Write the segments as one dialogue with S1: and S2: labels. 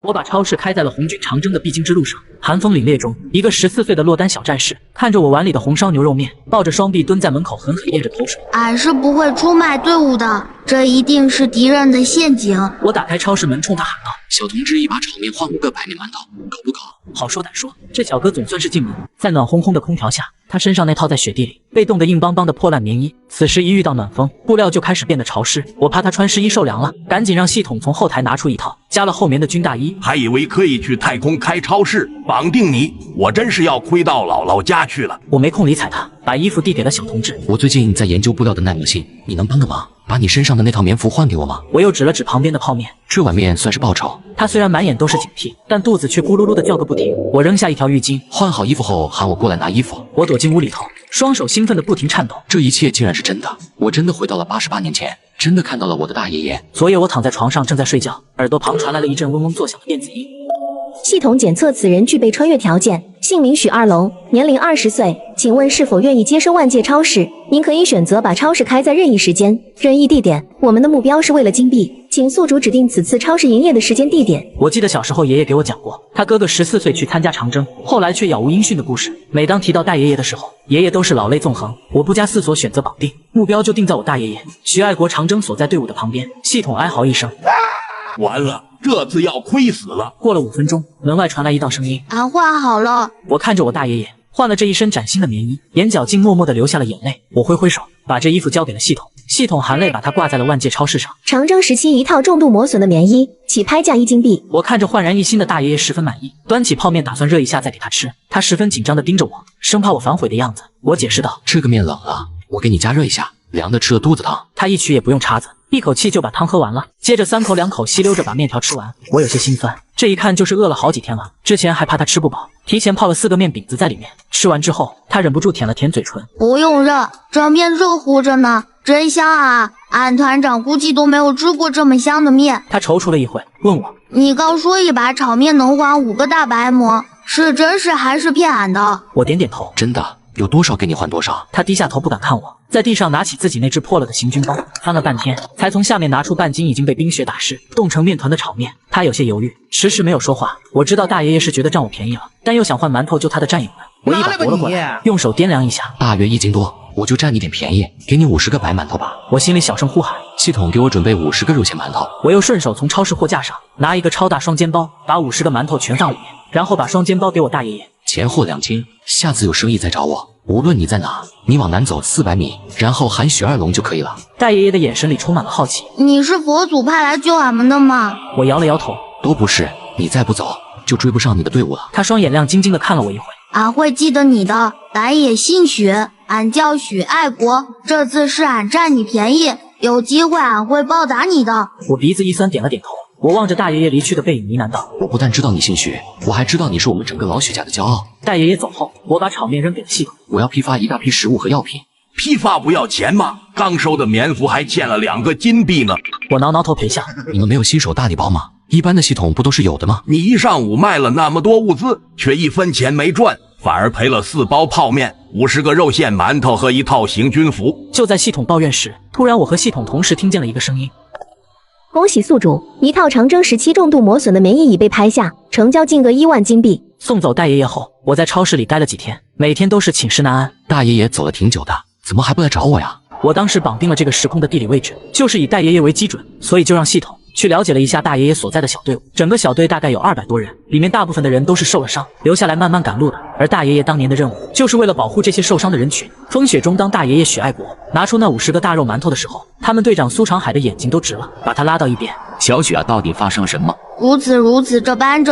S1: 我把超市开在了红军长征的必经之路上，寒风凛冽中，一个14岁的落单小战士看着我碗里的红烧牛肉面，抱着双臂蹲在门口，狠狠咽着口水。
S2: 俺是不会出卖队伍的，这一定是敌人的陷阱。
S1: 我打开超市门，冲他喊道：“
S3: 小同志，一把炒面换5个白面馒头，搞不搞？”
S1: 好说歹说，这小哥总算是进门。在暖烘烘的空调下，他身上那套在雪地里被冻得硬邦邦的破烂棉衣，此时一遇到暖风，布料就开始变得潮湿。我怕他穿湿衣受凉了，赶紧让系统从后台拿出一套加了厚棉的军大衣。
S4: 还以为可以去太空开超市绑定你，我真是要亏到姥姥家去了。
S1: 我没空理睬他，把衣服递给了小同志。
S3: 我最近在研究布料的耐磨性，你能帮个忙，把你身上的那套棉服换给我吗？
S1: 我又指了指旁边的泡面，
S3: 这碗面算是报酬。
S1: 他虽然满眼都是警惕，但肚子却咕噜噜的叫个不停。我扔下一条浴巾，
S3: 换好衣服后喊我过来拿衣服。
S1: 我躲进屋里头，双手兴奋的不停颤抖。
S3: 这一切竟然是真的，我真的回到了88年前，真的看到了我的大爷爷。
S1: 昨夜我躺在床上正在睡觉，耳朵旁传来了一阵嗡嗡作响的电子音。
S5: 系统检测此人具备穿越条件，姓名许二龙，年龄20岁，请问是否愿意接收万界超市？您可以选择把超市开在任意时间、任意地点。我们的目标是为了金币，请宿主指定此次超市营业的时间地点。
S1: 我记得小时候爷爷给我讲过，他哥哥14岁去参加长征，后来却杳无音讯的故事。每当提到大爷爷的时候，爷爷都是老泪纵横。我不加思索选择绑定，目标就定在我大爷爷徐爱国长征所在队伍的旁边。系统哀嚎一声，
S4: 完了，这次要亏死了。
S1: 过了5分钟，门外传来一道声音：“
S2: 俺换好了。”
S1: 我看着我大爷爷换了这一身崭新的棉衣，眼角竟默默地流下了眼泪。我挥挥手，把这衣服交给了系统，系统含泪把它挂在了万界超市上。
S5: 长征时期一套重度磨损的棉衣，起拍价1金币。
S1: 我看着焕然一新的大爷爷十分满意，端起泡面打算热一下再给他吃。他十分紧张地盯着我，生怕我反悔的样子。我解释道：“
S3: 这个面冷了，我给你加热一下，凉的吃了肚子疼。”
S1: 他一曲也不用叉子，一口气就把汤喝完了，接着3口2口吸溜着把面条吃完。我有些心酸，这一看就是饿了好几天了。之前还怕他吃不饱，提前泡了4个面饼子在里面。吃完之后，他忍不住舔了舔嘴唇。
S2: 不用热，这面热乎着呢，真香啊！俺团长估计都没有吃过这么香的面。
S1: 他踌躇了一会，问我：“
S2: 你刚说一把炒面能换5个大白馍，是真是还是骗俺的？”
S1: 我点点头，
S3: 真的。有多少给你换多少。
S1: 他低下头不敢看我，在地上拿起自己那只破了的行军包，翻了半天，才从下面拿出半斤已经被冰雪打湿、冻成面团的炒面。他有些犹豫，迟迟没有说话。我知道大爷爷是觉得占我便宜了，但又想换馒头救他的战友们。我一把夺了过来，用手掂量一下，
S3: 大约1斤多，我就占你点便宜，给你50个白馒头吧。
S1: 我心里小声呼喊：“
S3: 系统给我准备50个肉馅馒头。”
S1: 我又顺手从超市货架上拿一个超大双肩包，把50个馒头全放里面，然后把双肩包给我大爷爷。
S3: 前后2斤，下次有生意再找我。无论你在哪，你往南走400米，然后喊许二龙就可以了。
S1: 大爷爷的眼神里充满了好奇。
S2: 你是佛祖派来救俺们的吗？
S1: 我摇了摇头，
S3: 都不是。你再不走，就追不上你的队伍了。
S1: 他双眼亮晶晶地看了我一回。
S2: 俺会记得你的，俺也姓许，俺叫许爱国。这次是俺占你便宜，有机会俺会报答你的。
S1: 我鼻子一酸，点了点头。我望着大爷爷离去的背影，呢喃道：“
S3: 我不但知道你姓许，我还知道你是我们整个老许家的骄傲。”
S1: 大爷爷走后，我把炒面扔给了系统。
S3: 我要批发一大批食物和药品。
S4: 批发不要钱吗？刚收的棉服还欠了2个金币呢。
S1: 我挠挠头陪笑。
S3: 你们没有新手大礼包吗？一般的系统不都是有的吗？
S4: 你一上午卖了那么多物资，却1分钱没赚，反而赔了4包泡面、50个肉馅馒头和1套行军服。
S1: 就在系统抱怨时，突然我和系统同时听见了一个声音。
S5: 恭喜宿主，一套长征时期重度磨损的棉衣已被拍下，成交金额1万金币。
S1: 送走大爷爷后，我在超市里待了几天，每天都是寝食难安。
S3: 大爷爷走了挺久的，怎么还不来找我呀？
S1: 我当时绑定了这个时空的地理位置，就是以大爷爷为基准，所以就让系统去了解了一下大爷爷所在的小队伍。整个小队大概有200多人，里面大部分的人都是受了伤，留下来慢慢赶路的。而大爷爷当年的任务，就是为了保护这些受伤的人群。风雪中，当大爷爷许爱国拿出那50个大肉馒头的时候，他们队长苏长海的眼睛都直了，把他拉到一边。
S6: 小许啊，到底发生了什么？
S2: 如此，这般。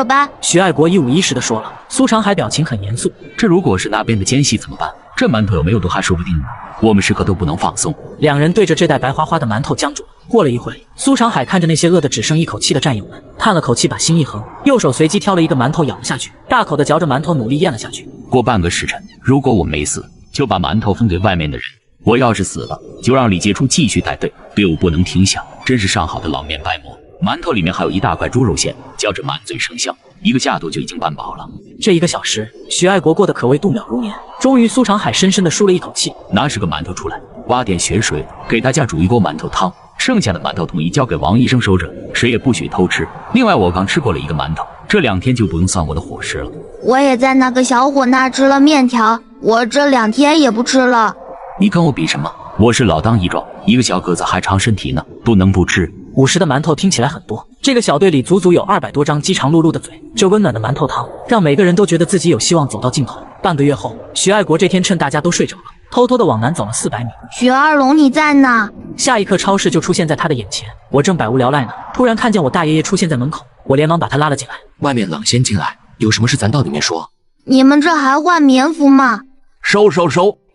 S1: 许爱国一五一十地说了。苏长海表情很严肃。
S6: 这如果是那边的奸细怎么办？这馒头有没有毒还说不定呢。我们时刻都不能放松。
S1: 2人对着这袋白花花的馒头僵住。过了一会，苏长海看着那些饿得只剩一口气的战友们，叹了口气，把心一横，右手随即挑了一个馒头咬了下去，大口地嚼着馒头，努力咽了下去。
S6: 过半个时辰，如果我没死，就把馒头分给外面的人；我要是死了，就让李杰初继续带队，队伍不能停下。真是上好的老面白馍。馒头里面还有一大块猪肉馅，嚼着满嘴生香，1个下肚就已经半饱了。
S1: 这1个小时，许爱国过得可谓度秒如年。终于，苏长海深深地舒了一口气，
S6: 拿10个馒头出来，挖点血水，给大家煮一锅馒头汤。剩下的馒头统一交给王医生收着，谁也不许偷吃。另外，我刚吃过了一个馒头，这2天就不用算我的伙食了。
S2: 我也在那个小伙那吃了面条，我这2天也不吃了。
S6: 你跟我比什么？我是老当益壮，一个小个子还长身体呢，不能不吃。
S1: 50的馒头听起来很多，这个小队里足足有200多张饥肠辘辘的嘴，这温暖的馒头汤让每个人都觉得自己有希望走到尽头。半个月后，徐爱国这天趁大家都睡着了，偷偷的往南走了400米。
S2: 许二龙你在哪？
S1: 下一刻超市就出现在他的眼前，我正百无聊赖呢，突然看见我大爷爷出现在门口，我连忙把他拉了进来。
S3: 外面冷，先进来，有什么事咱到里面说。
S2: 你们这还换棉服吗？
S4: 收，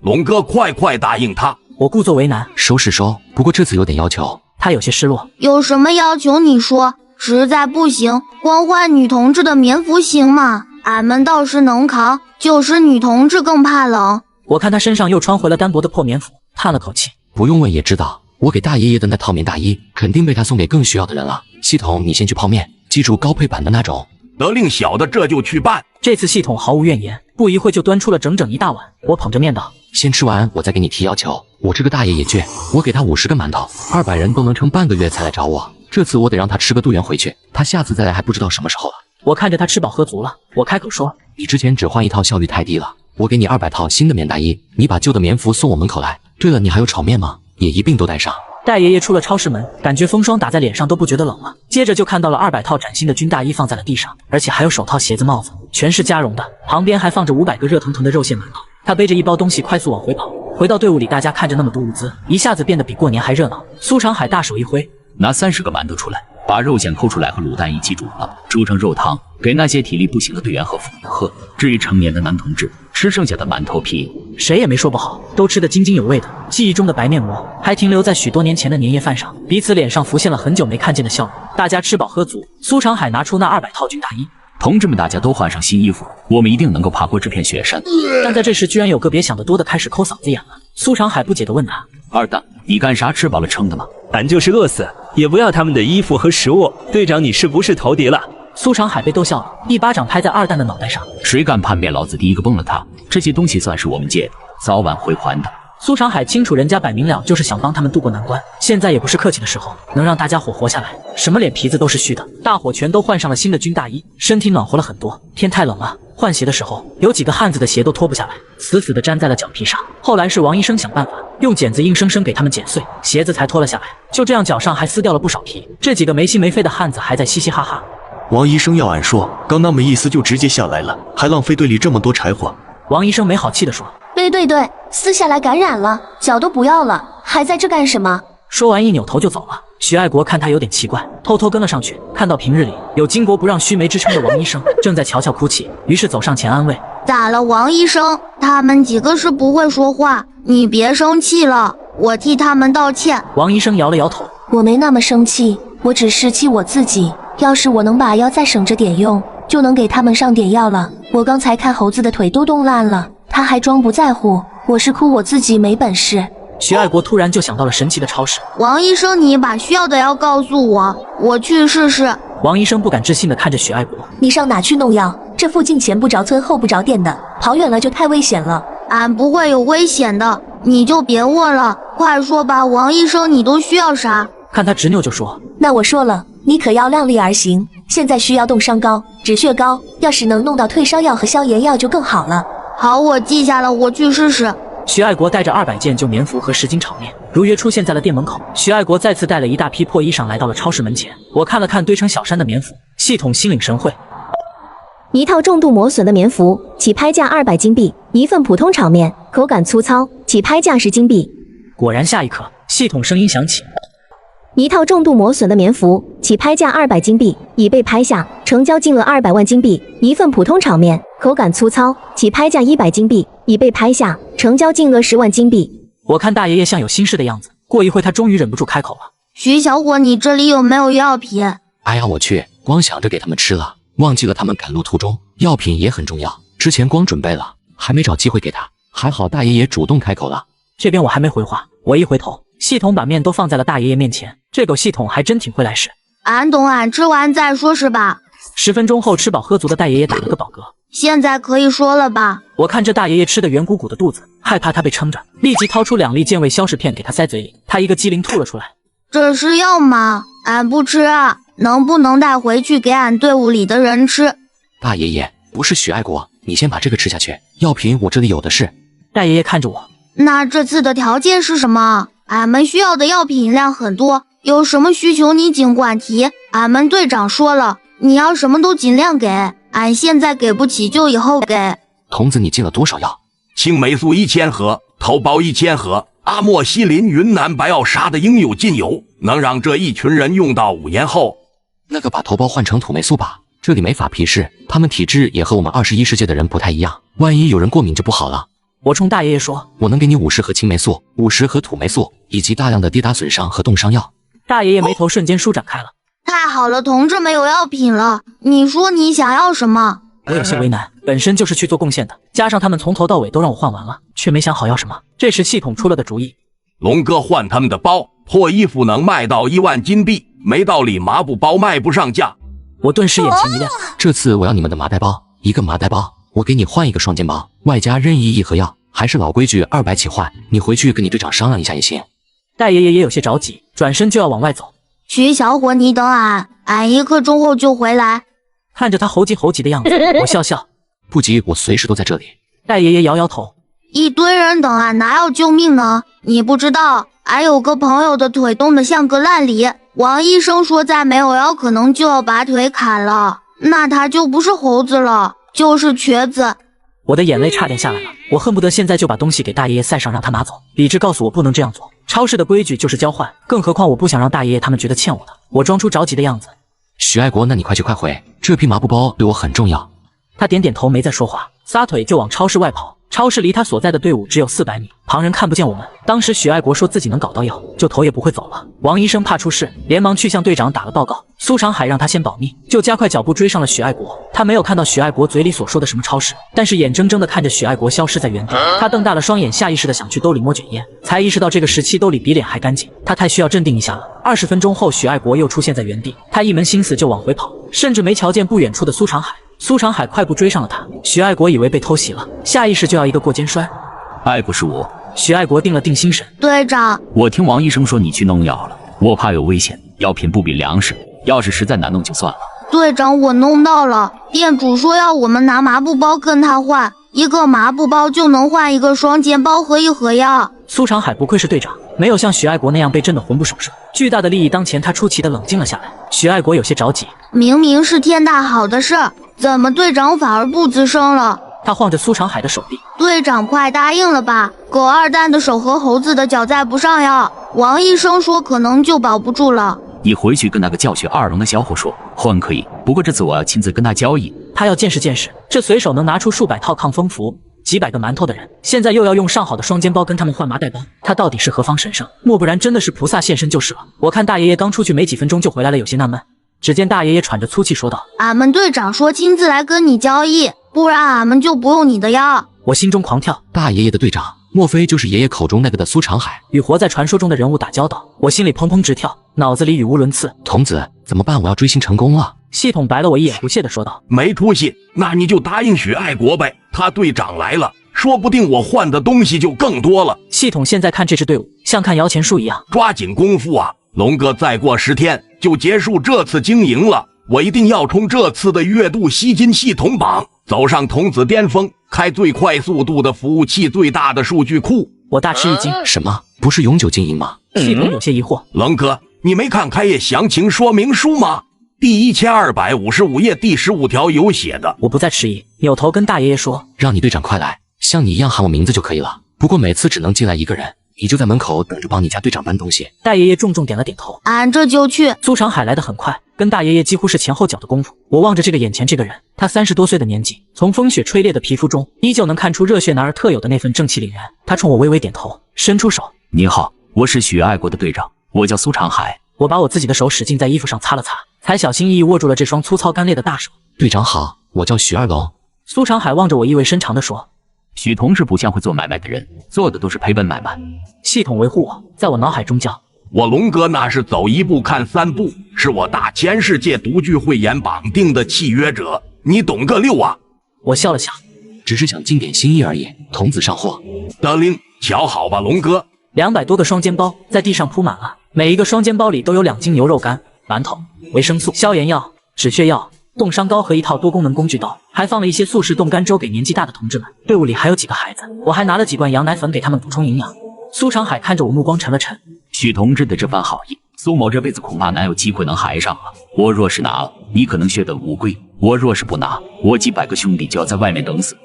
S4: 龙哥快答应他。
S1: 我故作为难，
S3: 收是收，不过这次有点要求。
S1: 他有些失落。
S2: 有什么要求你说，实在不行，光换女同志的棉服行吗？俺们倒是能扛，就是女同志更怕冷。
S1: 我看他身上又穿回了单薄的破棉服，叹了口气。
S3: 不用问也知道，我给大爷爷的那套棉大衣肯定被他送给更需要的人了。系统，你先去泡面，记住高配版的那种。
S4: 得令，小的这就去办。
S1: 这次系统毫无怨言，不一会就端出了整整1大碗。我捧着面道：
S3: 先吃完，我再给你提要求。我这个大爷也倔，我给他50个馒头，200人都能撑半个月才来找我。这次我得让他吃个肚圆回去，他下次再来还不知道什么时候了。
S1: 我看着他吃饱喝足了，我开口说：
S3: 你之前只换1套效率太低了，我给你200套新的棉大衣，你把旧的棉服送我门口来。对了，你还有炒面吗？也一并都带上。
S1: 戴爷爷出了超市门，感觉风霜打在脸上都不觉得冷了。接着就看到了200套崭新的军大衣放在了地上，而且还有手套、鞋子、帽子，全是加绒的。旁边还放着500个热腾腾的肉馅馒头。他背着一包东西快速往回跑，回到队伍里，大家看着那么多物资，一下子变得比过年还热闹。苏长海大手一挥，
S6: 拿30个馒头出来，把肉馅抠出来和卤蛋一起煮了，煮成肉汤，给那些体力不行的队员和妇女喝。至于成年的男同志，吃剩下的馒头皮，
S1: 谁也没说不好，都吃得津津有味的。记忆中的白面膜还停留在许多年前的年夜饭上，彼此脸上浮现了很久没看见的笑容。大家吃饱喝足，苏长海拿出那200套军大衣。
S6: 同志们，大家都换上新衣服，我们一定能够爬过这片雪山。
S1: 但在这时，居然有个别想得多的开始抠嗓子眼了。苏长海不解地问他：
S6: 二蛋，你干啥？吃饱了撑的吗？
S7: 俺就是饿死，也不要他们的衣服和食物。队长，你是不是投敌了？
S1: 苏长海被逗笑了，一巴掌拍在二蛋的脑袋上。
S6: 谁敢叛变，老子第一个崩了他！这些东西算是我们借的，早晚会还的。
S1: 苏长海清楚人家摆明了就是想帮他们渡过难关，现在也不是客气的时候，能让大家伙活下来，什么脸皮子都是虚的。大伙全都换上了新的军大衣，身体暖和了很多。天太冷了，换鞋的时候，有几个汉子的鞋都脱不下来，死死地粘在了脚皮上。后来是王医生想办法，用剪子硬生生给他们剪碎，鞋子才脱了下来。就这样，脚上还撕掉了不少皮。这几个没心没肺的汉子还在嘻嘻哈哈。
S8: 王医生要俺说，刚那么一撕就直接下来了，还浪费队里这么多柴火。
S1: 王医生没好气地说：
S5: 对，撕下来感染了，脚都不要了，还在这干什么？
S1: 说完一扭头就走了。徐爱国看他有点奇怪，偷偷跟了上去，看到平日里有巾帼不让须眉之称的王医生正在悄悄哭泣，于是走上前安慰：
S2: 咋了，王医生？他们几个是不会说话，你别生气了，我替他们道歉。
S1: 王医生摇了摇头：
S5: 我没那么生气，我只是气我自己。要是我能把药再省着点用，就能给他们上点药了。我刚才看猴子的腿都冻烂了，他还装不在乎，我是哭我自己没本事。
S1: 徐爱国突然就想到了神奇的超市。
S2: 王医生，你把需要的药告诉我，我去试试。
S1: 王医生不敢置信地看着许爱国：
S5: 你上哪去弄药？这附近前不着村后不着店的，跑远了就太危险了。
S2: 俺不会有危险的，你就别问了，快说吧，王医生，你都需要啥？
S1: 看他执拗就说：
S5: 那我说了，你可要量力而行。现在需要冻伤膏、止血膏，要是能弄到退烧药和消炎药就更好了。
S2: 好，我记下了，我去试试。
S1: 徐爱国带着200件旧棉服和10斤炒面，如约出现在了店门口。徐爱国再次带了一大批破衣裳来到了超市门前。我看了看堆成小山的棉服，系统心领神会。
S5: 一套重度磨损的棉服，起拍价200金币；一份普通炒面，口感粗糙，起拍价10金币。
S1: 果然，下一刻，系统声音响起。
S5: 一套重度磨损的棉服，起拍价200金币，已被拍下，成交金额200万金币；一份普通炒面，口感粗糙，起拍价100金币，已被拍下，成交金额10万金币。
S1: 我看大爷爷像有心事的样子，过一会他终于忍不住开口了：
S2: 徐小伙，你这里有没有药品？
S3: 哎呀，我去，光想着给他们吃了，忘记了他们赶路途中药品也很重要，之前光准备了，还没找机会给他。还好大爷爷主动开口了。
S1: 这边我还没回话，我一回头，系统把面都放在了大爷爷面前。这狗系统还真挺会来事。
S2: 俺懂，俺吃完再说是吧
S1: ？10分钟后，吃饱喝足的大爷爷打了个饱嗝。
S2: 现在可以说了吧？
S1: 我看这大爷爷吃的圆鼓鼓的肚子，害怕他被撑着，立即掏出2粒健胃消食片给他塞嘴里。他一个机灵吐了出来。
S2: 这是药吗？俺不吃啊，能不能带回去给俺队伍里的人吃？
S3: 大爷爷，不是许爱国，你先把这个吃下去，药品我这里有的是。
S1: 大爷爷看着我，
S2: 那这次的条件是什么？俺们需要的药品量很多，有什么需求你尽管提。俺们队长说了，你要什么都尽量给，俺现在给不起就以后给。
S3: 童子，你进了多少药？
S4: 青霉素1000盒，头孢1000盒，阿莫西林云南白药杀的应有尽有，能让这一群人用到5年后。
S3: 那个把头孢换成土霉素吧，这里没法皮试，他们体质也和我们21世纪的人不太一样，万一有人过敏就不好了。
S1: 我冲大爷爷说，
S3: 我能给你50盒青霉素，50盒土霉素，以及大量的跌打损伤和冻伤药。
S1: 大爷爷眉头瞬间舒展开了。
S2: 太好了，同志没有药品了，你说你想要什么？
S1: 我有些为难，本身就是去做贡献的，加上他们从头到尾都让我换完了，却没想好要什么。这时系统出了个主意，
S4: 龙哥换他们的包，破衣服能卖到1万金币，没道理麻布包卖不上价。
S1: 我顿时眼前一亮，
S3: 这次我要你们的麻袋包，1个麻袋包，我给你换1个双肩包，外加任意1盒药，还是老规矩，200起换。你回去跟你队长商量一下也行。
S1: 大爷爷也有些着急，转身就要往外走。
S2: 徐小伙，你等俺1刻钟后就回来。
S1: 看着他猴急猴急的样子，我笑笑，
S3: 不急，我随时都在这里。
S1: 大爷爷摇摇头，
S2: 一堆人等俺，哪有救命呢？你不知道，俺有个朋友的腿冻得像个烂梨，王医生说再没有药可能就要把腿砍了，那他就不是猴子了，就是瘸子。
S1: 我的眼泪差点下来了，我恨不得现在就把东西给大爷爷塞上让他拿走。理智告诉我不能这样做，超市的规矩就是交换，更何况我不想让大爷爷他们觉得欠我的。我装出着急的样子，
S3: 许爱国，那你快去快回，这批麻布包对我很重要。
S1: 他点点头没再说话，撒腿就往超市外跑。超市离他所在的队伍只有400米，旁人看不见我们。当时许爱国说自己能搞到药，就头也不会走了。王医生怕出事，连忙去向队长打了报告。苏长海让他先保密，就加快脚步追上了许爱国。他没有看到许爱国嘴里所说的什么超市，但是眼睁睁地看着许爱国消失在原地。他瞪大了双眼，下意识地想去兜里摸卷烟，才意识到这个时期兜里比脸还干净。他太需要镇定一下了。20分钟后，许爱国又出现在原地，他一门心思就往回跑，甚至没瞧见不远处的苏长海。苏长海快步追上了他，许爱国以为被偷袭了，下意识就要一个过肩摔。
S6: 爱国是我。
S1: 许爱国定了定心神，
S2: 队长，
S6: 我听王医生说你去弄药了，我怕有危险，药品不比粮食，要是实在难弄就算了。
S2: 队长，我弄到了，店主说要我们拿麻布包跟他换，1个麻布包就能换1个双肩包和1盒药。
S1: 苏长海不愧是队长，没有像许爱国那样被震得魂不守舍。巨大的利益当前，他出奇的冷静了下来。许爱国有些着急，
S2: 明明是天大好的事儿，怎么队长反而不吱声了？
S1: 他晃着苏长海的手臂，
S2: 队长快答应了吧，狗二蛋的手和猴子的脚再不上药，王医生说可能就保不住了。
S6: 你回去跟那个叫雪二龙的小伙说，换可以，不过这次我要亲自跟他交易。
S1: 他要见识见识，这随手能拿出数百套抗风服、几百个馒头的人，现在又要用上好的双肩包跟他们换麻袋包，他到底是何方神圣？莫不然真的是菩萨现身就是了。我看大爷爷刚出去没几分钟就回来了，有些纳闷。只见大爷爷喘着粗气说道：“
S2: 俺们队长说亲自来跟你交易，不然俺们就不用你的药。”
S1: 我心中狂跳，
S3: 大爷爷的队长，莫非就是爷爷口中那个的苏长海？
S1: 与活在传说中的人物打交道，我心里砰砰直跳，脑子里语无伦次。
S3: 童子，怎么办？我要追星成功了。
S1: 系统白了我一眼，不屑地说道：“
S4: 没出息，那你就答应许爱国呗，他队长来了，说不定我换的东西就更多了。”
S1: 系统现在看这支队伍，像看摇钱树一样，
S4: 抓紧功夫啊！龙哥，再过10天就结束这次经营了，我一定要冲这次的月度吸金系统榜，走上童子巅峰，开最快速度的服务器，最大的数据库。
S1: 我大吃一惊，
S3: 什么？不是永久经营吗？
S1: 系统有些疑惑。
S4: 龙哥，你没看开业详情说明书吗？第1255页第15条有写的。
S1: 我不再迟疑，扭头跟大爷爷说：“
S3: 让你队长快来，像你一样喊我名字就可以了。不过每次只能进来1个人，你就在门口等着帮你家队长搬东西。”
S1: 大爷爷重重点了点头，
S2: 俺这就去。
S1: 苏长海来得很快，跟大爷爷几乎是前后脚的功夫。我望着这个眼前这个人，他30多岁的年纪，从风雪吹裂的皮肤中，依旧能看出热血男儿特有的那份正气凛然。他冲我微微点头，伸出手：“
S6: 你好，我是许爱国的队长，我叫苏长海。”
S1: 我把我自己的手使劲在衣服上擦了擦，才小心翼翼握住了这双粗糙干裂的大手。
S3: 队长好，我叫许二龙。
S1: 苏长海望着我意味深长地说：“
S6: 许同志不像会做买卖的人，做的都是赔本买卖。”
S1: 系统维护我，在我脑海中叫：“
S4: 我龙哥那是走1步看3步，是我大千世界独具慧眼绑定的契约者，你懂个六啊！”
S1: 我笑了笑，
S3: 只是想尽点心意而已。童子上货。
S4: 得令，瞧好吧，龙哥。
S1: 200多个双肩包在地上铺满了，每一个双肩包里都有2斤牛肉干、馒头、维生素、消炎药、止血药、冻伤膏和一套多功能工具刀，还放了一些速食冻干粥给年纪大的同志们。队伍里还有几个孩子，我还拿了几罐羊奶粉给他们补充营养。苏长海看着我，目光沉了沉。
S6: 许同志的这番好意，苏某这辈子恐怕难有机会能还上了。我若是拿了，你可能血本无归；我若是不拿，我几百个兄弟就要在外面等死。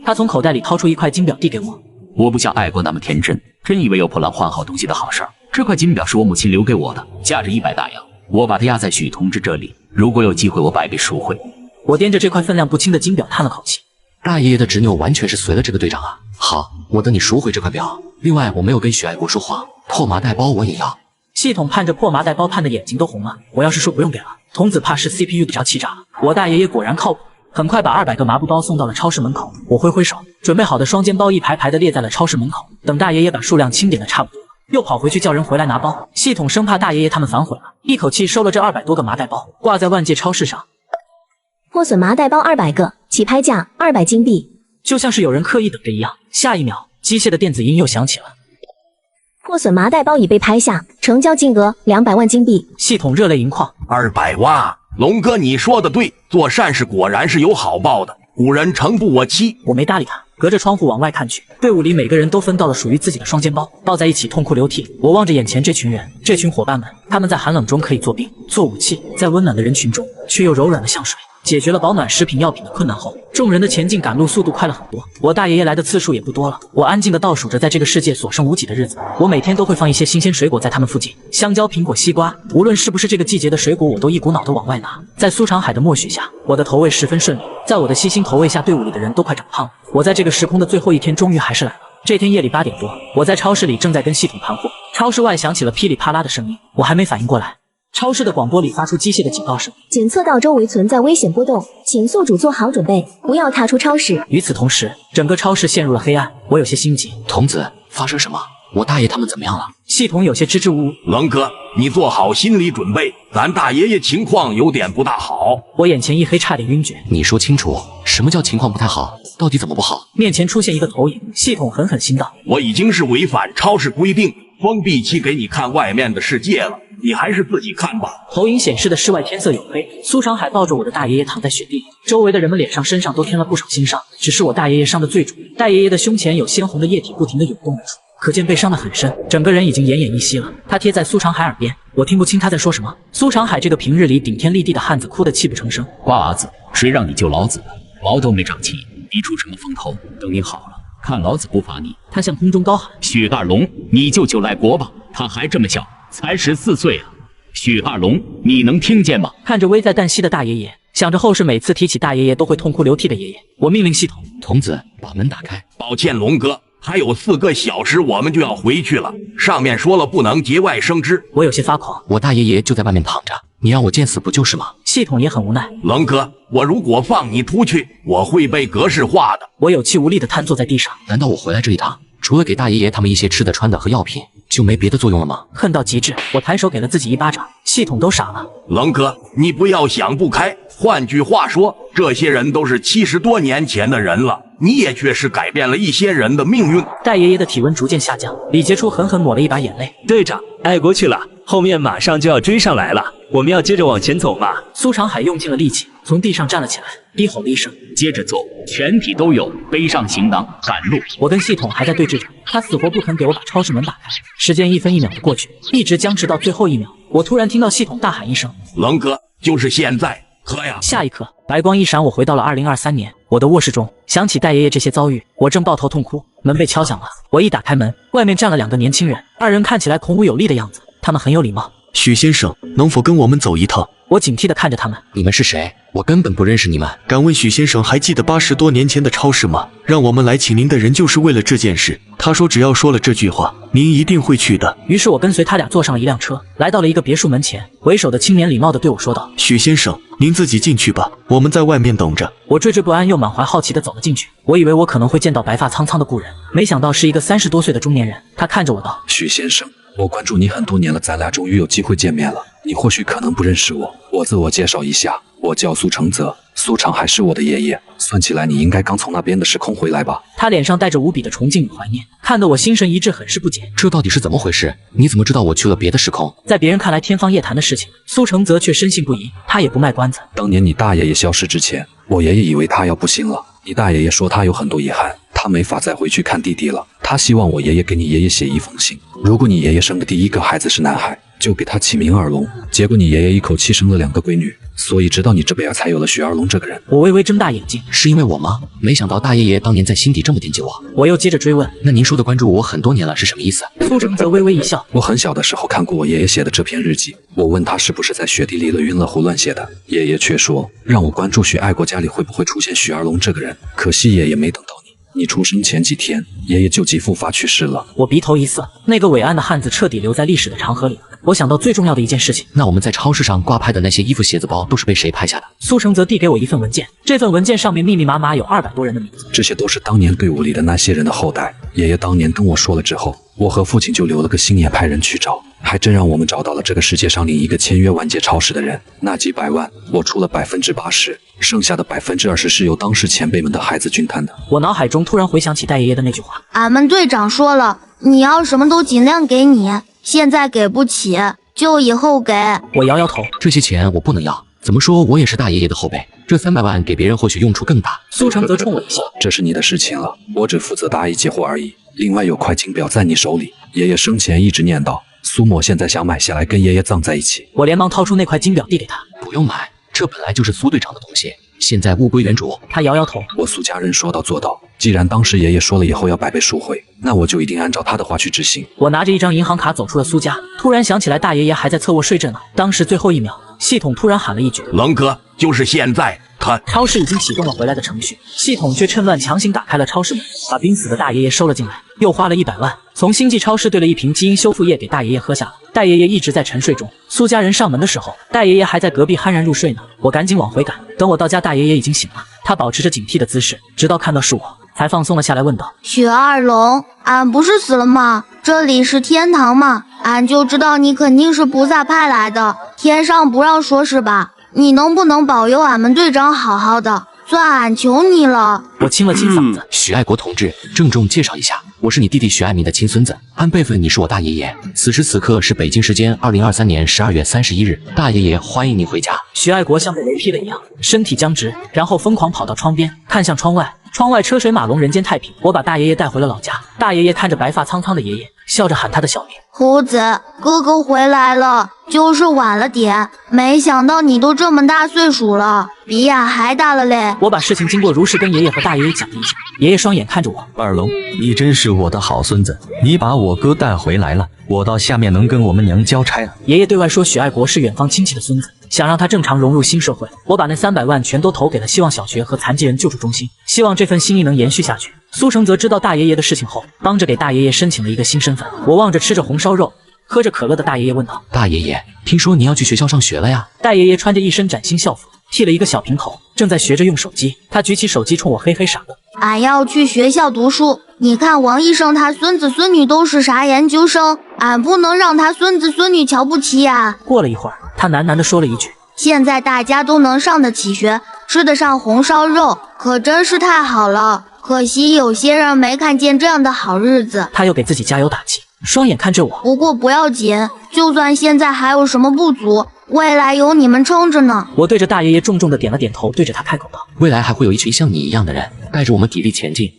S1: 他从口袋里掏出一块金表递给我。
S6: 我不像爱国那么天真，真以为有破烂换好东西的好事儿。这块金表是我母亲留给我的，价值100大洋，我把它压在许同志这里，如果有机会，我百倍赎回。
S1: 我掂着这块分量不轻的金表叹了口气。
S3: 大爷爷的执拗完全是随了这个队长啊。好，我等你赎回这块表。另外，我没有跟许爱国说谎，破麻袋包我也要。
S1: 系统盼着破麻袋包盼的眼睛都红了。我要是说不用给了，童子怕是 CPU 得要气炸了。我大爷爷果然靠谱，很快把200个麻布包送到了超市门口。我挥挥手，准备好的双肩包一排排的列在了超市门口。等大爷爷把数量清点的差不多了，又跑回去叫人回来拿包。系统生怕大爷爷他们反悔了，一口气收了这200多个麻袋包，挂在万界超市上。
S5: 破损麻袋包200个，起拍价200金币。
S1: 就像是有人刻意等着一样。下一秒，机械的电子音又响起了。
S5: 破损麻袋包已被拍下，成交金额200万金币。
S1: 系统热泪盈眶。
S4: 200万，龙哥你说的对，做善事果然是有好报的。古人诚不我欺。
S1: 我没搭理他，隔着窗户往外看去，队伍里每个人都分到了属于自己的双肩包，抱在一起痛哭流涕。我望着眼前这群人，这群伙伴们，他们在寒冷中可以做兵、做武器，在温暖的人群中却又柔软的像水。解决了保暖食品药品的困难后，众人的前进赶路速度快了很多。我大爷爷来的次数也不多了，我安静地倒数着在这个世界所剩无几的日子。我每天都会放一些新鲜水果在他们附近，香蕉、苹果、西瓜，无论是不是这个季节的水果，我都一股脑地往外拿。在苏长海的默许下，我的投喂十分顺利。在我的悉心投喂下，队伍里的人都快长胖了。我在这个时空的最后一天，终于还是来了。这天夜里8点多，我在超市里正在跟系统盘货，超市外响起了噼里啪啦的声音，我还没反应过来。超市的广播里发出机械的警告声，
S5: 检测到周围存在危险波动，请宿主做好准备，不要踏出超市。
S1: 与此同时，整个超市陷入了黑暗，我有些心急。
S3: 童子，发生什么？我大爷他们怎么样了？
S1: 系统有些支支吾吾。
S4: 冷哥，你做好心理准备，咱大爷爷情况有点不大好。
S1: 我眼前一黑，差点晕厥。
S3: 你说清楚，什么叫情况不太好？到底怎么不好？
S1: 面前出现一个投影，系统狠狠心道：
S4: 我已经是违反超市规定封闭期给你看外面的世界了，你还是自己看吧。
S1: 投影显示的室外天色黝黑，苏长海抱着我的大爷爷躺在雪地里，周围的人们脸上身上都添了不少新伤，只是我大爷爷伤的最重。大爷爷的胸前有鲜红的液体不停地涌动而出，可见被伤得很深，整个人已经奄奄一息了。他贴在苏长海耳边，我听不清他在说什么。苏长海这个平日里顶天立地的汉子哭得泣不成声。
S6: 瓜娃子，谁让你救老子的？毛都没长齐，你出什么风头？等你好了，看老子不罚你！
S1: 他向空中高喊：
S6: 许二龙，你就救赖国吧，他还这么小，才14岁啊！许二龙，你能听见吗？
S1: 看着危在旦夕的大爷爷，想着后世每次提起大爷爷都会痛哭流涕的爷爷，我命令系统：
S3: 童子，把门打开。
S4: 抱歉，龙哥，还有4个小时我们就要回去了，上面说了不能节外生枝。
S1: 我有些发狂。
S3: 我大爷爷就在外面躺着，你让我见死不救是吗？
S1: 系统也很无奈。
S4: 冷哥，我如果放你出去，我会被格式化的。
S1: 我有气无力地瘫坐在地上。
S3: 难道我回来这一趟，除了给大爷爷他们一些吃的穿的和药品，就没别的作用了吗？
S1: 恨到极致，我抬手给了自己一巴掌。系统都傻了。
S4: 冷哥，你不要想不开。换句话说，这些人都是70多年前的人了，你也确实改变了一些人的命运。
S1: 大爷爷的体温逐渐下降，李杰初狠狠抹了一把眼泪。
S7: 队长，爱国去了，后面马上就要追上来了，我们要接着往前走嘛。
S1: 苏长海用尽了力气，从地上站了起来，低吼了一声：
S6: 接着走，全体都有，背上行囊，赶路。
S1: 我跟系统还在对峙着，他死活不肯给我把超市门打开。时间1分1秒的过去，一直僵持到最后1秒，我突然听到系统大喊一声：
S4: 冷哥，就是现在，可呀！
S1: 下一刻，白光一闪，我回到了2023年。我的卧室中，想起大爷爷这些遭遇，我正抱头痛哭。门被敲响了，我一打开门，外面站了2个年轻人，2人看起来孔武有力的样子，他们很有礼貌。
S8: 许先生，能否跟我们走一趟？
S1: 我警惕地看着他们。
S3: 你们是谁？我根本不认识你们。
S8: 敢问许先生还记得80多年前的超市吗？让我们来请您的人就是为了这件事。他说只要说了这句话，您一定会去的。
S1: 于是我跟随他俩坐上了一辆车，来到了一个别墅门前。为首的青年礼貌地对我说道：
S8: 许先生，您自己进去吧，我们在外面等着。
S1: 我惴惴不安又满怀好奇地走了进去。我以为我可能会见到白发苍苍的故人，没想到是一个30多岁的中年人。他看着我道：
S9: 许先生，我关注你很多年了，咱俩终于有机会见面了。你或许可能不认识我，我自我介绍一下，我叫苏承泽，苏长海是我的爷爷。算起来你应该刚从那边的时空回来吧？
S1: 他脸上带着无比的崇敬与怀念，看得我心神一滞，很是不解。
S3: 这到底是怎么回事？你怎么知道我去了别的时空？
S1: 在别人看来天方夜谭的事情，苏承泽却深信不疑，他也不卖关子。
S9: 当年你大爷爷消失之前，我爷爷以为他要不行了，你大爷爷说他有很多遗憾，他没法再回去看弟弟了，他希望我爷爷给你爷爷写一封信，如果你爷爷生的第一个孩子是男孩，就给他起名二龙。结果你爷爷一口气生了2个闺女，所以直到你这辈儿才有了许二龙这个人。
S1: 我微微睁大眼睛，
S3: 是因为我吗？没想到大爷爷当年在心底这么惦记我。
S1: 我又接着追问，
S3: 那您说的关注我很多年了是什么意思？
S1: 苏承泽微微一笑，
S9: 我很小的时候看过我爷爷写的这篇日记，我问他是不是在雪地里了晕了胡乱写的，爷爷却说让我关注许爱国家里会不会出现许二龙这个人，可惜爷爷没等到你出生前几天，爷爷就急复发去世了。
S1: 我鼻头一涩，那个伟岸的汉子彻底留在历史的长河里。我想到最重要的一件事情，
S3: 那我们在超市上挂拍的那些衣服、鞋子、包都是被谁拍下的？
S1: 苏承泽递给我一份文件，这份文件上面密密麻麻有200多人的名字，
S9: 这些都是当年队伍里的那些人的后代。爷爷当年跟我说了之后，我和父亲就留了个心眼，派人去找，还真让我们找到了这个世界上另一个签约万界超市的人。那几百万，我出了80%，剩下的20%是由当时前辈们的孩子均摊的。
S1: 我脑海中突然回想起戴爷爷的那句话，
S2: 俺们队长说了，你要什么都尽量给你，现在给不起就以后给。
S1: 我摇摇头，
S3: 这些钱我不能要，怎么说我也是大爷爷的后辈，这300万给别人或许用处更大。
S1: 苏承泽冲我一笑，
S9: 这是你的事情了，我只负责答疑解惑而已。另外有块金表在你手里，爷爷生前一直念叨，苏某现在想买下来跟爷爷葬在一起。
S1: 我连忙掏出那块金表递给他，
S3: 不用买，这本来就是苏队长的东西，现在物归原主。
S1: 他摇摇头，
S9: 我苏家人说到做到，既然当时爷爷说了以后要100倍赎回，那我就一定按照他的话去执行。
S1: 我拿着一张银行卡走出了苏家，突然想起来大爷爷还在侧卧睡着呢。当时最后1秒，系统突然喊了一句，
S4: 冷哥，就是现在。
S1: 超市已经启动了回来的程序，系统却趁乱强行打开了超市门，把濒死的大爷爷收了进来，又花了100万从星际超市兑了1瓶基因修复液给大爷爷喝下了。大爷爷一直在沉睡中，苏家人上门的时候，大爷爷还在隔壁酣然入睡呢。我赶紧往回赶，等我到家，大爷爷已经醒了，他保持着警惕的姿势，直到看到是我才放松了下来，问道，
S2: 许二龙，俺不是死了吗？这里是天堂吗？俺就知道你肯定是菩萨派来的，天上不让说是吧？你能不能保佑俺们队长好好的？算俺求你了。
S1: 我清了清嗓子，
S3: 许爱国同志，郑重介绍一下，我是你弟弟许爱民的亲孙子，按辈分你是我大爷爷。此时此刻是北京时间2023年12月31日，大爷爷欢迎你回家。
S1: 许爱国像被雷劈了一样，身体僵直，然后疯狂跑到窗边，看向窗外。窗外车水马龙，人间太平。我把大爷爷带回了老家，大爷爷看着白发苍苍的爷爷，笑着喊他的小名，
S2: 胡子哥哥回来了，就是晚了点，没想到你都这么大岁数了，比俺还大了嘞。
S1: 我把事情经过如实跟爷爷和大爷爷讲了一下，爷爷双眼看着我，
S10: 二龙，你真是我的好孙子，你把我哥带回来了，我到下面能跟我们娘交差了。
S1: 爷爷对外说许爱国是远方亲戚的孙子，想让他正常融入新社会。我把那300万全都投给了希望小学和残疾人救助中心，希望这份心意能延续下去。苏承泽知道大爷爷的事情后，帮着给大爷爷申请了一个新身份。我望着吃着红烧肉喝着可乐的大爷爷问道，
S3: 大爷爷，听说你要去学校上学了呀？
S1: 大爷爷穿着一身崭新校服，剃了一个小平头，正在学着用手机。他举起手机冲我嘿嘿傻乐，
S2: 俺要去学校读书，你看王医生他孙子孙女都是啥研究生，俺不能让他孙子孙女瞧不起呀。
S1: 过了一会儿，他喃喃地说了一句，
S2: 现在大家都能上得起学，吃得上红烧肉，可真是太好了，可惜有些人没看见这样的好日子。
S1: 他又给自己加油打气，双眼看着我，
S2: 不过不要紧，就算现在还有什么不足，未来有你们撑着呢。
S1: 我对着大爷爷重重的点了点头，对着他开口道，
S3: 未来还会有一群像你一样的人带着我们砥砺前进。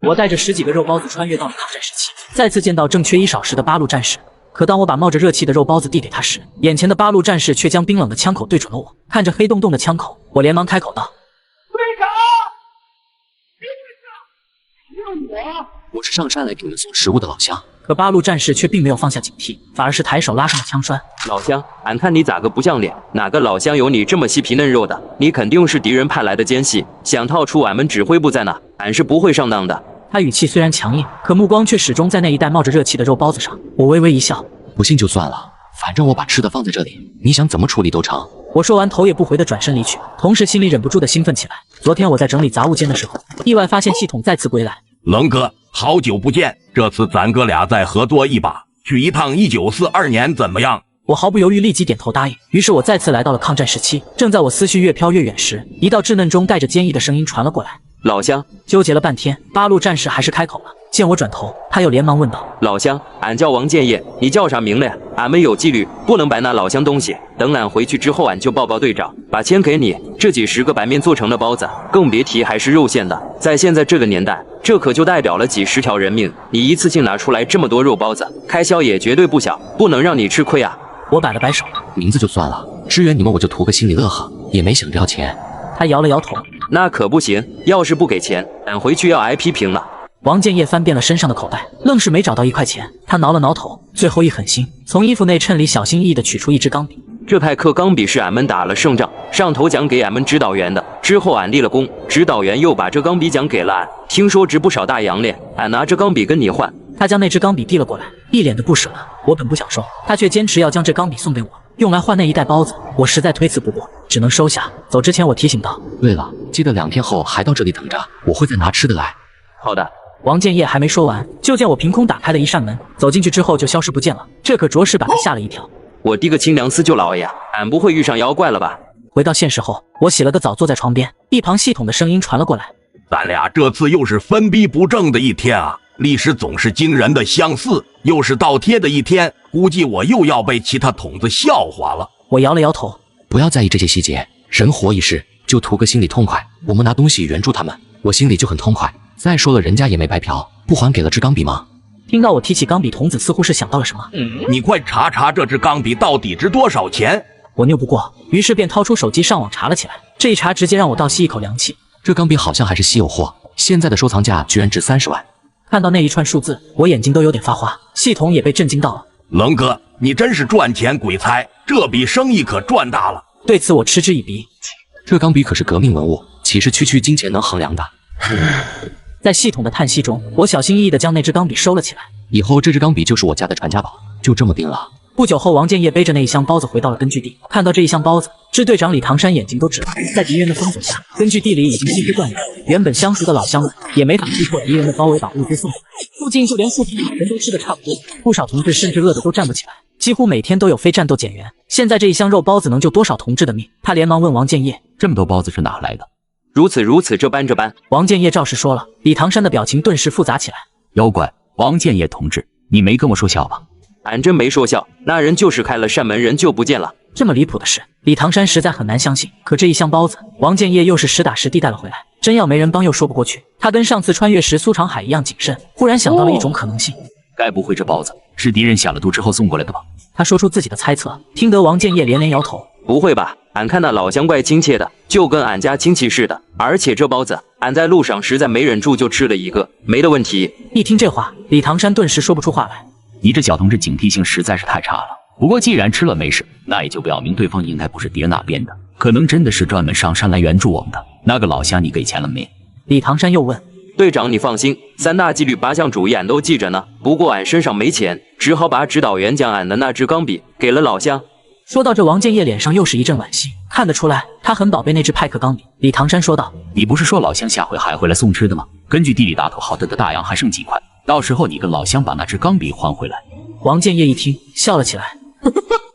S1: 我带着10几个肉包子穿越到了抗战时期，再次见到正缺衣少食的八路战士。可当我把冒着热气的肉包子递给他时，眼前的八路战士却将冰冷的枪口对准了我。看着黑洞洞的枪口，我连忙开口道，
S4: 队长，
S3: 我是上山来给你们送食物的老乡。
S1: 可八路战士却并没有放下警惕，反而是抬手拉上了枪栓。
S11: 老乡，俺看你咋个不像脸？哪个老乡有你这么细皮嫩肉的？你肯定是敌人派来的奸细，想套出俺们指挥部在哪？俺是不会上当的。
S1: 他语气虽然强硬，可目光却始终在那一袋冒着热气的肉包子上。我微微一笑，
S3: 不信就算了，反正我把吃的放在这里，你想怎么处理都成。
S1: 我说完，头也不回地转身离去，同时心里忍不住地兴奋起来。昨天我在整理杂物间的时候，意外发现系统再次归来。
S4: 冷哥，好久不见，这次咱哥俩再合作一把，去一趟1942年怎么样？
S1: 我毫不犹豫立即点头答应。于是我再次来到了抗战时期。正在我思绪越飘越远时，一道稚嫩中带着坚毅的声音传了过来。
S11: 老乡，
S1: 纠结了半天，八路战士还是开口了。见我转头，他又连忙问道：
S11: 老乡，俺叫王建业，你叫啥名了呀？俺们有纪律，不能白拿老乡东西。等俺回去之后，俺就报告队长，把钱给你。这几十个白面做成的包子，更别提还是肉馅的。在现在这个年代，这可就代表了几十条人命。你一次性拿出来这么多肉包子，开销也绝对不小，不能让你吃亏啊！
S1: 我摆了摆手，
S3: 名字就算了，支援你们我就图个心里乐呵，也没想着要钱。
S1: 他摇了摇头，
S11: 那可不行，要是不给钱，俺回去要挨批评了。
S1: 王建业翻遍了身上的口袋，愣是没找到1块钱。他挠了挠头，最后一狠心，从衣服内衬里小心翼翼地取出一支钢笔。
S11: 这派克钢笔是俺们打了胜仗，上头奖给俺们指导员的。之后俺立了功，指导员又把这钢笔奖给了俺，听说值不少大洋嘞。俺拿着钢笔跟你换。
S1: 他将那支钢笔递了过来，一脸的不舍。我本不想收，他却坚持要将这钢笔送给我，用来换那一袋包子。我实在推辞不过，只能收下。走之前我提醒道：
S3: 对了，记得2天后还到这里等着，我会再拿吃的来。
S11: 好的。
S1: 王建业还没说完，就见我凭空打开了一扇门，走进去之后就消失不见了。这可着实把他吓了一跳。
S11: 我滴个清凉四舅老爷，俺不会遇上妖怪了吧？
S1: 回到现实后，我洗了个澡，坐在床边，一旁系统的声音传了过来：
S4: 咱俩这次又是分逼不正的一天啊，历史总是惊人的相似，又是倒贴的一天，估计我又要被其他筒子笑话了。
S1: 我摇了摇头，
S3: 不要在意这些细节，人活一世，就图个心里痛快。我们拿东西援助他们，我心里就很痛快。再说了，人家也没白嫖，不还给了支钢笔吗？
S1: 听到我提起钢笔，童子似乎是想到了什么。
S4: 你快查查这支钢笔到底值多少钱？
S1: 我拗不过，于是便掏出手机上网查了起来。这一查直接让我倒吸一口凉气。
S3: 这钢笔好像还是稀有货，现在的收藏价居然值30万。
S1: 看到那一串数字，我眼睛都有点发花，系统也被震惊到了。
S4: 冷哥，你真是赚钱鬼才，这笔生意可赚大了。
S1: 对此我嗤之以鼻。
S3: 这钢笔可是革命文物，岂是区区金钱能衡量的？
S1: 在系统的叹息中，我小心翼翼地将那支钢笔收了起来。
S3: 以后这支钢笔就是我家的传家宝，就这么定了。
S1: 不久后，王建业背着那一箱包子回到了根据地。看到这一箱包子，支队长李唐山眼睛都直了。在敌人的封锁下，根据地里已经几乎断粮，原本相熟的老乡们也没法击破敌人的包围，把物资送回来。附近就连附近人都吃得差不多，不少同志甚至饿得都站不起来。几乎每天都有非战斗减员。现在这一箱肉包子能救多少同志的命？他连忙问王建业：
S6: 这么多包子是哪来的？
S11: 如此，这般。
S1: 王建业照实说了。李唐山的表情顿时复杂起来。
S6: 妖怪，王建业同志，你没跟我说笑吧？
S11: 俺真没说笑，那人就是开了扇门，人就不见了。
S1: 这么离谱的事，李唐山实在很难相信。可这一箱包子，王建业又是实打实地带了回来，真要没人帮又说不过去。他跟上次穿越时苏长海一样谨慎，忽然想到了一种可能性。
S6: 该不会这包子是敌人下了毒之后送过来的吧？
S1: 他说出自己的猜测，听得王建业连连摇头。
S11: 不会吧，俺看那老乡怪亲切的，就跟俺家亲戚似的。而且这包子，俺在路上实在没忍住就吃了一个，没的问题。
S1: 一听这话，李唐山顿时说不出话来。
S6: 你这小同志警惕性实在是太差了。不过既然吃了没事，那也就表明对方应该不是敌人那边的，可能真的是专门上山来援助我们的。那个老乡，你给钱了没？
S1: 李唐山又问。
S11: 队长，你放心，3大纪律8项主义俺都记着呢。不过俺身上没钱，只好把指导员将俺的那支钢笔给了老乡。
S1: 说到这，王建业脸上又是一阵惋惜，看得出来他很宝贝那支派克钢笔。李唐山说道：
S6: 你不是说老乡下回还会来送吃的吗？根据地里大头好的大洋还剩几块，到时候你跟老乡把那支钢笔换回来。
S1: 王建业一听笑了起来，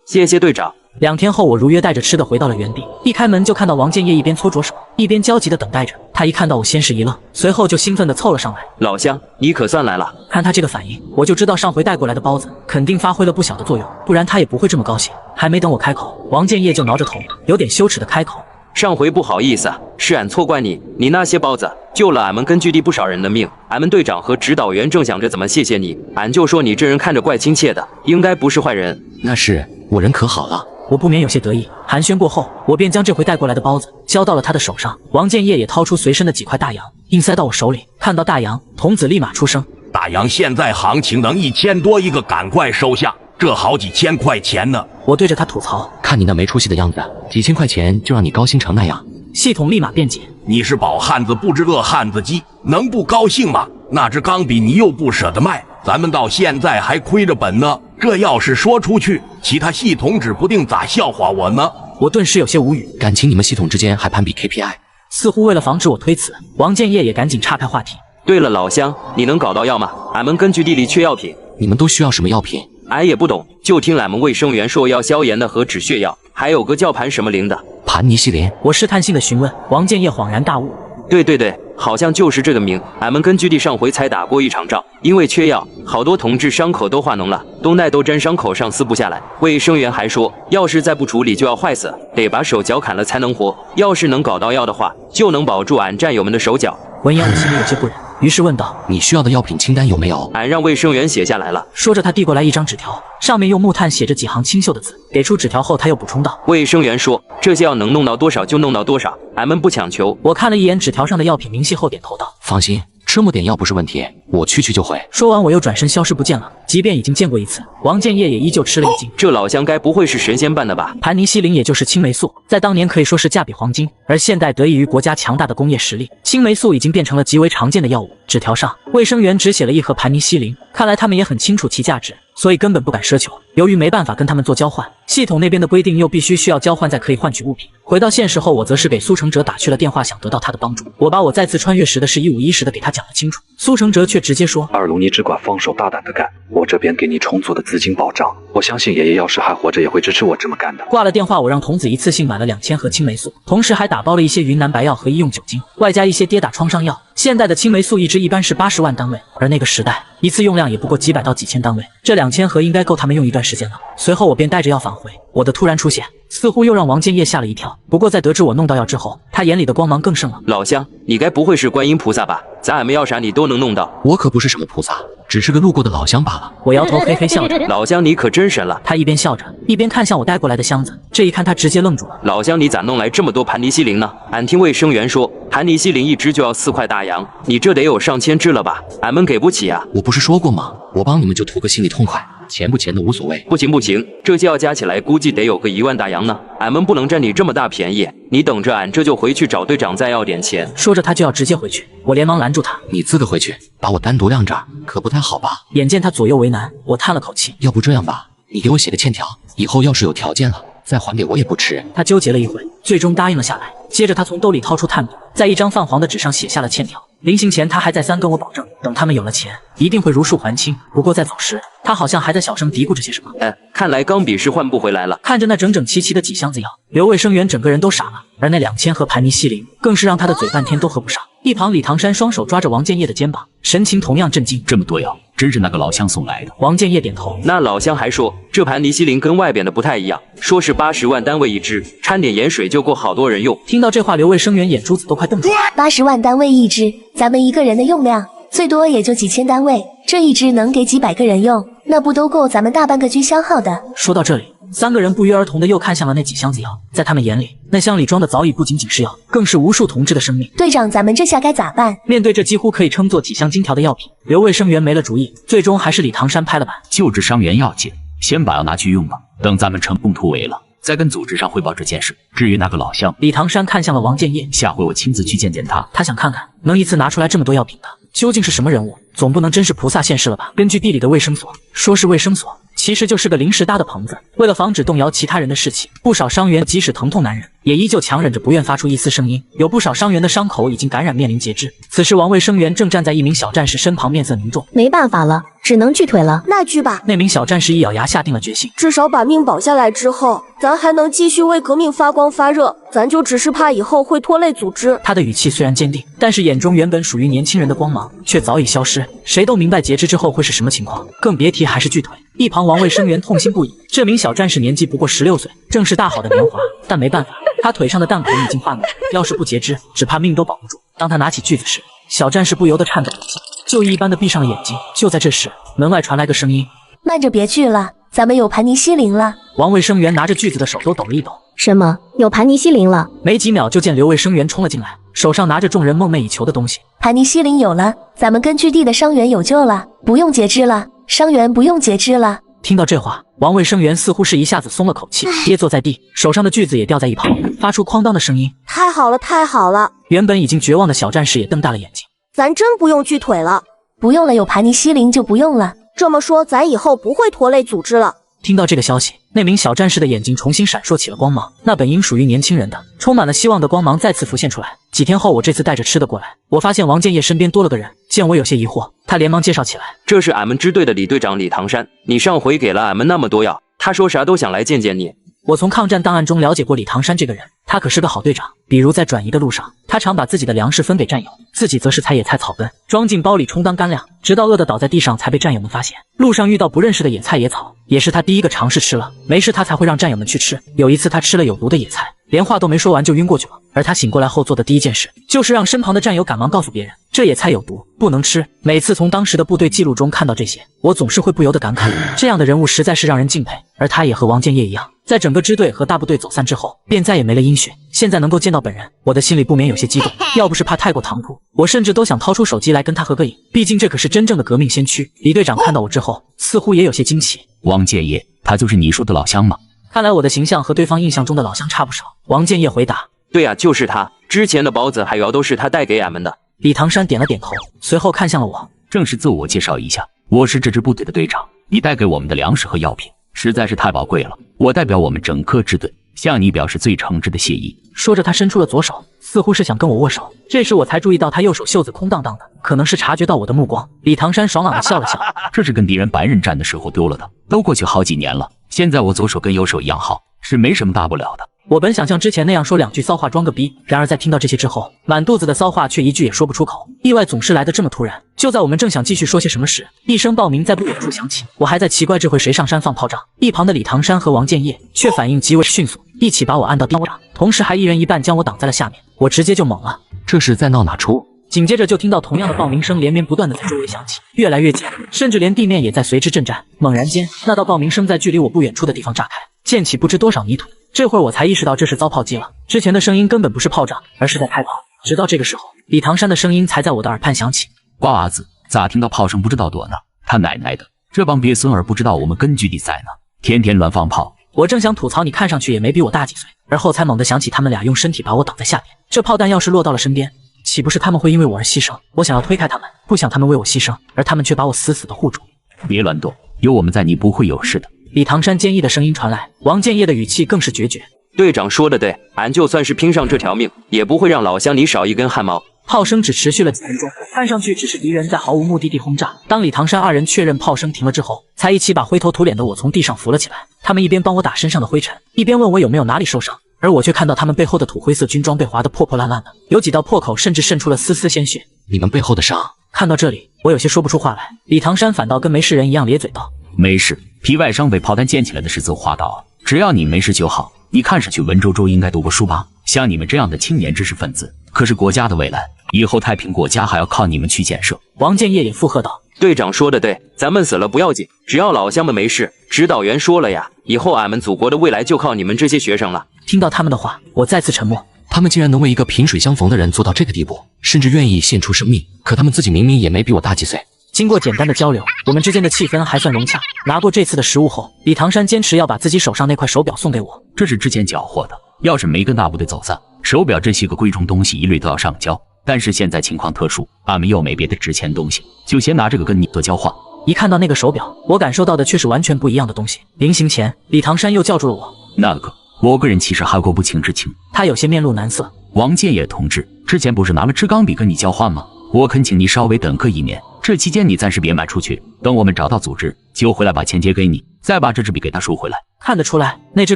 S11: 谢谢队长。
S1: 2天后，我如约带着吃的回到了原地。一开门就看到王建业一边搓着手，一边焦急地等待着。他一看到我，先是一愣，随后就兴奋地凑了上来。
S11: 老乡，你可算来了！
S1: 看他这个反应，我就知道上回带过来的包子肯定发挥了不小的作用，不然他也不会这么高兴。还没等我开口，王建业就挠着头，有点羞耻地开口：
S11: 上回不好意思啊，是俺错怪你。你那些包子救了俺们根据地不少人的命，俺们队长和指导员正想着怎么谢谢你，俺就说你这人看着怪亲切的，应该不是坏人。
S3: 那是，我人可好了。
S1: 我不免有些得意，寒暄过后，我便将这回带过来的包子交到了他的手上。王建业也掏出随身的几块大洋，硬塞到我手里。看到大洋，童子立马出声：
S4: 大洋现在行情能1000多一个，赶快收下，这好几千块钱呢。
S1: 我对着他吐槽：
S3: 看你那没出息的样子，几千块钱就让你高兴成那样。
S1: 系统立马辩解：
S4: 你是饱汉子不知饿汉子饥，能不高兴吗？那支钢笔你又不舍得卖，咱们到现在还亏着本呢。这要是说出去，其他系统指不定咋笑话我呢。
S1: 我顿时有些无语，
S3: 感情你们系统之间还攀比 KPI。
S1: 似乎为了防止我推辞，王建业也赶紧岔开话题：
S11: 对了，老乡，你能搞到药吗？俺们根据地里缺药品。
S3: 你们都需要什么药品？
S11: 俺也不懂，就听俺们卫生员说要消炎的和止血药，还有个叫盘什么灵的。
S3: 盘尼西林。
S1: 我试探性的询问，王建业恍然大悟。
S11: 对，好像就是这个名。俺们根据地上回才打过一场仗，因为缺药，好多同志伤口都化脓了，冬带都粘伤口上撕不下来。卫生员还说，要是再不处理就要坏死，得把手脚砍了才能活。要是能搞到药的话，就能保住俺战友们的手脚。
S1: 闻言我心里有些不忍，于是问道：“
S3: 你需要的药品清单有没有？”
S11: 俺让卫生员写下来了。
S1: 说着，他递过来一张纸条，上面用木炭写着几行清秀的字。给出纸条后，他又补充道：“
S11: 卫生员说，这些药能弄到多少就弄到多少，俺们不强求。”
S1: 我看了一眼纸条上的药品明细后，点头道：“
S3: 放心，吃抹点药不是问题，我去就会。”
S1: 说完，我又转身消失不见了。即便已经见过一次，王建业也依旧吃了一惊。
S11: 这老乡该不会是神仙办的吧？
S1: 盘尼西林也就是青霉素，在当年可以说是价比黄金，而现代得益于国家强大的工业实力，青霉素已经变成了极为常见的药物。纸条上，卫生员只写了一盒盘尼西林，看来他们也很清楚其价值，所以根本不敢奢求。由于没办法跟他们做交换，系统那边的规定又必须需要交换才可以换取物品。回到现实后，我则是给苏成哲打去了电话，想得到他的帮助。我把我再次穿越时的事一五一十的给他讲了清楚。苏成哲却直接说：“
S9: 二龙，你只管放手大胆的干，我这边给你充足的资金保障。我相信爷爷要是还活着，也会支持我这么干的。”
S1: 挂了电话，我让童子一次性买了2000盒青霉素，同时还打包了一些云南白药和医用酒精，外加一些跌打创伤药。现代的青霉素一支一般是80万单位，而那个时代一次用量也不过几百到几千单位，这2000盒应该够他们用一段时间了。随后我便带着药返回，我的突然出现似乎又让王建业吓了一跳。不过在得知我弄到药之后，他眼里的光芒更盛了。
S11: 老乡，你该不会是观音菩萨吧？咱俺们要啥你都能弄到。
S3: 我可不是什么菩萨，只是个路过的老乡罢了。
S1: 我摇头嘿嘿笑着。
S11: 老乡你可真神了。
S1: 他一边笑着，一边看向我带过来的箱子。这一看他直接愣住了。
S11: 老乡你咋弄来这么多盘尼西林呢？俺听卫生员说，盘尼西林一支就要4块大洋，你这得有上千支了吧？俺们给不起啊。
S3: 我不是说过吗？我帮你们就图个心里痛快，钱不钱的无所谓。
S11: 不行，这些药加起来估计得有个1万大洋呢，俺们不能占你这么大便宜。你等着，俺这就回去找队长再要点钱。
S1: 说着他就要直接回去，我连忙拦住他。
S3: 你自个回去，把我单独晾这儿，可不太好吧？
S1: 眼见他左右为难，我叹了口气。
S3: 要不这样吧，你给我写个欠条，以后要是有条件了再还给我也不迟。
S1: 他纠结了一会，最终答应了下来。接着他从兜里掏出炭笔，在一张泛黄的纸上写下了欠条。临行前他还再三跟我保证，等他们有了钱，一定会如数还清。不过在走时，他好像还在小声嘀咕着些什么。
S11: 看来钢笔是换不回来了。
S1: 看着那整整齐齐的几箱子药，刘卫生员整个人都傻了，而那2000盒盘尼西林更是让他的嘴半天都合不上。一旁李唐山双手抓着王建业的肩膀，神情同样震惊。
S6: 这么多药，真是那个老乡送来的？
S1: 王建业点头。
S11: 那老乡还说，这盘尼西林跟外边的不太一样，说是80万单位一支，掺点盐水就够好多人用。
S1: 听到这话，刘卫生员眼珠子都快瞪住了。
S5: 80万单位一支，咱们一个人的用量最多也就几千单位，这一支能给几百个人用，那不都够咱们大半个军消耗的？
S1: 说到这里，3个人不约而同的又看向了那几箱子药，在他们眼里，那箱里装的早已不仅仅是药，更是无数同志的生命。
S5: 队长，咱们这下该咋办？
S1: 面对这几乎可以称作几箱金条的药品，刘卫生员没了主意，最终还是李唐山拍了板。
S6: 救治伤员要紧，先把药拿去用吧，等咱们成功突围了，再跟组织上汇报这件事。至于那个老乡，
S1: 李唐山看向了王建业，
S6: 下回我亲自去见见他。
S1: 他想看看能一次拿出来这么多药品的究竟是什么人物，总不能真是菩萨现世了吧？根据地里的卫生所说，是卫生所，其实就是个临时搭的棚子。为了防止动摇其他人的士气，不少伤员即使疼痛难忍，也依旧强忍着不愿发出一丝声音。有不少伤员的伤口已经感染，面临截肢。此时王卫生员正站在一名小战士身旁，面色凝重。
S5: 没办法了，只能锯腿了。
S2: 那锯吧。
S1: 那名小战士一咬牙下定了决心，
S12: 至少把命保下来之后，咱还能继续为革命发光发热。咱就只是怕以后会拖累组织。
S1: 他的语气虽然坚定，但是眼中原本属于年轻人的光芒却早已消失。谁都明白截肢之后会是什么情况，更别提还是锯腿。一旁王卫生员痛心不已。这名小战士年纪不过16岁，正是大好的年华，但没办法，他腿上的弹孔已经化脓，要是不截肢，只怕命都保不住。当他拿起锯子时，小战士不由得颤抖了一下，就一般的闭上了眼睛。就在这时，门外传来个声音：“
S5: 慢着，别锯了，咱们有盘尼西林了。”
S1: 王卫生员拿着锯子的手都抖了一抖。
S5: 什么？有盘尼西林了？
S1: 没几秒，就见刘卫生员冲了进来，手上拿着众人梦寐以求的东西。
S5: 盘尼西林有了，咱们根据地的伤员有救了，不用截肢了，伤员不用截肢了。
S1: 听到这话，王卫生员似乎是一下子松了口气，跌坐在地，手上的锯子也掉在一旁，发出哐当的声音。
S12: 太好了，太好了！
S1: 原本已经绝望的小战士也瞪大了眼睛。
S12: 咱真不用锯腿了？
S5: 不用了，有盘尼西林就不用了。
S12: 这么说，咱以后不会拖累组织了。
S1: 听到这个消息，那名小战士的眼睛重新闪烁起了光芒，那本应属于年轻人的、充满了希望的光芒再次浮现出来。几天后，我这次带着吃的过来，我发现王建业身边多了个人，见我有些疑惑，他连忙介绍起来：“
S11: 这是俺们支队的李队长李唐山，你上回给了俺们那么多药，他说啥都想来见见你。”
S1: 我从抗战档案中了解过李唐山这个人，他可是个好队长。比如在转移的路上，他常把自己的粮食分给战友，自己则是采野菜草根，装进包里充当干粮，直到饿得倒在地上才被战友们发现。路上遇到不认识的野菜野草，也是他第一个尝试吃了，没事他才会让战友们去吃。有一次他吃了有毒的野菜，连话都没说完就晕过去了，而他醒过来后做的第一件事，就是让身旁的战友赶忙告诉别人，这野菜有毒，不能吃。每次从当时的部队记录中看到这些，我总是会不由得感慨，这样的人物实在是让人敬佩。而他也和王建业一样，在整个支队和大部队走散之后，便再也没了音讯。现在能够见到本人，我的心里不免有些激动。要不是怕太过唐突，我甚至都想掏出手机来跟他合个影，毕竟这可是真正的革命先驱。李队长看到我之后，似乎也有些惊奇。
S6: 王建业，他就是你说的老乡吗？
S1: 看来我的形象和对方印象中的老乡差不少。王建业回答：“
S11: 对呀，就是他。之前的包子还有药都是他带给俺们的。”
S1: 李唐山点了点头，随后看向了我：“
S6: 正式自我介绍一下，我是这支部队的队长。你带给我们的粮食和药品实在是太宝贵了，我代表我们整个支队向你表示最诚挚的谢意。”
S1: 说着，他伸出了左手，似乎是想跟我握手。这时我才注意到他右手袖子空荡荡的，可能是察觉到我的目光。李唐山爽朗地笑了笑：“
S6: 这是跟敌人白刃战的时候丢了的，都过去好几年了。现在我左手跟右手一样好，是没什么大不了的。”
S1: 我本想像之前那样说两句骚话装个逼，然而在听到这些之后，满肚子的骚话却一句也说不出口。意外总是来得这么突然，就在我们正想继续说些什么时，一声报鸣在不远处响起。我还在奇怪这回谁上山放炮仗，一旁的李唐山和王建业却反应极为迅速，一起把我按到地上，同时还一人一半将我挡在了下面。我直接就懵了，
S3: 这是在闹哪出？
S1: 紧接着就听到同样的报鸣声连绵不断的在周围响起，越来越近，甚至连地面也在随之震颤。猛然间，那道报鸣声在距离我不远处的地方炸开，溅起不知多少泥土。这会儿我才意识到这是遭炮击了，之前的声音根本不是炮仗，而是在开炮。直到这个时候，李唐山的声音才在我的耳畔响起：“
S6: 瓜娃子，咋听到炮声不知道躲呢？他奶奶的，这帮鳖孙儿不知道我们根据地在呢，天天乱放炮。”
S1: 我正想吐槽你看上去也没比我大几岁，而后才猛地想起他们俩用身体把我挡在下面，这炮弹要是落到了身边，岂不是他们会因为我而牺牲？我想要推开他们，不想他们为我牺牲，而他们却把我死死地护住。
S6: 别乱动，有我们在，你不会有事的。
S1: 李唐山坚毅的声音传来，王建业的语气更是决绝：“
S11: 队长说的对，俺就算是拼上这条命，也不会让老乡你少一根汗毛。”
S1: 炮声只持续了几分钟，看上去只是敌人在毫无目的地轰炸。当李唐山二人确认炮声停了之后，才一起把灰头土脸的我从地上扶了起来。他们一边帮我打身上的灰尘，一边问我有没有哪里受伤，而我却看到他们背后的土灰色军装被划得破破烂烂的，有几道破口甚至渗出了丝丝鲜血。
S3: 你们背后的伤？
S1: 看到这里，我有些说不出话来。李唐山反倒跟没事人一样咧嘴道：“
S6: 没事，皮外伤被炮弹溅起来的是则划到啊，只要你没事就好。你看上去文绉绉，应该读过书吧？像你们这样的青年知识分子，可是国家的未来，以后太平国家还要靠你们去建设。”
S1: 王建业也附和道：“
S11: 队长说的对，咱们死了不要紧，只要老乡们没事。指导员说了呀，以后俺们祖国的未来就靠你们这些学生了。”
S1: 听到他们的话，我再次沉默。
S3: 他们竟然能为一个萍水相逢的人做到这个地步，甚至愿意献出生命，可他们自己明明也没比我大几岁。
S1: 经过简单的交流，我们之间的气氛还算融洽。拿过这次的食物后，李唐山坚持要把自己手上那块手表送给我。
S6: 这是之前缴获的，要是没跟大部队走散，手表这些个贵重东西一律都要上交。但是现在情况特殊，俺们又没别的值钱东西，就先拿这个跟你做交换。
S1: 一看到那个手表，我感受到的却是完全不一样的东西。临行前，李唐山又叫住了我：“
S6: 那个，我个人其实还有过不情之请。”
S1: 他有些面露难色：“
S6: 王建业同志，之前不是拿了支钢笔跟你交换吗？我恳请你稍微等个1年，这期间你暂时别卖出去，等我们找到组织，就回来把钱结给你，再把这支笔给他赎回来。”
S1: 看得出来，那支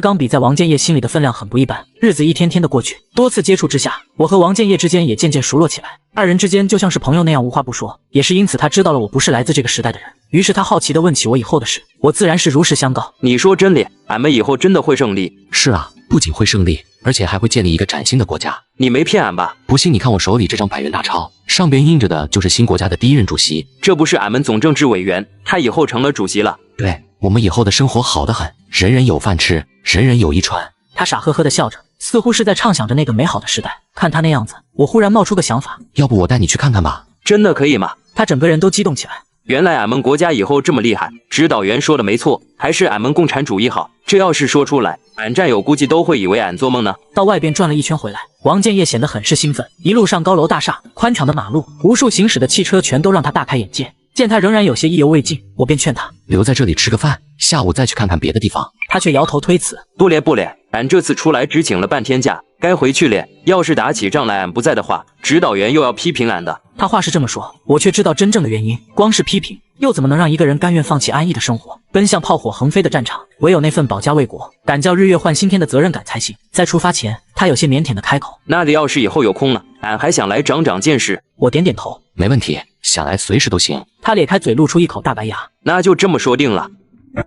S1: 钢笔在王建业心里的分量很不一般。日子一天天的过去，多次接触之下，我和王建业之间也渐渐熟络起来，二人之间就像是朋友那样无话不说。也是因此，他知道了我不是来自这个时代的人，于是他好奇地问起我以后的事，我自然是如实相告。
S11: 你说真理，俺们以后真的会胜利？
S3: 是啊，不仅会胜利，而且还会建立一个崭新的国家。
S11: 你没骗俺吧？
S3: 不信你看我手里这张100元大钞，上边印着的就是新国家的第一任主席。
S11: 这不是俺们总政治委员，他以后成了主席了。
S3: 对，我们以后的生活好得很，人人有饭吃，人人有衣穿。
S1: 他傻呵呵地笑着，似乎是在畅想着那个美好的时代。看他那样子，我忽然冒出个想法，
S3: 要不我带你去看看吧？
S11: 真的可以吗？
S1: 他整个人都激动起来。
S11: 原来俺们国家以后这么厉害，指导员说的没错，还是俺们共产主义好。这要是说出来，俺战友估计都会以为俺做梦呢。
S1: 到外边转了一圈回来，王建业显得很是兴奋。一路上高楼大厦、宽敞的马路、无数行驶的汽车，全都让他大开眼界。见他仍然有些意犹未尽，我便劝他
S3: 留在这里吃个饭，下午再去看看别的地方。
S1: 他却摇头推辞。
S11: 不咧，俺这次出来只请了半天假，该回去咧。要是打起仗来俺不在的话，指导员又要批评俺的。
S1: 他话是这么说，我却知道真正的原因。光是批评，又怎么能让一个人甘愿放弃安逸的生活，奔向炮火横飞的战场？唯有那份保家卫国、敢叫日月换新天的责任感才行。在出发前，他有些腼腆的开口：“
S11: 那得要是以后有空了，俺还想来长长见识。”
S1: 我点点头：“
S3: 没问题，想来随时都行。”
S1: 他咧开嘴，露出一口大白牙：“
S11: 那就这么说定了。”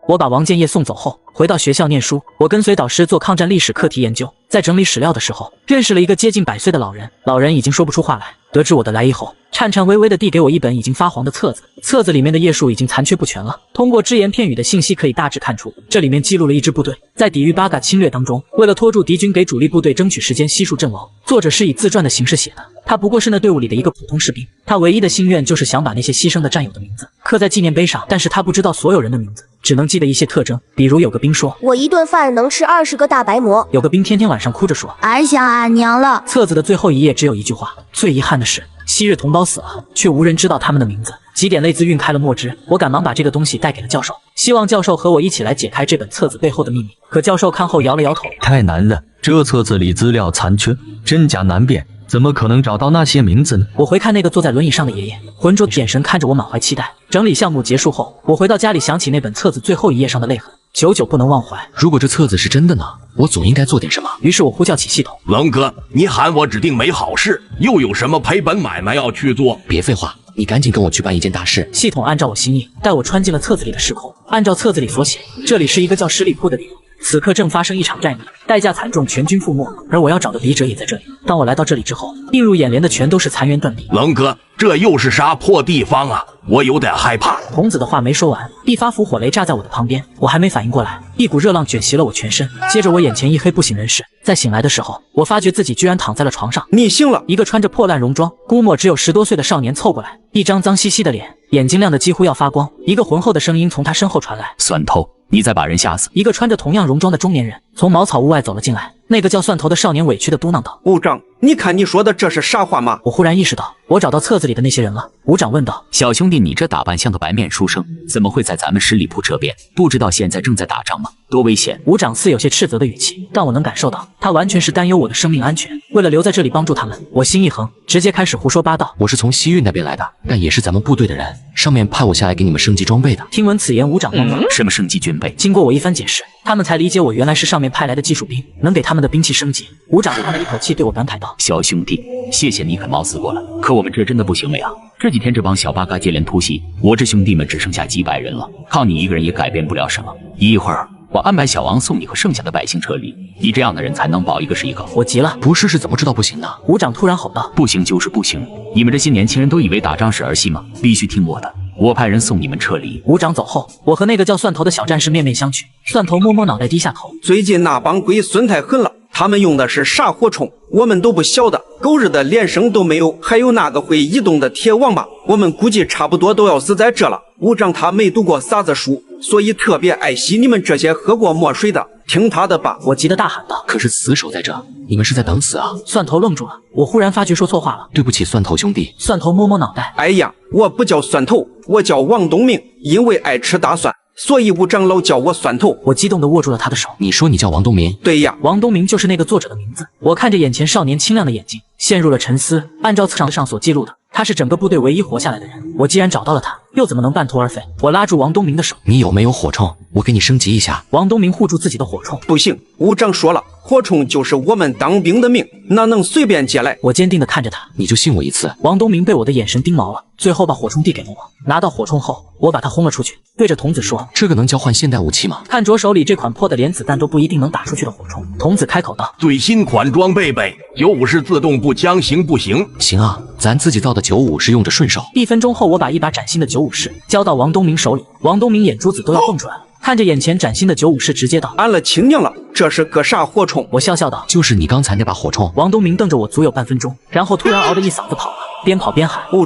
S1: 我把王建业送走后，回到学校念书。我跟随导师做抗战历史课题研究，在整理史料的时候，认识了一个接近100岁的老人。老人已经说不出话来，得知我的来意后，颤颤巍巍地递给我一本已经发黄的册子。册子里面的页数已经残缺不全了。通过只言片语的信息，可以大致看出，这里面记录了一支部队在抵御八嘎侵略当中，为了拖住敌军，给主力部队争取时间，悉数阵亡。作者是以自传的形式写的。他不过是那队伍里的一个普通士兵，他唯一的心愿就是想把那些牺牲的战友的名字刻在纪念碑上，但是他不知道所有人的名字，只能记得一些特征，比如有个兵说：“
S12: 我一顿饭能吃20个大白馍。”
S1: 有个兵天天晚上哭着说：“
S2: 俺想俺娘了。”
S1: 册子的最后一页只有一句话：“最遗憾的是，昔日同胞死了，却无人知道他们的名字。”几点泪自晕开了墨汁。我赶忙把这个东西带给了教授，希望教授和我一起来解开这本册子背后的秘密。可教授看后摇了摇头：“
S10: 太难了，这册子里资料残缺，真假难辨。”怎么可能找到那些名字呢？
S1: 我回看那个坐在轮椅上的爷爷，浑浊的眼神看着我，满怀期待。整理项目结束后，我回到家里，想起那本册子最后一页上的泪痕，久久不能忘怀。
S3: 如果这册子是真的呢？我总应该做点什么。
S1: 于是我呼叫起系统：“
S4: 龙哥，你喊我指定没好事，又有什么赔本买卖要去做？”
S3: 别废话，你赶紧跟我去办一件大事。
S1: 系统按照我心意，带我穿进了册子里的时空。按照册子里所写，这里是一个叫十里铺的地方。此刻正发生一场战役，代价惨重，全军覆没。而我要找的笔者也在这里。当我来到这里之后，映入眼帘的全都是残垣断壁。
S4: 龙哥，这又是啥破地方啊？我有点害怕。
S1: 童子的话没说完，一发符火雷炸在我的旁边，我还没反应过来，一股热浪卷袭了我全身。接着我眼前一黑，不省人事。在醒来的时候，我发觉自己居然躺在了床上。
S13: 你醒了！
S1: 一个穿着破烂戎装、估摸只有10多岁的少年凑过来，一张脏兮兮的脸，眼睛亮得几乎要发光。一个浑厚的声音从他身后传来：“
S6: 蒜头，你再把人吓死！”
S1: 一个穿着同样戎装的中年人从茅草屋外走了进来。那个叫蒜头的少年委屈地嘟囔道：“
S13: 伍长，你看你说的这是啥话吗？”
S1: 我忽然意识到，我找到册子里的那些人了。伍长问道：“
S6: 小兄弟，你这打扮像个白面书生，怎么会在咱们十里铺这边？不知道现在正在打仗吗？多危险！”
S1: 伍长似有些斥责的语气，但我能感受到他完全是担忧我的生命安全。为了留在这里帮助他们，我心一横，直接开始胡说八道：“
S3: 我是从西域那边来的，但也是咱们部队的人，上面派我下来给你们升级装备的。”
S1: 听闻此言，伍长懵了。
S6: 什么升级军备？
S1: 经过我一番解释，他们才理解我原来是上面派来的技术兵，能给他们的兵器升级。伍长叹了一口气，对我感慨道：“
S6: 小兄弟，谢谢你肯冒死过来，可我们这真的不行了呀！这几天这帮小八嘎接连突袭，我这兄弟们只剩下几百人了，靠你一个人也改变不了什么。一会儿我安排小王送你和剩下的百姓撤离，你这样的人才能保一个是一个。”
S1: 我急了：“
S3: 不试试怎么知道不行呢？”
S1: 伍长突然吼道：“
S6: 不行就是不行！你们这些年轻人都以为打仗是儿戏吗？必须听我的，我派人送你们撤离。”
S1: 伍长走后，我和那个叫蒜头的小战士面面相觑。蒜头摸摸脑袋，低下头：“
S13: 最近那帮龟孙太狠了，他们用的是啥火铳？我们都不晓得，狗日的连声都没有。还有那个会移动的铁王八，我们估计差不多都要死在这了。伍长他没读过啥子书，所以特别爱惜你们这些喝过墨水的，听他的吧！”
S1: 我急得大喊道：“
S3: 可是死守在这，你们是在等死啊！”
S1: 蒜头愣住了，我忽然发觉说错话了：“
S3: 对不起，蒜头兄弟。”
S1: 蒜头摸摸脑袋：“
S13: 哎呀，我不叫蒜头，我叫王东明，因为爱吃大蒜，所以伍长老叫我蒜头。”
S1: 我激动地握住了他的手：“
S3: 你说你叫王东明？”“
S13: 对呀，
S1: 王东明就是那个作者的名字。”我看着眼前少年清亮的眼睛，陷入了沉思。按照册上所记录的，他是整个部队唯一活下来的人。我既然找到了他，又怎么能半途而废？我拉住王东明的手：“
S3: 你有没有火铳？我给你升级一下。”
S1: 王东明护住自己的火铳：“
S13: 不行，伍长说了，火铳就是我们当兵的命，哪能随便借来？”
S1: 我坚定地看着他：“
S3: 你就信我一次。”
S1: 王东明被我的眼神盯毛了，最后把火铳递给了我。拿到火铳后，我把他轰了出去，对着童子说：“
S3: 这个能交换现代武器吗？”
S1: 看着手里这款破的连子弹都不一定能打出去的火铳，童子开口道：“
S4: 最新款装备呗，95式自动步枪行不行？”“
S3: 行啊，咱自己造的95式用着顺手。
S1: ”1分钟后，我把一把崭新的95式交到王东明手里，王东明眼珠子都要蹦出来了。看着眼前崭新的95式，直接道：“
S13: 俺了亲娘了，这是个啥火铳？”
S1: 我笑笑道：“
S3: 就是你刚才那把火铳。”
S1: 王东明瞪着我足有半分钟，然后突然嗷的一嗓子跑了，边跑边喊：“
S13: 伍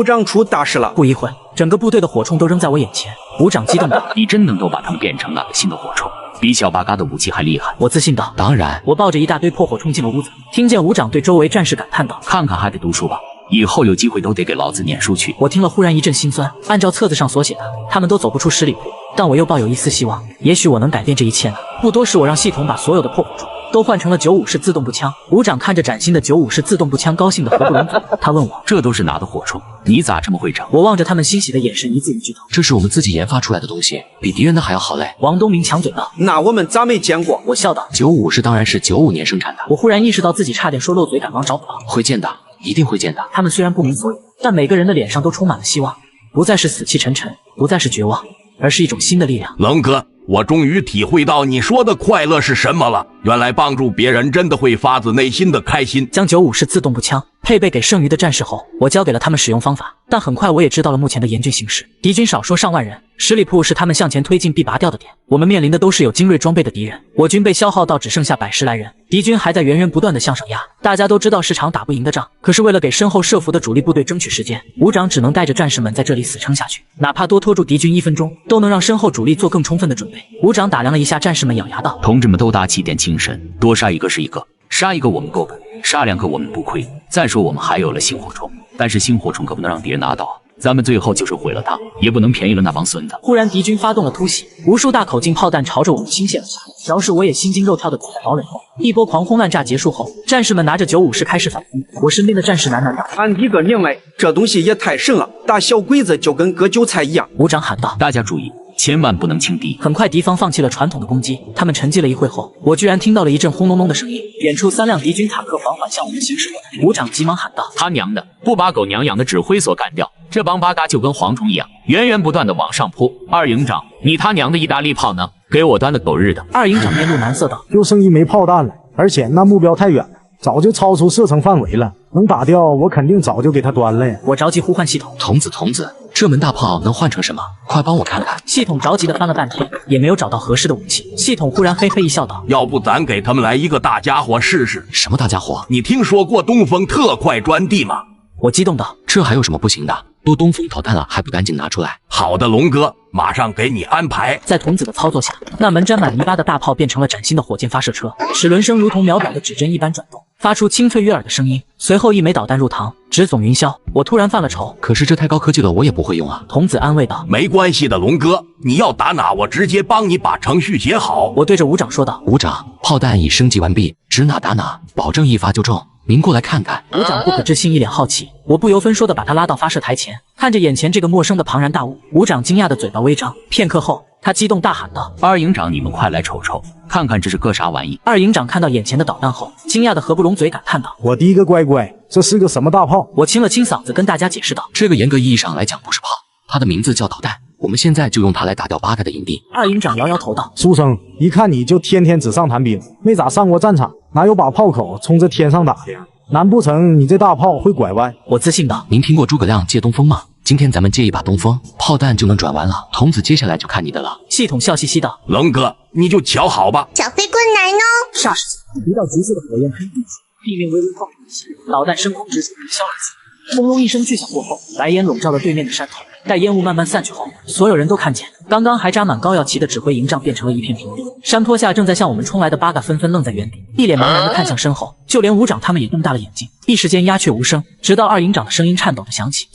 S13: 长出大事了！”
S1: 不一会，整个部队的火铳都扔在我眼前。伍长激动道：“
S6: 你真能够把它们变成那个新的火铳，比小八嘎的武器还厉害！”
S1: 我自信道：“
S3: 当然。”
S1: 我抱着一大堆破火冲进了屋子，听见伍长对周围战士感叹道：“
S6: 看看还得读书吧。以后有机会都得给老子念书去。
S1: 我听了忽然一阵心酸。按照册子上所写的，他们都走不出十里铺，但我又抱有一丝希望，也许我能改变这一切呢。不多时，我让系统把所有的破火种都换成了95式自动步枪。伍长看着崭新的95式自动步枪，高兴的合不拢嘴。他问我，
S6: 这都是哪的火铳？你咋这么会整？
S1: 我望着他们欣喜的眼神，一字一句道：
S3: 这是我们自己研发出来的东西，比敌人的还要好嘞。
S1: 王东明抢嘴道：
S13: 那我们咋没见过？
S1: 我笑道
S3: ：95式当然是95年生产的。
S1: 我忽然意识到自己差点说漏嘴，赶忙找补了：
S3: 会见的，一定会见的。
S1: 他们虽然不明所以，但每个人的脸上都充满了希望，不再是死气沉沉，不再是绝望，而是一种新的力量。
S4: 冷哥，我终于体会到你说的快乐是什么了。原来帮助别人真的会发自内心的开心。
S1: 将95式自动步枪配备给剩余的战士后，我教给了他们使用方法。但很快我也知道了目前的严峻形势，敌军少说上万人，十里铺是他们向前推进必拔掉的点。我们面临的都是有精锐装备的敌人，我军被消耗到只剩下110来人，敌军还在源源不断的向上压。大家都知道是场打不赢的仗，可是为了给身后设伏的主力部队争取时间，伍长只能带着战士们在这里死撑下去，哪怕多拖住敌军1分钟，都能让身后主力做更充分的准备。伍长打量了一下战士们，咬牙道：
S6: 同志们都打起点精神，多杀一个是一个，杀一个我们够本，杀2个我们不亏。再说我们还有了星火虫，但是星火虫可不能让敌人拿到，咱们最后就是毁了它，也不能便宜了那帮孙子。
S1: 忽然敌军发动了突袭，无数大口径炮弹朝着我们倾泻了下来。饶是我也心惊肉跳的躲在堡垒后。一波狂轰滥炸结束后，战士们拿着95式开始反攻。我身边的战士喃喃道：
S13: 俺的个娘嘞，这东西也太神了，打小鬼子就跟割韭菜一样。
S1: 伍长喊道：
S6: 大家注意，千万不能轻敌。
S1: 很快敌方放弃了传统的攻击，他们沉寂了一会后，我居然听到了一阵轰隆隆的声音，远处3辆敌军塔克缓缓向我们行驶过来。伍长急忙喊道：
S6: 他娘的，不把狗娘养的指挥所干掉，这帮八嘎就跟蝗虫一样，源源不断的往上扑。二营长，你他娘的意大利炮呢？给我端个狗日的！
S1: 二营长面露难色道：
S14: 就剩1枚炮弹了，而且那目标太远了，早就超出射程范围了，能打掉我肯定早就给他端了呀。
S1: 我着急呼唤系统：
S3: 童子，这门大炮能换成什么？快帮我看看。
S1: 系统着急的翻了半天，也没有找到合适的武器。系统忽然嘿嘿一笑道：
S4: 要不咱给他们来一个大家伙试试？
S3: 什么大家伙？
S4: 你听说过东风特快专递吗？
S1: 我激动道：
S3: 这还有什么不行的？都东风导弹了，还不赶紧拿出来？
S4: 好的，龙哥，马上给你安排。
S1: 在童子的操作下，那门沾满泥巴的大炮变成了崭新的火箭发射车，齿轮声如同秒表的指针一般转动，发出清脆悦耳的声音。随后1枚导弹入膛，直总云霄。我突然犯了愁，
S3: 可是这太高科技了，我也不会用啊。
S1: 童子安慰道：
S4: 没关系的，龙哥，你要打哪，我直接帮你把程序写好。
S1: 我对着伍长说道：
S3: 伍长，炮弹已升级完毕，指哪打哪，保证一发就中。您过来看看。
S1: 伍长不可置信，一脸好奇。我不由分说的把他拉到发射台前，看着眼前这个陌生的庞然大物，伍长惊讶的嘴巴微张。片刻后，他激动大喊道：
S6: 二营长，你们快来瞅瞅，看看这是个啥玩意！
S1: 二营长看到眼前的导弹后，惊讶的合不拢嘴，感叹道：
S14: 我的一个乖乖，这是个什么大炮？
S1: 我清了清嗓子跟大家解释道：
S3: 这个严格意义上来讲不是炮，它的名字叫导弹，我们现在就用它来打掉八嘎的营地。
S1: 二营长摇摇头道：
S14: 书生，一看你就天天纸上谈兵，没咋上过战场，哪有把炮口冲着天上打的呀？难不成你这大炮会拐弯？
S1: 我自信道：
S3: 您听过诸葛亮借东风吗？今天咱们借一把东风，炮弹就能转弯了。童子，接下来就看你的了。
S1: 系统笑嘻嘻道：
S4: 冷哥，你就瞧好吧。
S2: 小飞棍来呢！
S1: 霎时间，一道急速的火焰喷出，地面微微晃动一些，导弹升空直冲，消了气。轰隆一声巨响过后，白烟笼罩了对面的山头。待烟雾慢慢散去后，所有人都看见，刚刚还扎满膏药旗的指挥营帐变成了一片平地。山坡下正在向我们冲来的八嘎纷纷愣在原地，一脸茫然地看向身后，就连伍长他们也瞪大了眼睛。一时间鸦雀无声，直到二营长的声音颤抖着响起：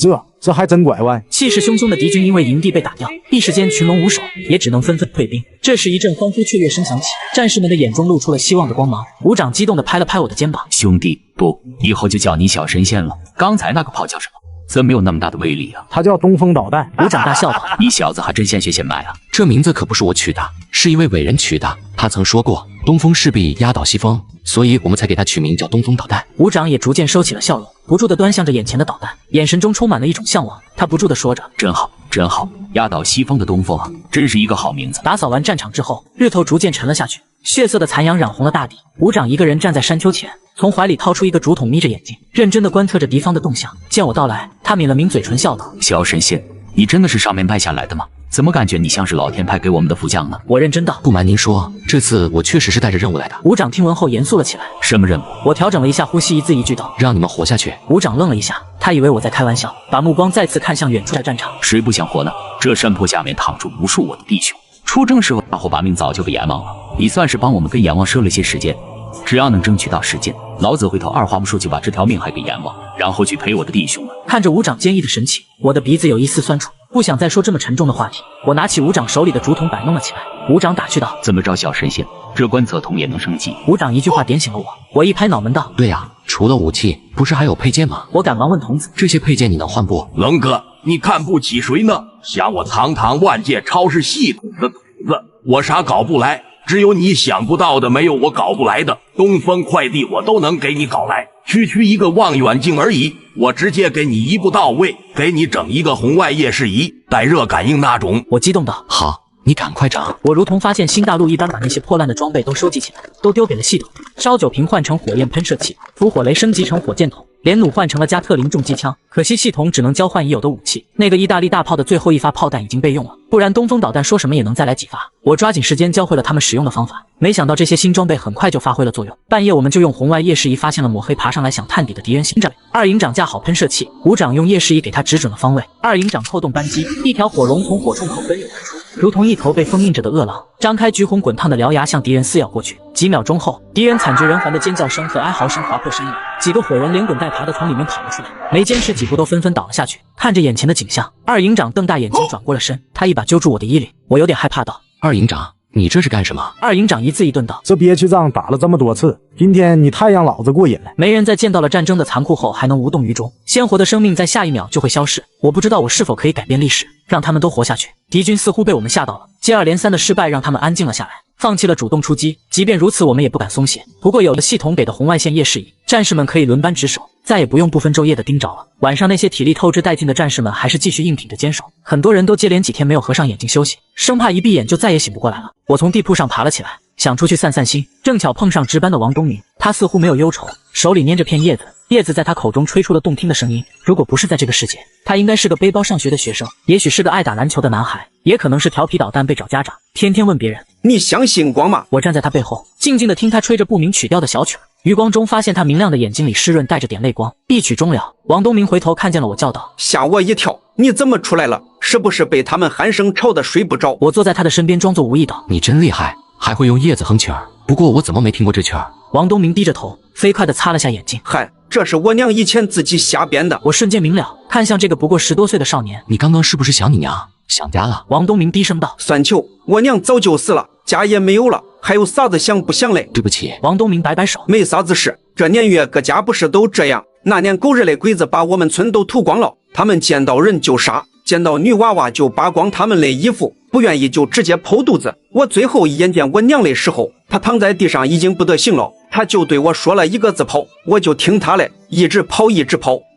S14: 这还真拐弯！
S1: 气势汹汹的敌军因为营地被打掉，一时间群龙无首，也只能纷纷退兵。这时一阵欢呼雀跃声响起，战士们的眼中露出了希望的光芒。伍长激动地拍了拍我的肩膀：
S6: 兄弟，不，以后就叫你小神仙了。刚才那个炮叫什么？怎么没有那么大的威力啊？
S14: 它叫东风导弹。
S1: 伍长大笑道：
S6: 你小子还真现学现卖啊！
S3: 这名字可不是我取的，是一位伟人取的。他曾说过，东风势必压倒西风，所以我们才给他取名叫东风导弹。
S1: 伍长也逐渐收起了笑容，不住地端详着眼前的导弹，眼神中充满了一种向往。他不住地说着：
S6: 真好，真好，压倒西风的东风啊，真是一个好名字。
S1: 打扫完战场之后，日头逐渐沉了下去，血色的残阳染红了大地。伍长一个人站在山丘前，从怀里掏出一个竹筒，眯着眼睛，认真地观测着敌方的动向。见我到来，他抿了抿嘴唇，笑道：
S6: 小神仙，你真的是上面派下来的吗？怎么感觉你像是老天派给我们的副将呢？
S1: 我认真道：
S3: 不瞒您说，这次我确实是带着任务来的。
S1: 伍长听闻后严肃了起来：
S6: 什么任务？
S1: 我调整了一下呼吸，一字一句道：
S3: 让你们活下去。
S1: 伍长愣了一下，他以为我在开玩笑，把目光再次看向远处的战场。
S6: 谁不想活呢？这山坡下面躺着无数我的弟兄，出征时候大伙把命早就给阎王了，你算是帮我们跟阎王赊了些时间。只要能争取到时间，老子回头二话不说就把这条命还给阎王，然后去陪我的弟兄了。
S1: 看着伍长坚毅的神情，我的鼻子有一丝酸楚，不想再说这么沉重的话题。我拿起伍长手里的竹筒摆弄了起来。伍长打趣道：“
S6: 怎么着，小神仙，这观测筒也能升级？”
S1: 伍长一句话点醒了我，我一拍脑门道：“
S3: 对呀，除了武器，不是还有配件吗？”
S1: 我赶忙问童子：“
S3: 这些配件你能换不？”
S4: 龙哥，你看不起谁呢？想我堂堂万界超市系统的筒子，我啥搞不来？只有你想不到的，没有我搞不来的。东风快递我都能给你搞来，区一个望远镜而已，我直接给你一步到位，给你整一个红外夜视仪，带热感应那种。
S1: 我激动道：“
S3: 好。”你赶快整！
S1: 我如同发现新大陆一般，把那些破烂的装备都收集起来，都丢给了系统。烧酒瓶换成火焰喷射器，伏火雷升级成火箭筒，连弩换成了加特林重机枪。可惜系统只能交换已有的武器，那个意大利大炮的最后一发炮弹已经备用了，不然东风导弹说什么也能再来几发。我抓紧时间教会了他们使用的方法，没想到这些新装备很快就发挥了作用。半夜我们就用红外夜视仪发现了抹黑爬上来想探底的敌人新战略。二营长架好喷射器，伍长用夜视仪给他指准了方位。二营长扣动扳机，一条火龙从火铳口奔涌而出，如同一头被封印着的饿狼，张开橘红滚烫的獠牙向敌人撕咬过去。几秒钟后，敌人惨绝人寰的尖叫声和哀嚎声划破声音，几个火人连滚带爬的从里面跑了出来，没坚持几步都纷纷倒了下去。看着眼前的景象，二营长瞪大眼睛转过了身，他一把揪住我的衣领，我有点害怕道：“
S3: 二营长，你这是干什么？”
S1: 二营长一字一顿道：“
S14: 这憋屈仗打了这么多次，今天你太让老子过瘾了。”
S1: 没人在见到了战争的残酷后还能无动于衷，鲜活的生命在下一秒就会消逝。我不知道我是否可以改变历史，让他们都活下去。敌军似乎被我们吓到了，接二连三的失败让他们安静了下来，放弃了主动出击。即便如此，我们也不敢松懈。不过有了系统给的红外线夜视仪，战士们可以轮班值守，再也不用不分昼夜的盯着了。晚上那些体力透支殆尽的战士们还是继续硬挺着坚守，很多人都接连几天没有合上眼睛休息，生怕一闭眼就再也醒不过来了。我从地铺上爬了起来，想出去散散心，正巧碰上值班的王东明，他似乎没有忧愁，手里捏着片叶子，叶子在他口中吹出了动听的声音。如果不是在这个世界，他应该是个背包上学的学生，也许是个爱打篮球的男孩，也可能是调皮捣蛋被找家长，天天问别人
S13: 你相信光吗？
S1: 我站在他背后，静静地听他吹着不明曲调的小曲儿，余光中发现他明亮的眼睛里湿润带着点泪光。一曲终了，王东明回头看见了我，叫道：“
S13: 吓我一跳，你怎么出来了？是不是被他们鼾声吵得睡不着？”
S1: 我坐在他的身边装作无意道：“
S3: 你真厉害，还会用叶子哼曲儿，不过我怎么没听过这曲儿？”
S1: 王东明低着头，飞快地擦了下眼睛：“
S13: 嗨，这是我娘以前自己瞎编的。”
S1: 我瞬间明了，看向这个不过10多岁的少年：“
S3: 你刚刚是不是想你娘，想家了？”
S1: 王东明低声道：“
S13: 算球，我娘早就死了，家也没有了，还有啥子想不想嘞？”
S3: 对不起。
S1: 王东明摆摆手：“
S13: 没啥子事，这年月各家不是都这样？那年狗日的鬼子把我们村都屠光了，他们见到人就杀，见到女娃娃就扒光他们的衣服，不愿意就直接剖肚子。我最后一眼见我娘的时候，她躺在地上已经不得行了，她就对我说了一个字跑，我就听她的，一直跑，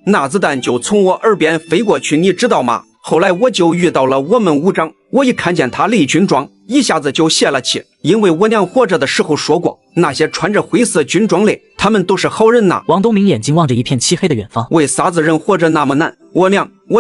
S13: 那子弹就从我耳边飞过去，你知道吗？后来我就遇到了我们伍长，我一看见他雷军装，一下子就泄了气，因为我娘活着的时候说过，那些穿着灰色军装的，他们都是好人呐。”
S1: 王东明眼睛望着一片漆黑的远方：“
S13: 为啥子人活着那么难？我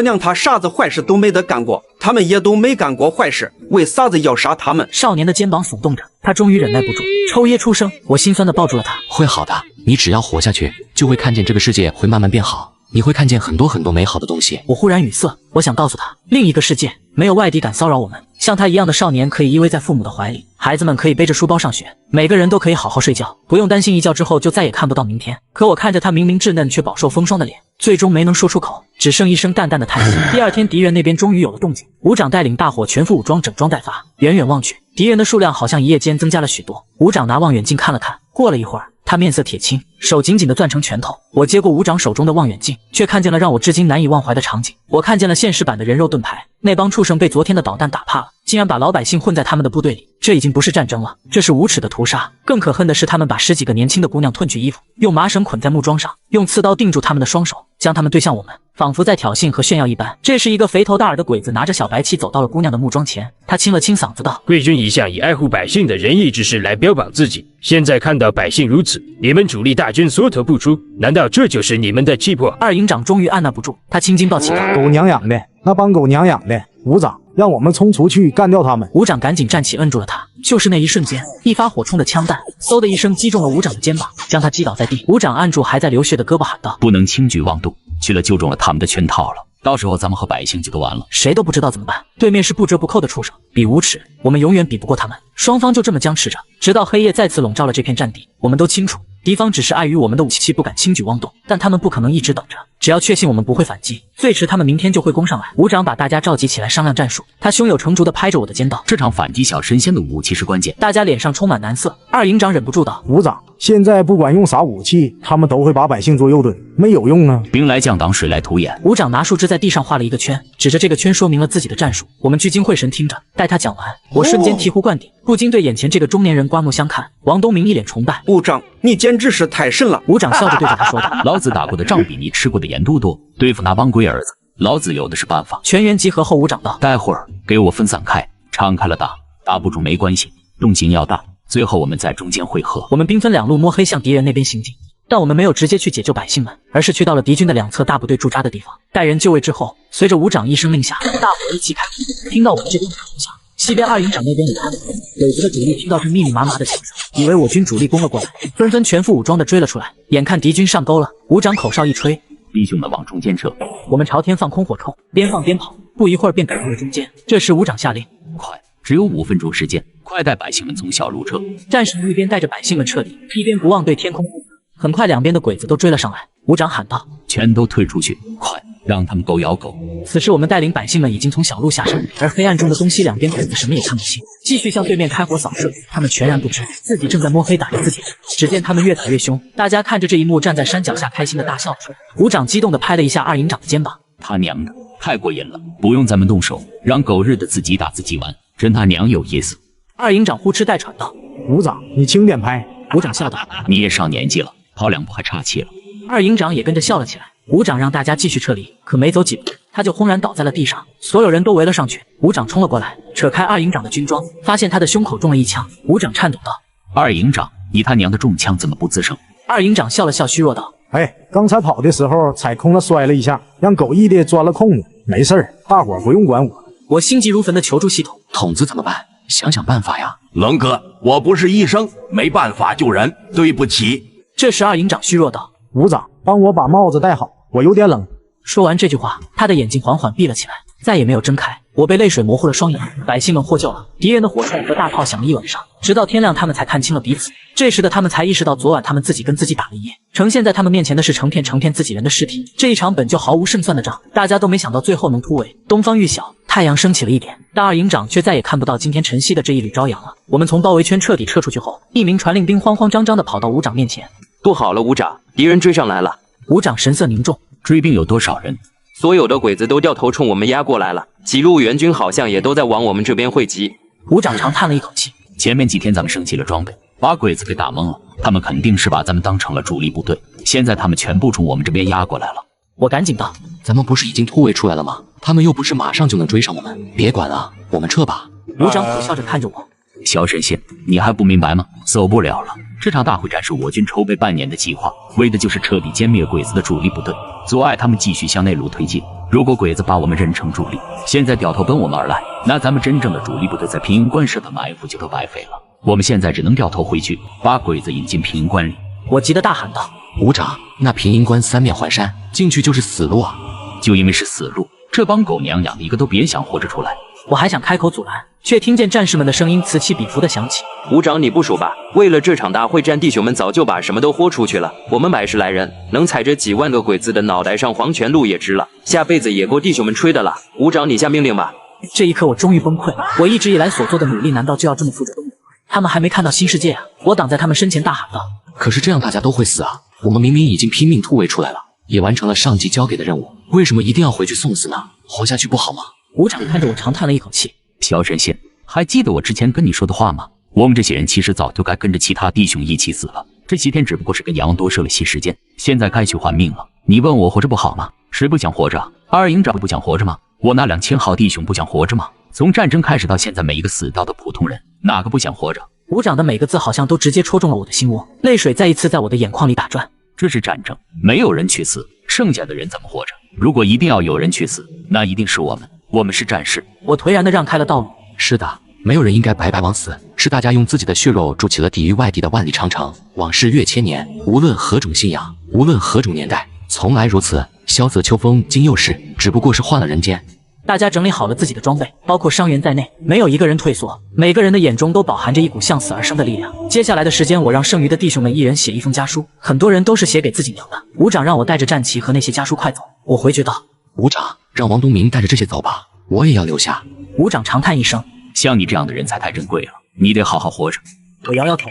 S13: 娘她啥子坏事都没得干过，他们也都没干过坏事，为啥子要杀他们？”
S1: 少年的肩膀耸动着，他终于忍耐不住，抽噎出声。我心酸地抱住了他：“
S3: 会好的，你只要活下去，就会看见这个世界会慢慢变好。你会看见很多很多美好的东西。”
S1: 我忽然语塞，我想告诉他，另一个世界没有外敌敢骚扰我们，像他一样的少年可以依偎在父母的怀里，孩子们可以背着书包上学，每个人都可以好好睡觉，不用担心一觉之后就再也看不到明天。可我看着他明明稚嫩却饱受风霜的脸，最终没能说出口，只剩一声淡淡的叹息。第二天，敌人那边终于有了动静，伍长带领大伙全副武装整装待发。远远望去，敌人的数量好像一夜间增加了许多。伍长拿望远镜看了看，过了一会儿，他面色铁青，手紧紧地攥成拳头。我接过伍长手中的望远镜，却看见了让我至今难以忘怀的场景。我看见了现实版的人肉盾牌，那帮畜生被昨天的导弹打怕了，竟然把老百姓混在他们的部队里。这已经不是战争了，这是无耻的屠杀。更可恨的是，他们把10几个年轻的姑娘褪去衣服，用麻绳捆在木桩上，用刺刀钉住他们的双手，将他们对向我们，仿佛在挑衅和炫耀一般。这时，一个肥头大耳的鬼子拿着小白旗走到了姑娘的木桩前，他清了清嗓子道：“
S15: 贵军一向以爱护百姓的仁义之士来标榜自己，现在看到百姓如此，你们主力大军缩头不出，难道这就是你们的气魄？”
S1: 二营长终于按捺不住，他青筋暴起道：“
S14: 狗娘养的，那帮狗娘养的！伍长，让我们冲出去干掉他们！”
S1: 伍长赶紧站起，摁住了他。就是那一瞬间，一发火冲的枪弹嗖的一声击中了伍长的肩膀，将他击倒在地。伍长按住还在流血的胳膊喊道：“
S6: 不能轻举妄动，去了就中了他们的圈套了，到时候咱们和百姓就都完了。”
S1: 谁都不知道怎么办，对面是不折不扣的畜生，比无耻，我们永远比不过他们。双方就这么僵持着，直到黑夜再次笼罩了这片战地。我们都清楚，敌方只是碍于我们的武器不敢轻举妄动，但他们不可能一直等着。只要确信我们不会反击，最迟他们明天就会攻上来。伍长把大家召集起来商量战术，他胸有成竹地拍着我的肩道：“
S6: 这场反击小神仙的武器是关键。”
S1: 大家脸上充满难色。二营长忍不住道：“
S14: 伍长，现在不管用啥武器，他们都会把百姓做肉盾，没有用啊！
S6: 兵来将挡，水来土掩。”
S1: 伍长拿树枝在地上画了一个圈，指着这个圈说明了自己的战术。我们聚精会神听着，待他讲完，我瞬间醍醐灌顶，不禁对眼前这个中年人刮目相看。王东明一脸崇拜：“
S13: 伍长，你简直是太神了！”
S1: 伍长笑着对着他说道：“
S6: 老子打过的仗比你吃过的盐都多，对付那帮龟儿子，老子有的是办法。”
S1: 全员集合后，伍长道：“
S6: 待会儿给我分散开，敞开了打，打不住没关系，动静要大，最后我们在中间汇合。”
S1: 我们兵分两路摸黑向敌人那边行进，但我们没有直接去解救百姓们，而是去到了敌军的两侧大部队驻扎的地方。待人就位之后，随着伍长一声令下，大伙一齐开火。听到我们这边的声响，西边二营长那边也开了火。鬼子的主力听到这密密麻麻的枪声，以为我军主力攻了过来，纷纷全副武装的追了出来。眼看敌军上钩了，伍长口哨一吹，
S6: 弟兄们往中间撤。
S1: 我们朝天放空火铳，边放边跑，不一会儿便赶到了中间。这时伍长下令：“
S6: 快，只有5分钟时间，快带百姓们从小路撤。”
S1: 战士们一边带着百姓们撤离，一边不忘对天空呼喊。很快，两边的鬼子都追了上来。伍长喊道：“
S6: 全都退出去，快，让他们狗咬狗！”
S1: 此时，我们带领百姓们已经从小路下山，而黑暗中的东西两边鬼子什么也看不清，继续向对面开火扫射。他们全然不知自己正在摸黑打着自己人。只见他们越打越凶，大家看着这一幕，站在山脚下开心的大笑着。伍长激动地拍了一下二营长的肩膀：“
S6: 他娘的，太过瘾了！不用咱们动手，让狗日的自己打自己玩，真他娘有意思！”
S1: 二营长呼哧带喘道：“
S14: 伍长，你轻点拍。”
S1: 伍长笑道：“
S6: 你也上年纪了，跑2步还岔气了。”
S1: 二营长也跟着笑了起来。伍长让大家继续撤离，可没走几步，他就轰然倒在了地上，所有人都围了上去。伍长冲了过来，扯开二营长的军装，发现他的胸口中了一枪。伍长颤抖道：“
S6: 二营长，你他娘的中枪怎么不吱声？”
S1: 二营长笑了笑，虚弱道：“
S14: 哎，刚才跑的时候踩空了，摔了一下，让狗一的钻了空子，没事儿，大伙不用管我。”
S1: 我心急如焚地求助系统：“
S3: 筒子怎么办？想想办法呀！”
S4: 冷哥，我不是医生，没办法救人，对不起。
S1: 这时二营长虚弱道：“
S14: 伍长，帮我把帽子戴好，我有点冷。”
S1: 说完这句话，他的眼睛缓缓闭了起来，再也没有睁开。我被泪水模糊了双眼。百姓们获救了，敌人的火铳和大炮响了一晚上，直到天亮，他们才看清了彼此。这时的他们才意识到，昨晚他们自己跟自己打了一夜，呈现在他们面前的是成片自己人的尸体。这一场本就毫无胜算的仗，大家都没想到最后能突围。东方欲晓，太阳升起了一点，但二营长却再也看不到今天晨曦的这一缕朝阳了。我们从包围圈彻底撤出去后，一名传令兵慌慌张张地跑到伍长面前：“
S11: 不好了，伍长，敌人追上来了。”
S1: 伍长神色凝重：“
S6: 追兵有多少人？”“
S11: 所有的鬼子都掉头冲我们压过来了，几路援军好像也都在往我们这边汇集。”
S1: 伍长长叹了一口气：“
S6: 前面几天咱们升级了装备，把鬼子给打懵了，他们肯定是把咱们当成了主力部队，现在他们全部冲我们这边压过来了。”
S1: 我赶紧道：“
S3: 咱们不是已经突围出来了吗？他们又不是马上就能追上我们，别管了，我们撤吧。”
S1: 伍长苦笑着看着我：“
S6: 小神仙，你还不明白吗？走不了了。这场大会战是我军筹备半年的计划，为的就是彻底歼灭鬼子的主力部队，阻碍他们继续向内陆推进。如果鬼子把我们认成主力，现在掉头奔我们而来，那咱们真正的主力部队在平营关设的埋伏就都白费了。我们现在只能掉头回去，把鬼子引进平营关里。”
S1: 我急得大喊道：“
S3: 伍长，那平营关三面环山，进去就是死路啊！”
S6: 就因为是死路，这帮狗娘养的一个都别想活着出来。
S1: 我还想开口阻拦，却听见战士们的声音此起彼伏的响起：“
S11: 伍长，你不熟吧？为了这场大会战，弟兄们早就把什么都豁出去了。我们110来人，能踩着几万个鬼子的脑袋上黄泉路也值了，下辈子也够弟兄们吹的了。伍长，你下命令吧。”
S1: 这一刻，我终于崩溃了。我一直以来所做的努力，难道就要这么付诸东流？他们还没看到新世界啊！我挡在他们身前大喊道：“
S3: 可是这样大家都会死啊！我们明明已经拼命突围出来了，也完成了上级交给的任务，为什么一定要回去送死呢？活下去不好吗？”
S1: 伍长看着我长叹了一口气：“
S6: 小神仙，还记得我之前跟你说的话吗？我们这些人其实早就该跟着其他弟兄一起死了，这7天只不过是跟阎王多设了些时间，现在该去还命了。你问我活着不好吗？谁不想活着？二营长不想活着吗？我那2000好弟兄不想活着吗？从战争开始到现在，每一个死掉的普通人，哪个不想活着？”
S1: 伍长的每个字好像都直接戳中了我的心窝，泪水再一次在我的眼眶里打转。
S6: 这是战争，没有人去死，剩下的人怎么活着？如果一定要有人去死，那一定是我们。我们是战士。
S1: 我颓然地让开了道路。
S3: 是的，没有人应该白白枉死，是大家用自己的血肉筑起了抵御外敌的万里长城。往事越千年，无论何种信仰，无论何种年代，从来如此。萧瑟秋风今又是，只不过是换了人间。
S1: 大家整理好了自己的装备，包括伤员在内，没有一个人退缩，每个人的眼中都饱含着一股向死而生的力量。接下来的时间，我让剩余的弟兄们一人写一封家书，很多人都是写给自己娘的。伍长让我带着战旗和那些家书快走，我回绝道：
S3: 伍长，让王东明带着这些走吧，我也要留下。
S1: 伍长长叹一声：
S6: 像你这样的人才太珍贵了，你得好好活着。
S1: 我摇摇头。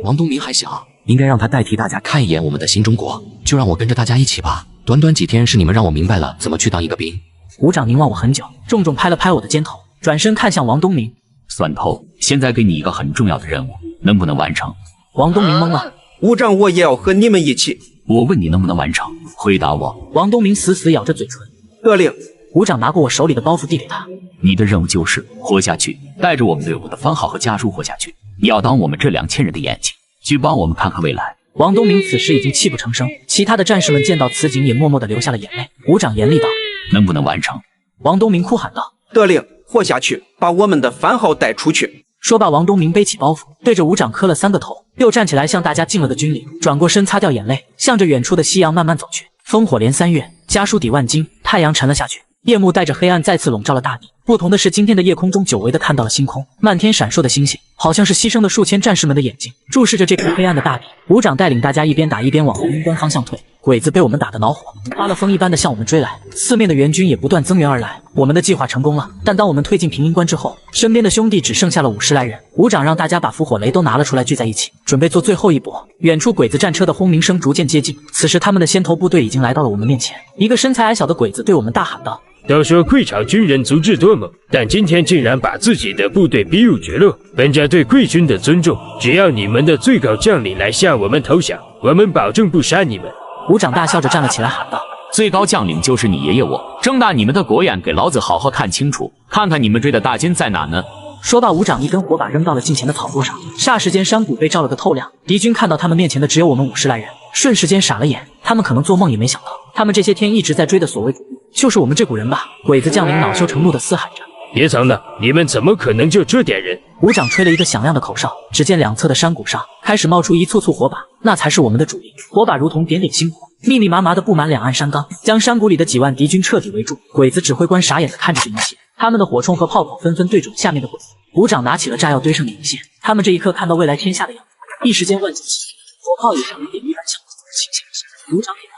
S3: 王东明还小，应该让他代替大家看一眼我们的新中国，就让我跟着大家一起吧。短短几天，是你们让我明白了怎么去当一个兵。
S1: 伍长凝望我很久，重重拍了拍我的肩头，转身看向王东明。
S6: 蒜头，现在给你一个很重要的任务，能不能完成？
S1: 王东明懵了。
S13: 伍长，我也要和你们一起。
S6: 我问你能不能完成，回答我。
S1: 王东明死死咬着嘴唇。
S13: 得令。
S1: 伍长拿过我手里的包袱递给他。
S6: 你的任务就是活下去，带着我们队伍的番号和家书活下去。你要当我们这2000人的眼睛，去帮我们看看未来。
S1: 王东明此时已经泣不成声，其他的战士们见到此景也默默地流下了眼泪。伍长严厉道：
S6: 能不能完成？
S1: 王东明哭喊道：
S13: 得令，活下去，把我们的番号带出去。
S1: 说罢，王东明背起包袱，对着伍长磕了3个头，又站起来向大家敬了个军礼，转过身擦掉眼泪，向着远处的夕阳慢慢走去。烽火连3月，家书抵万金，太阳沉了下去，夜幕带着黑暗再次笼罩了大地。不同的是，今天的夜空中久违的看到了星空，漫天闪烁的星星，好像是牺牲的数千战士们的眼睛，注视着这片黑暗的大地。伍长带领大家一边打一边往红云关方向退，鬼子被我们打得恼火，发了疯一般的向我们追来，四面的援军也不断增援而来。我们的计划成功了，但当我们推进平阴关之后，身边的兄弟只剩下了50来人。伍长让大家把伏火雷都拿了出来，聚在一起，准备做最后一搏。远处鬼子战车的轰鸣声逐渐接近，此时他们的先头部队已经来到了我们面前。一个身材矮小的鬼子对我们大喊道：
S15: 都说贵朝军人足智多谋，但今天竟然把自己的部队逼入绝路。本着对贵军的尊重，只要你们的最高将领来向我们投降，我们保证不杀你们。
S1: 伍长大笑着站了起来，喊道：
S6: 最高将领就是你爷爷我，睁大你们的狗眼，给老子好好看清楚，看看你们追的大军在哪呢？
S1: 说罢，伍长一根火把扔到了近前的草垛上，霎时间山谷被照了个透亮。敌军看到他们面前的只有我们50来人，瞬时间傻了眼。他们可能做梦也没想到，他们这些天一直在追的所谓主力，就是我们这股人吧？鬼子将领恼羞成怒地嘶喊着：
S15: 别藏了，你们怎么可能就这点人？
S1: 伍长吹了一个响亮的口哨，只见两侧的山谷上开始冒出一簇簇火把，那才是我们的主力。火把如同点点星火，密密麻麻地布满两岸山冈，将山谷里的几万敌军彻底围住。鬼子指挥官傻眼地看着这一切，他们的火铳和炮口纷纷对准下面的鬼子。伍长拿起了炸药堆上引线，他们这一刻看到未来天下的样子，一时间万箭齐飞，火炮也像雨点一般向倾泻。伍长点了，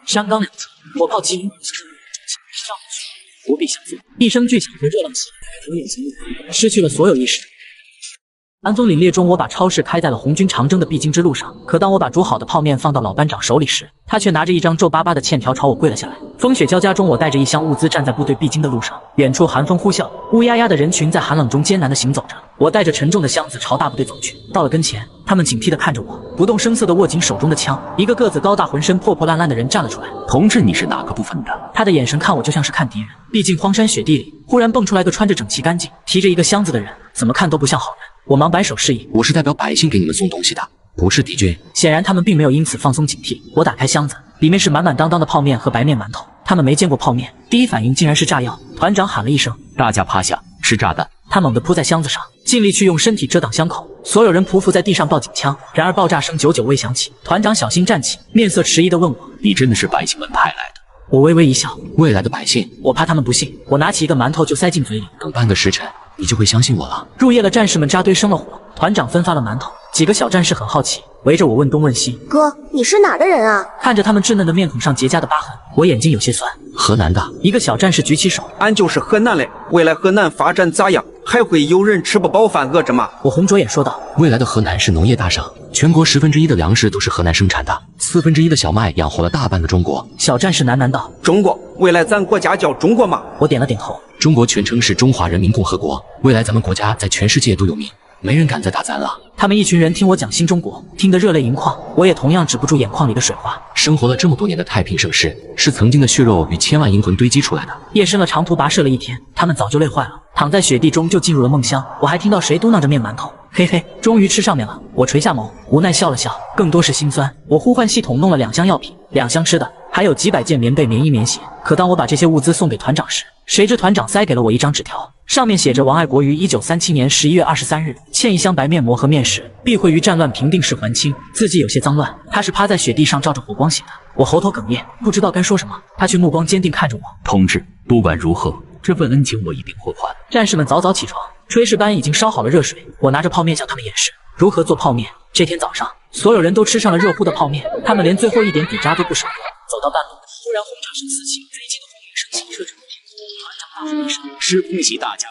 S1: 山冈两侧火炮齐鸣，上去，火笔相送，一声巨响和热浪起来，我眼前一黑，失去了所有意识。安宗凛冽中，我把超市开在了红军长征的必经之路上。可当我把煮好的泡面放到老班长手里时，他却拿着一张皱巴巴的欠条朝我跪了下来。风雪交加中，我带着一箱物资站在部队必经的路上，远处寒风呼啸，乌压压的人群在寒冷中艰难地行走着。我带着沉重的箱子朝大部队走去，到了跟前，他们警惕地看着我，不动声色地握紧手中的枪。一个个子高大、浑身破破烂烂的人站了出来。
S6: 同志，你是哪个部分的？
S1: 他的眼神看我就像是看敌人。毕竟荒山雪地里，忽然蹦出来个穿着整齐干净、提着一个箱子的人，怎么看都不像好人。我忙摆手示意，
S3: 我是代表百姓给你们送东西的，不是敌军。
S1: 显然他们并没有因此放松警惕。我打开箱子，里面是满满当当的泡面和白面馒头。他们没见过泡面，第一反应竟然是炸药。团长喊了一声：
S6: 大家趴下，吃炸弹。
S1: 他猛地扑在箱子上，尽力去用身体遮挡箱口。所有人匍匐在地上抱紧枪，然而爆炸声久久未响起。团长小心站起，面色迟疑地问我：
S6: 你真的是百姓们派来的？
S1: 我微微一笑，
S3: 未来的百姓，
S1: 我怕他们不信。我拿起一个馒头就塞进嘴里，
S3: 等半个时辰，你就会相信我了。
S1: 入夜了，战士们扎堆生了火，团长分发了馒头。几个小战士很好奇，围着我问东问西。
S12: 哥，你是哪的人啊？
S1: 看着他们稚嫩的面孔上结痂的疤痕，我眼睛有些酸。
S3: 河南的
S1: 一个小战士举起手，
S13: 俺就是河南的。未来河南发展咋样？还会有人吃不饱饭饿着吗？
S1: 我红着眼说道。
S3: 未来的河南是农业大省，全国1/10的粮食都是河南生产的，1/4的小麦养活了大半个中国。
S1: 小战士喃喃道：
S13: 中国，未来咱国家叫中国吗？
S1: 我点了点头。
S3: 中国全称是中华人民共和国，未来咱们国家在全世界都有名，没人敢再打咱了。
S1: 他们一群人听我讲新中国，听得热泪盈眶，我也同样止不住眼眶里的水花。
S3: 生活了这么多年的太平盛世，是曾经的血肉与千万银魂堆积出来的。
S1: 夜深了，长途跋涉了一天，他们早就累坏了，躺在雪地中就进入了梦乡。我还听到谁嘟囔着面馒头，嘿嘿，终于吃上面了。我垂下眸，无奈笑了笑，更多是心酸。我呼唤系统弄了2箱药品，2箱吃的，还有几百件棉被、棉衣、棉鞋。可当我把这些物资送给团长时，谁知团长塞给了我一张纸条，上面写着王爱国于1937年11月23日欠1箱白面膜和面食，必会于战乱平定时还清。字迹有些脏乱，他是趴在雪地上照着火光写的。我喉头哽咽，不知道该说什么，他却目光坚定看着我。
S6: 同志，不管如何，这份恩情我一定会还。
S1: 战士们早早起床，炊事班已经烧好了热水，我拿着泡面向他们演示如何做泡面。这天早上，所有人都吃上了热乎的泡面，他们连最后一点底渣都不舍得。走到半路，突然轰炸声四起，飞机的轰鸣声响彻整个天空。团长大声一声：“是恭喜大家！”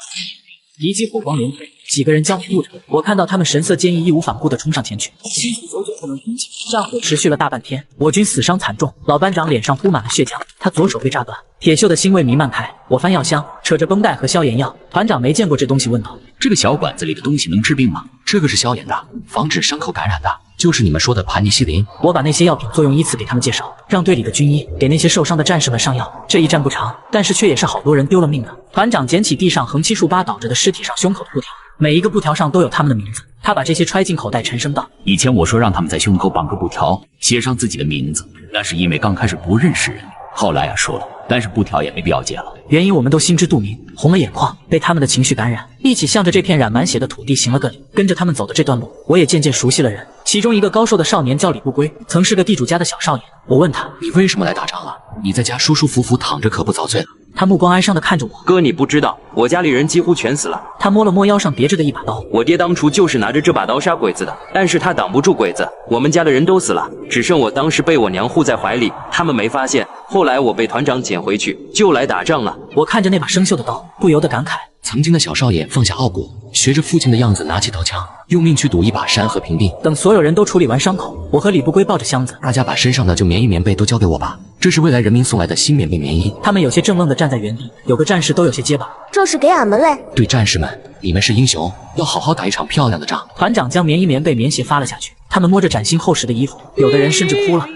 S1: 敌机火光连天，几个人交替护着。我看到他们神色坚毅，义无反顾地冲上前去，心里久久不能平静。战火持续了大半天，我军死伤惨重，老班长脸上铺满了血浆，他左手被炸断，铁锈的腥味弥漫开。我翻药箱，扯着绷带和消炎药。团长没见过这东西，问道：“
S6: 这个小管子里的东西能治病吗？”“
S3: 这个是消炎的，防止伤口感染的，就是你们说的盘尼西林。”
S1: 我把那些药品作用依次给他们介绍，让队里的军医给那些受伤的战士们上药。这一战不长，但是却也是好多人丢了命的。团长捡起地上横七竖八倒着的尸体上胸口的布条，每一个布条上都有他们的名字。他把这些揣进口袋，沉声道：“
S6: 以前我说让他们在胸口绑个布条，写上自己的名字，那是因为刚开始不认识人。后来说了，但是布条也没必要解了。
S1: 原因我们都心知肚明，红了眼眶，被他们的情绪感染，一起向着这片染满血的土地行了个礼。跟着他们走的这段路，我也渐渐熟悉了人。其中一个高瘦的少年叫李不归，曾是个地主家的小少爷。我问他：“
S3: 你为什么来打仗啊？你在家舒舒服服躺着，可不遭罪了？”
S1: 他目光哀伤地看着我：“
S11: 哥，你不知道，我家里人几乎全死了。”
S1: 他摸了摸腰上别着的一把刀：“
S11: 我爹当初就是拿着这把刀杀鬼子的，但是他挡不住鬼子，我们家的人都死了，只剩我当时被我娘护在怀里，他们没发现。后来我被团长捡回去，就来打仗了。”
S1: 我看着那把生锈的刀，不由得感慨：
S3: 曾经的小少爷放下傲骨，学着父亲的样子拿起刀枪，用命去赌一把山河平定。
S1: 等所有人都处理完伤口，我和李不归抱着箱子，
S3: 大家把身上的旧棉衣棉被都交给我吧，这是未来人民送来的新棉被棉衣。
S1: 他们有些怔愣地站在原地，有个战士都有些结巴：“
S12: 这是给俺们嘞。”
S3: 对，战士们，你们是英雄，要好好打一场漂亮的仗。
S1: 团长将棉衣棉被棉鞋发了下去，他们摸着崭新厚实的衣服，有的人甚至哭了。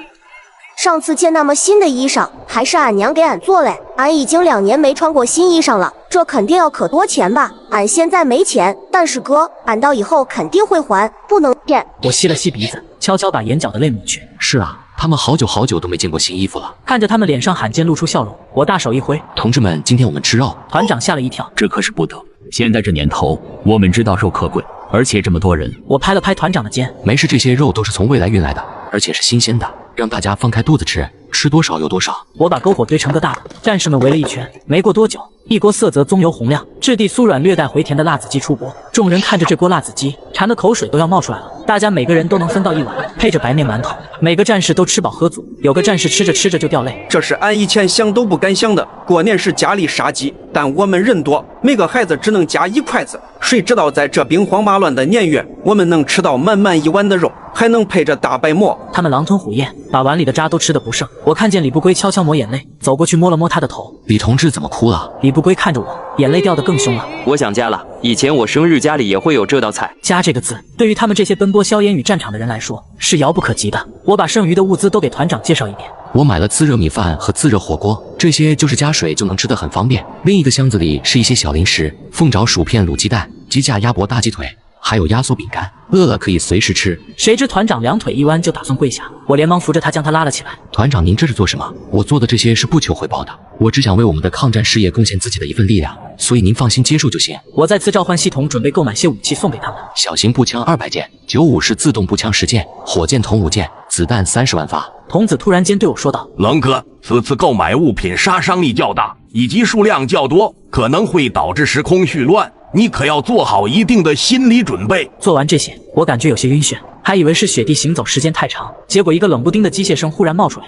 S12: 上次见那么新的衣裳，还是俺娘给俺做嘞。俺已经2年没穿过新衣裳了，这肯定要可多钱吧？俺现在没钱，但是哥，俺到以后肯定会还，不能骗。
S1: 我吸了吸鼻子，悄悄把眼角的泪抹去。
S3: 是啊，他们好久都没见过新衣服了。
S1: 看着他们脸上罕见露出笑容，我大手一挥：“
S3: 同志们，今天我们吃肉。”
S1: 团长吓了一跳：“
S6: 这可是不得！现在这年头，我们知道肉可贵，而且这么多人。”
S1: 我拍了拍团长的肩：“
S3: 没事，这些肉都是从未来运来的，而且是新鲜的，让大家放开肚子吃，吃多少有多少。”
S1: 我把篝火堆成个大的，战士们围了一圈。没过多久，一锅色泽棕油红亮、质地酥软、略带回甜的辣子鸡出锅。众人看着这锅辣子鸡，馋得口水都要冒出来了。大家每个人都能分到一碗，配着白面馒头。每个战士都吃饱喝足，有个战士吃着吃着就掉泪。
S13: 这是俺以前想都不敢想的。过年是家里杀鸡，但我们人多，每个孩子只能夹1筷子。谁知道在这兵荒马乱的年月，我们能吃到满满1碗的肉，还能配着大白馍。
S1: 他们狼吞虎咽，把碗里的渣都吃得不剩。我看见李不归悄悄抹眼泪，走过去摸了摸他的头：“
S3: 李同志怎么哭了？”
S1: 李不归看着我，眼泪掉得更凶了。
S11: 我想家了，以前我生日家里也会有这道菜。
S1: 家这个字，对于他们这些奔波硝烟与战场的人来说，是遥不可及的。我把剩余的物资都给团长介绍一遍。
S3: 我买了自热米饭和自热火锅，这些就是加水就能吃得很方便。另一个箱子里是一些小零食，凤爪、薯片、卤鸡蛋、鸡架、鸭脖、大鸡腿，还有压缩饼干，饿了可以随时吃。
S1: 谁知团长两腿一弯就打算跪下，我连忙扶着他将他拉了起来。
S3: 团长，您这是做什么？我做的这些是不求回报的，我只想为我们的抗战事业贡献自己的一份力量，所以您放心接受就行。
S1: 我再次召唤系统，准备购买些武器送给他们。
S3: 小型步枪200件，95式自动步枪10件，火箭筒5件，子弹30万发。
S1: 童子突然间对我说道：“
S4: 冷哥，此次购买物品杀伤力较大，以及数量较多，可能会导致时空序乱，你可要做好一定的心理准备。”
S1: 做完这些，我感觉有些晕眩，还以为是雪地行走时间太长，结果一个冷不丁的机械声忽然冒出来。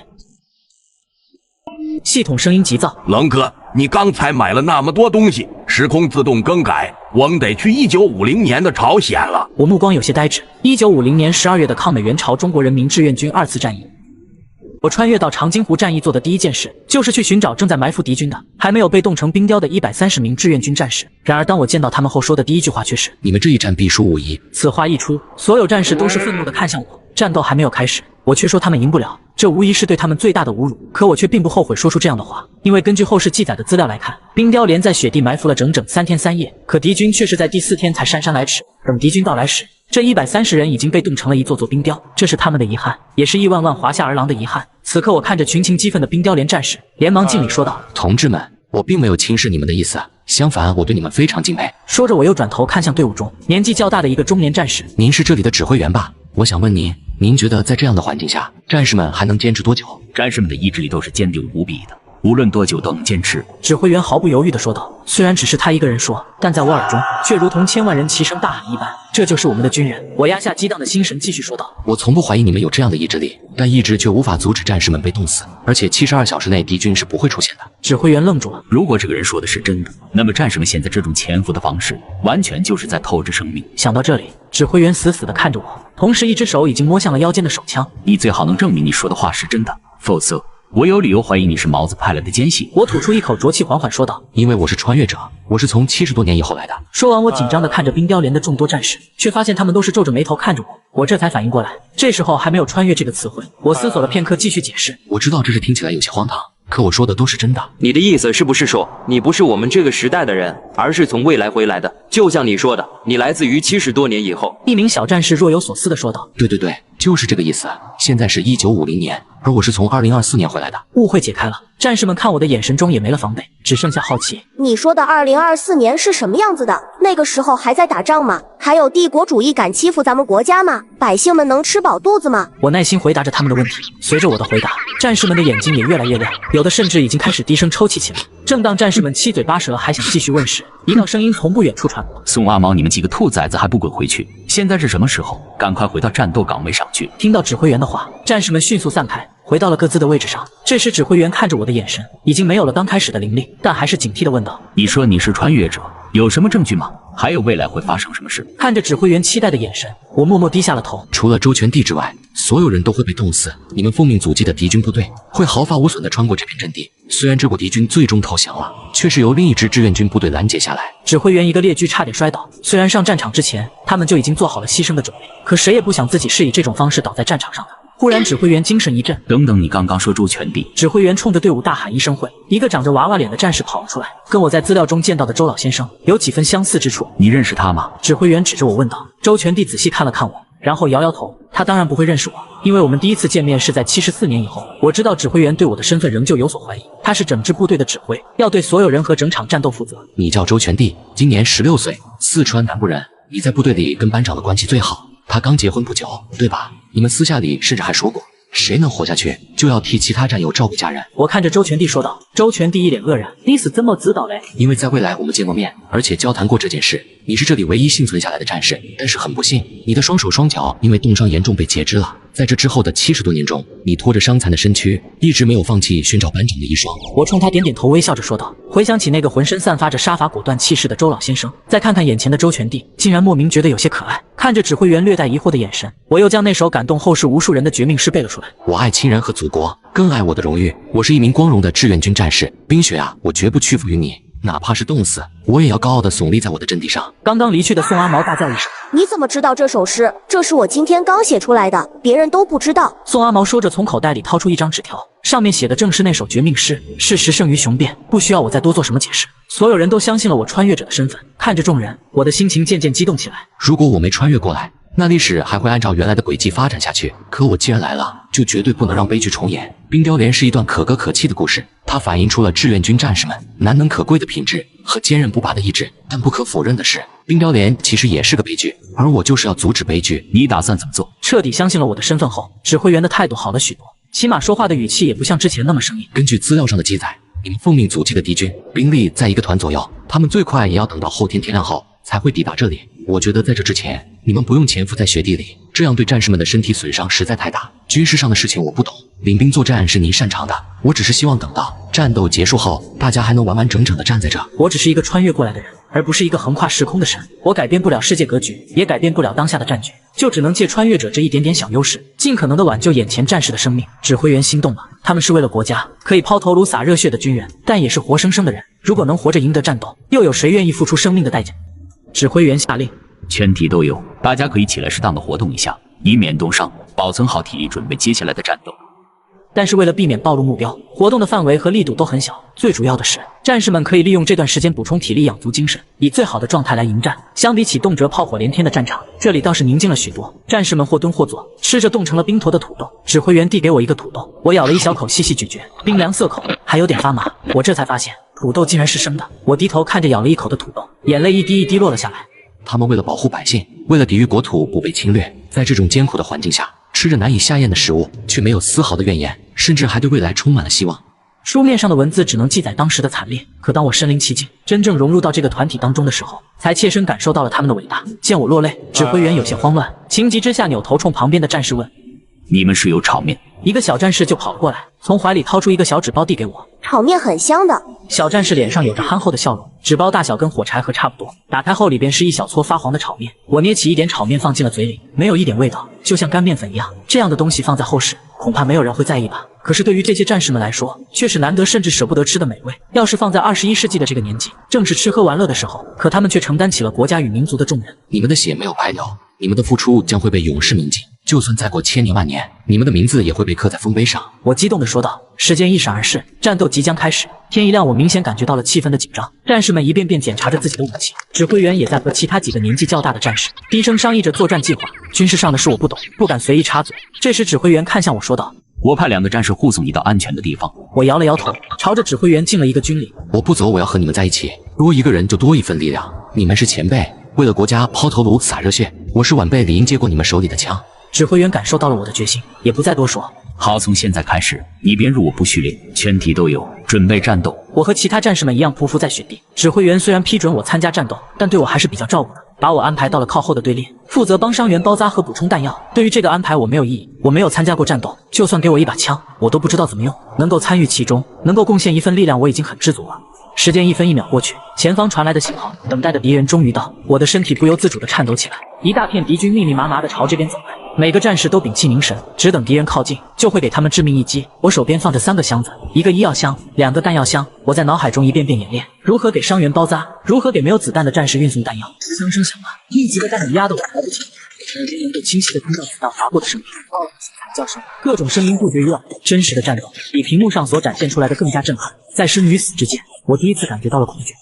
S1: 系统声音急躁：“
S4: 冷哥，你刚才买了那么多东西，时空自动更改，我们得去1950年的朝鲜了。”
S1: 我目光有些呆滞。1950年12月的抗美援朝中国人民志愿军2次战役。我穿越到长津湖战役做的第一件事，就是去寻找正在埋伏敌军的、还没有被冻成冰雕的130名志愿军战士。然而当我见到他们后，说的第一句话却是：“
S3: 你们这一战必输无疑。”
S1: 此话一出，所有战士都是愤怒地看向我。战斗还没有开始，我却说他们赢不了，这无疑是对他们最大的侮辱。可我却并不后悔说出这样的话，因为根据后世记载的资料来看，冰雕连在雪地埋伏了整整3天3夜，可敌军却是在第4天才姗姗来迟。等敌军到来时，这130人已经被冻成了一座座冰雕，这是他们的遗憾，也是亿万万华夏儿郎的遗憾。此刻我看着群情激愤的冰雕连战士，连忙敬礼说道：“
S3: 同志们，我并没有轻视你们的意思，相反，我对你们非常敬佩。”
S1: 说着我又转头看向队伍中年纪较大的一个中年战士：“
S3: 您是这里的指挥员吧？我想问您觉得在这样的环境下，战士们还能坚持多久？”
S6: 战士们的意志力都是坚定无比的，无论多久都能坚持。
S1: 指挥员毫不犹豫地说道。虽然只是他一个人说，但在我耳中却如同千万人齐声大喊一般。这就是我们的军人。我压下激荡的心神，继续说道：
S3: 我从不怀疑你们有这样的意志力，但意志却无法阻止战士们被冻死，而且72小时内敌军是不会出现的。
S1: 指挥员愣住了。
S6: 如果这个人说的是真的，那么战士们现在这种潜伏的方式，完全就是在透支生命。
S1: 想到这里，指挥员死死地看着我，同时一只手已经摸向了腰间的手枪。
S6: 你最好能证明你说的话是真的，否则我有理由怀疑你是毛子派来的奸细。
S1: 我吐出一口浊气，缓缓说道：
S3: 因为我是穿越者，我是从70多年以后来的。
S1: 说完，我紧张地看着冰雕连的众多战士，却发现他们都是皱着眉头看着我。我这才反应过来，这时候还没有穿越这个词汇。我思索了片刻，继续解释：
S3: 我知道这是听起来有些荒唐，可我说的都是真的。
S11: 你的意思是不是说你不是我们这个时代的人，而是从未来回来的？就像你说的，你来自于70多年以后。
S1: 一名小战士若有所思地说道：
S3: 对，就是这个意思。现在是1950年，而我是从2024年回来的。
S1: 误会解开了，战士们看我的眼神中也没了防备，只剩下好奇。
S12: 你说的2024年是什么样子的？那个时候还在打仗吗？还有帝国主义敢欺负咱们国家吗？百姓们能吃饱肚子吗？
S1: 我耐心回答着他们的问题。随着我的回答，战士们的眼睛也越来越亮，有的甚至已经开始低声抽泣起来。正当战士们七嘴八舌还想继续问时，一道声音从不远处传过：
S6: 宋阿毛，你们几个兔崽子还不滚回去？现在是什么时候？赶快回到战斗岗位上去！
S1: 听到指挥员的话，战士们迅速散开，回到了各自的位置上。这时指挥员看着我的眼神已经没有了刚开始的凌厉，但还是警惕地问道：
S6: 你说你是穿越者，有什么证据吗？还有未来会发生什么事？
S1: 看着指挥员期待的眼神，我默默低下了头。
S3: 除了周全帝之外，所有人都会被冻死。你们奉命阻击的敌军部队会毫发无损地穿过这片阵地。虽然这股敌军最终投降了，却是由另一支志愿军部队拦截下来。
S1: 指挥员一个列举差点摔倒。虽然上战场之前他们就已经做好了牺牲的准备，可谁也不想自己是以这种方式倒在战场上的。忽然，指挥员精神一振。
S6: 等等，你刚刚说周全帝？
S1: 指挥员冲着队伍大喊一声会，一个长着娃娃脸的战士跑了出来，跟我在资料中见到的周老先生有几分相似之处。
S6: 你认识他吗？
S1: 指挥员指着我问道。周全帝仔细看了看我，然后摇摇头。他当然不会认识我，因为我们第一次见面是在74年以后。我知道指挥员对我的身份仍旧有所怀疑，他是整支部队的指挥，要对所有人和整场战斗负责。
S3: 你叫周全帝，今年16岁，四川南部人。你在部队里跟班长的关系最好，他刚结婚不久，对吧？你们私下里甚至还说过，谁能活下去，就要替其他战友照顾家人。
S1: 我看着周全帝说道。周全帝一脸愕然：你是怎么知道嘞？
S3: 因为在未来我们见过面，而且交谈过这件事。你是这里唯一幸存下来的战士，但是很不幸，你的双手双脚因为冻伤严重被截肢了。在这之后的70多年中，你拖着伤残的身躯，一直没有放弃寻找班长的遗孀。
S1: 我冲他点点头，微笑着说道。回想起那个浑身散发着杀伐果断气势的周老先生，再看看眼前的周全帝，竟然莫名觉得有些可爱。看着指挥员略带疑惑的眼神，我又将那首感动后世无数人的绝命诗背了出来。
S3: 我爱亲人和祖国，更爱我的荣誉。我是一名光荣的志愿军战士，冰雪啊，我绝不屈服于你，哪怕是冻死，我也要高傲地耸立在我的阵地上。
S1: 刚刚离去的宋阿毛大叫一声：
S12: 你怎么知道这首诗？这是我今天刚写出来的，别人都不知道。
S1: 宋阿毛说着，从口袋里掏出一张纸条，上面写的正是那首绝命诗。事实胜于雄辩，不需要我再多做什么解释。所有人都相信了我穿越者的身份。看着众人，我的心情渐渐激动起来。
S3: 如果我没穿越过来，那历史还会按照原来的轨迹发展下去。可我既然来了，就绝对不能让悲剧重演。冰雕连是一段可歌可泣的故事，它反映出了志愿军战士们难能可贵的品质和坚韧不拔的意志。但不可否认的是，冰雕连其实也是个悲剧，而我就是要阻止悲剧。
S6: 你打算怎么做？
S1: 彻底相信了我的身份后，指挥员的态度好了许多，起码说话的语气也不像之前那么生硬。
S3: 根据资料上的记载，你们奉命阻击的敌军兵力在1个团左右，他们最快也要等到后天天亮后才会抵达这里。我觉得在这之前，你们不用潜伏在雪地里，这样对战士们的身体损伤实在太大。军事上的事情我不懂，领兵作战是您擅长的，我只是希望等到战斗结束后，大家还能完完整整的站在这。
S1: 我只是一个穿越过来的人，而不是一个横跨时空的神。我改变不了世界格局，也改变不了当下的战局，就只能借穿越者这一点点小优势，尽可能的挽救眼前战士的生命。指挥员心动了，他们是为了国家，可以抛头颅洒热血的军人，但也是活生生的人。如果能活着赢得战斗，又有谁愿意付出生命的代价？指挥员下令，
S6: 全体都有，大家可以起来适当的活动一下，以免冻伤，保存好体力，准备接下来的战斗。
S1: 但是为了避免暴露目标，活动的范围和力度都很小。最主要的是，战士们可以利用这段时间补充体力，养足精神，以最好的状态来迎战。相比起动辄炮火连天的战场，这里倒是宁静了许多。战士们或蹲或坐，吃着冻成了冰坨的土豆。指挥员递给我一个土豆，我咬了一小口，细细咀嚼，冰凉涩口，还有点发麻。我这才发现土豆竟然是生的。我低头看着咬了一口的土豆，眼泪一滴一滴落了下来。
S3: 他们为了保护百姓，为了抵御国土不被侵略，在这种艰苦的环境下，吃着难以下咽的食物，却没有丝毫的怨言，甚至还对未来充满了希望。
S1: 书面上的文字只能记载当时的惨烈，可当我身临其境，真正融入到这个团体当中的时候，才切身感受到了他们的伟大。见我落泪，指挥员有些慌乱，情急之下扭头冲旁边的战士问：“
S6: 你们是有炒面？”
S1: 一个小战士就跑了过来，从怀里掏出一个小纸包递给我。
S12: 炒面很香的。
S1: 小战士脸上有着憨厚的笑容，纸包大小跟火柴盒差不多，打开后里边是一小撮发黄的炒面。我捏起一点炒面放进了嘴里，没有一点味道，就像干面粉一样。这样的东西放在后世，恐怕没有人会在意吧。可是对于这些战士们来说，却是难得甚至舍不得吃的美味。要是放在21世纪的这个年纪，正是吃喝玩乐的时候，可他们却承担起了国家与民族的重任。
S3: 你们的血没有白流，你们的付出将会被永世铭记。就算再过千年万年，你们的名字也会被刻在丰碑上。
S1: 我激动地说道。时间一闪而逝，战斗即将开始。天一亮，我明显感觉到了气氛的紧张。战士们一遍遍检查着自己的武器，指挥员也在和其他几个年纪较大的战士低声商议着作战计划。军事上的事我不懂，不敢随意插嘴。这时，指挥员看向我说道：“
S6: 我派2个战士护送你到安全的地方。”
S1: 我摇了摇头，朝着指挥员敬了一个军礼。
S3: 我不走，我要和你们在一起。多一个人就多一份力量。你们是前辈，为了国家抛头颅洒热血；我是晚辈，理应接过你们手里的枪。
S1: 指挥员感受到了我的决心，也不再多说。
S6: 好，从现在开始，你便入我部序列，全体都有，准备战斗。
S1: 我和其他战士们一样匍匐在雪地。指挥员虽然批准我参加战斗，但对我还是比较照顾的，把我安排到了靠后的队列，负责帮伤员包扎和补充弹药。对于这个安排我没有异议，我没有参加过战斗，就算给我一把枪，我都不知道怎么用。能够参与其中，能够贡献一份力量，我已经很知足了。时间1分1秒过去，前方传来的信号，等待的敌人终于到，我的身体不由自主地颤抖起来。一大片敌军密密麻麻地朝这边走来，每个战士都屏气凝神，只等敌人靠近，就会给他们致命一击。我手边放着3个箱子，一个医药箱，2个弹药箱。我在脑海中一遍遍演练，如何给伤员包扎，如何给没有子弹的战士运送弹药。枪声响了，密集的弹雨压得我抬不起头，耳边能够清晰地听到子弹划过的声音，惨叫声，各种声音不绝于耳。真实的战斗比屏幕上所展现出来的更加震撼。在生与死之间，我第一次感觉到了恐惧。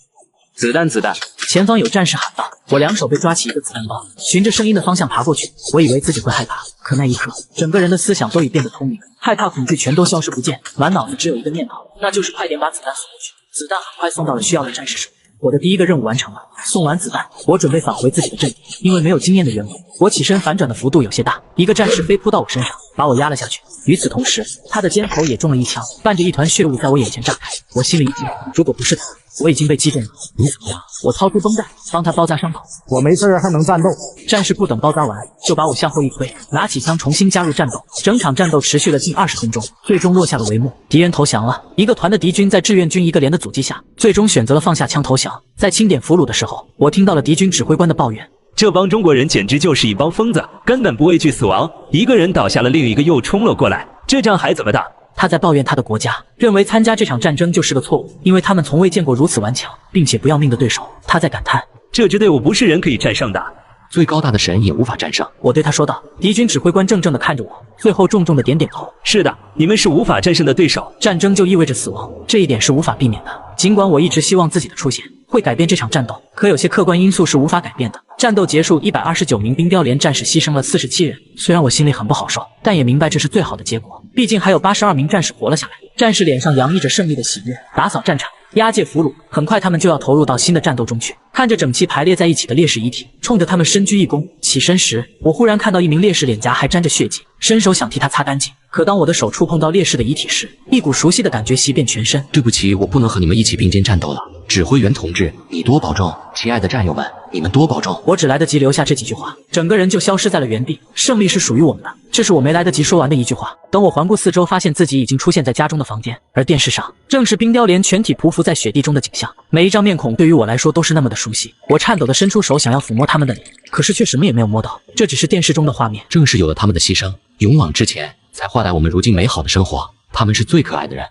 S11: 子弹，子弹！
S1: 前方有战士喊道。我2手被抓起一个子弹包，循着声音的方向爬过去。我以为自己会害怕，可那一刻，整个人的思想都已变得通明，害怕、恐惧全都消失不见，满脑子只有一个念头，那就是快点把子弹送过去。子弹很快送到了需要的战士手里。我的第一个任务完成了，送完子弹，我准备返回自己的阵地。因为没有经验的缘故，我起身反转的幅度有些大，一个战士飞扑到我身上，把我压了下去。与此同时，他的肩头也中了一枪，伴着一团血雾在我眼前炸开。我心里一惊，如果不是他，我已经被击中了。你怎么样？我掏出绷带帮他包扎伤口。
S14: 我没事还能战斗。
S1: 战士不等包扎完，就把我向后一推，拿起枪重新加入战斗。整场战斗持续了近20分钟，最终落下了帷幕。敌人投降了，一个团的敌军在志愿军一个连的阻击下，最终选择了放下枪投降。在清点俘虏的时候，我听到了敌军指挥官的抱怨：
S7: 这帮中国人简直就是一帮疯子，根本不畏惧死亡。一个人倒下了，另一个又冲了过来，这仗还怎么打？
S1: 他在抱怨他的国家，认为参加这场战争就是个错误，因为他们从未见过如此顽强并且不要命的对手。他在感叹：
S7: 这支队伍不是人可以战胜的，
S3: 最高大的神也无法战胜。
S1: 我对他说道。敌军指挥官怔怔地看着我，最后重重地点点头：
S7: 是的，你们是无法战胜的对手。
S1: 战争就意味着死亡，这一点是无法避免的。尽管我一直希望自己的出现会改变这场战斗，可有些客观因素是无法改变的。战斗结束，129名冰雕连战士牺牲了47人。虽然我心里很不好受，但也明白这是最好的结果。毕竟还有82名战士活了下来。战士脸上洋溢着胜利的喜悦，打扫战场，押解俘虏。很快他们就要投入到新的战斗中去。看着整齐排列在一起的烈士遗体，冲着他们深鞠一躬。起身时，我忽然看到一名烈士脸颊还沾着血迹，伸手想替他擦干净。可当我的手触碰到烈士的遗体时，一股熟悉的感觉袭遍全身。
S3: 对不起，我不能和你们一起并肩战斗了。指挥员同志，你多保重。亲爱的战友们，你们多保重。
S1: 我只来得及留下这几句话，整个人就消失在了原地。胜利是属于我们的，这是我没来得及说完的一句话。等我环顾四周，发现自己已经出现在家中的房间，而电视上正是冰雕连全体匍匐在雪地中的景象。每一张面孔对于我来说都是那么的熟悉。我颤抖地伸出手想要抚摸他们的脸，可是却什么也没有摸到，这只是电视中的画面。
S3: 正是有了他们的牺牲，勇往直前，才换来我们如今美好的生活。他们是最可爱的人。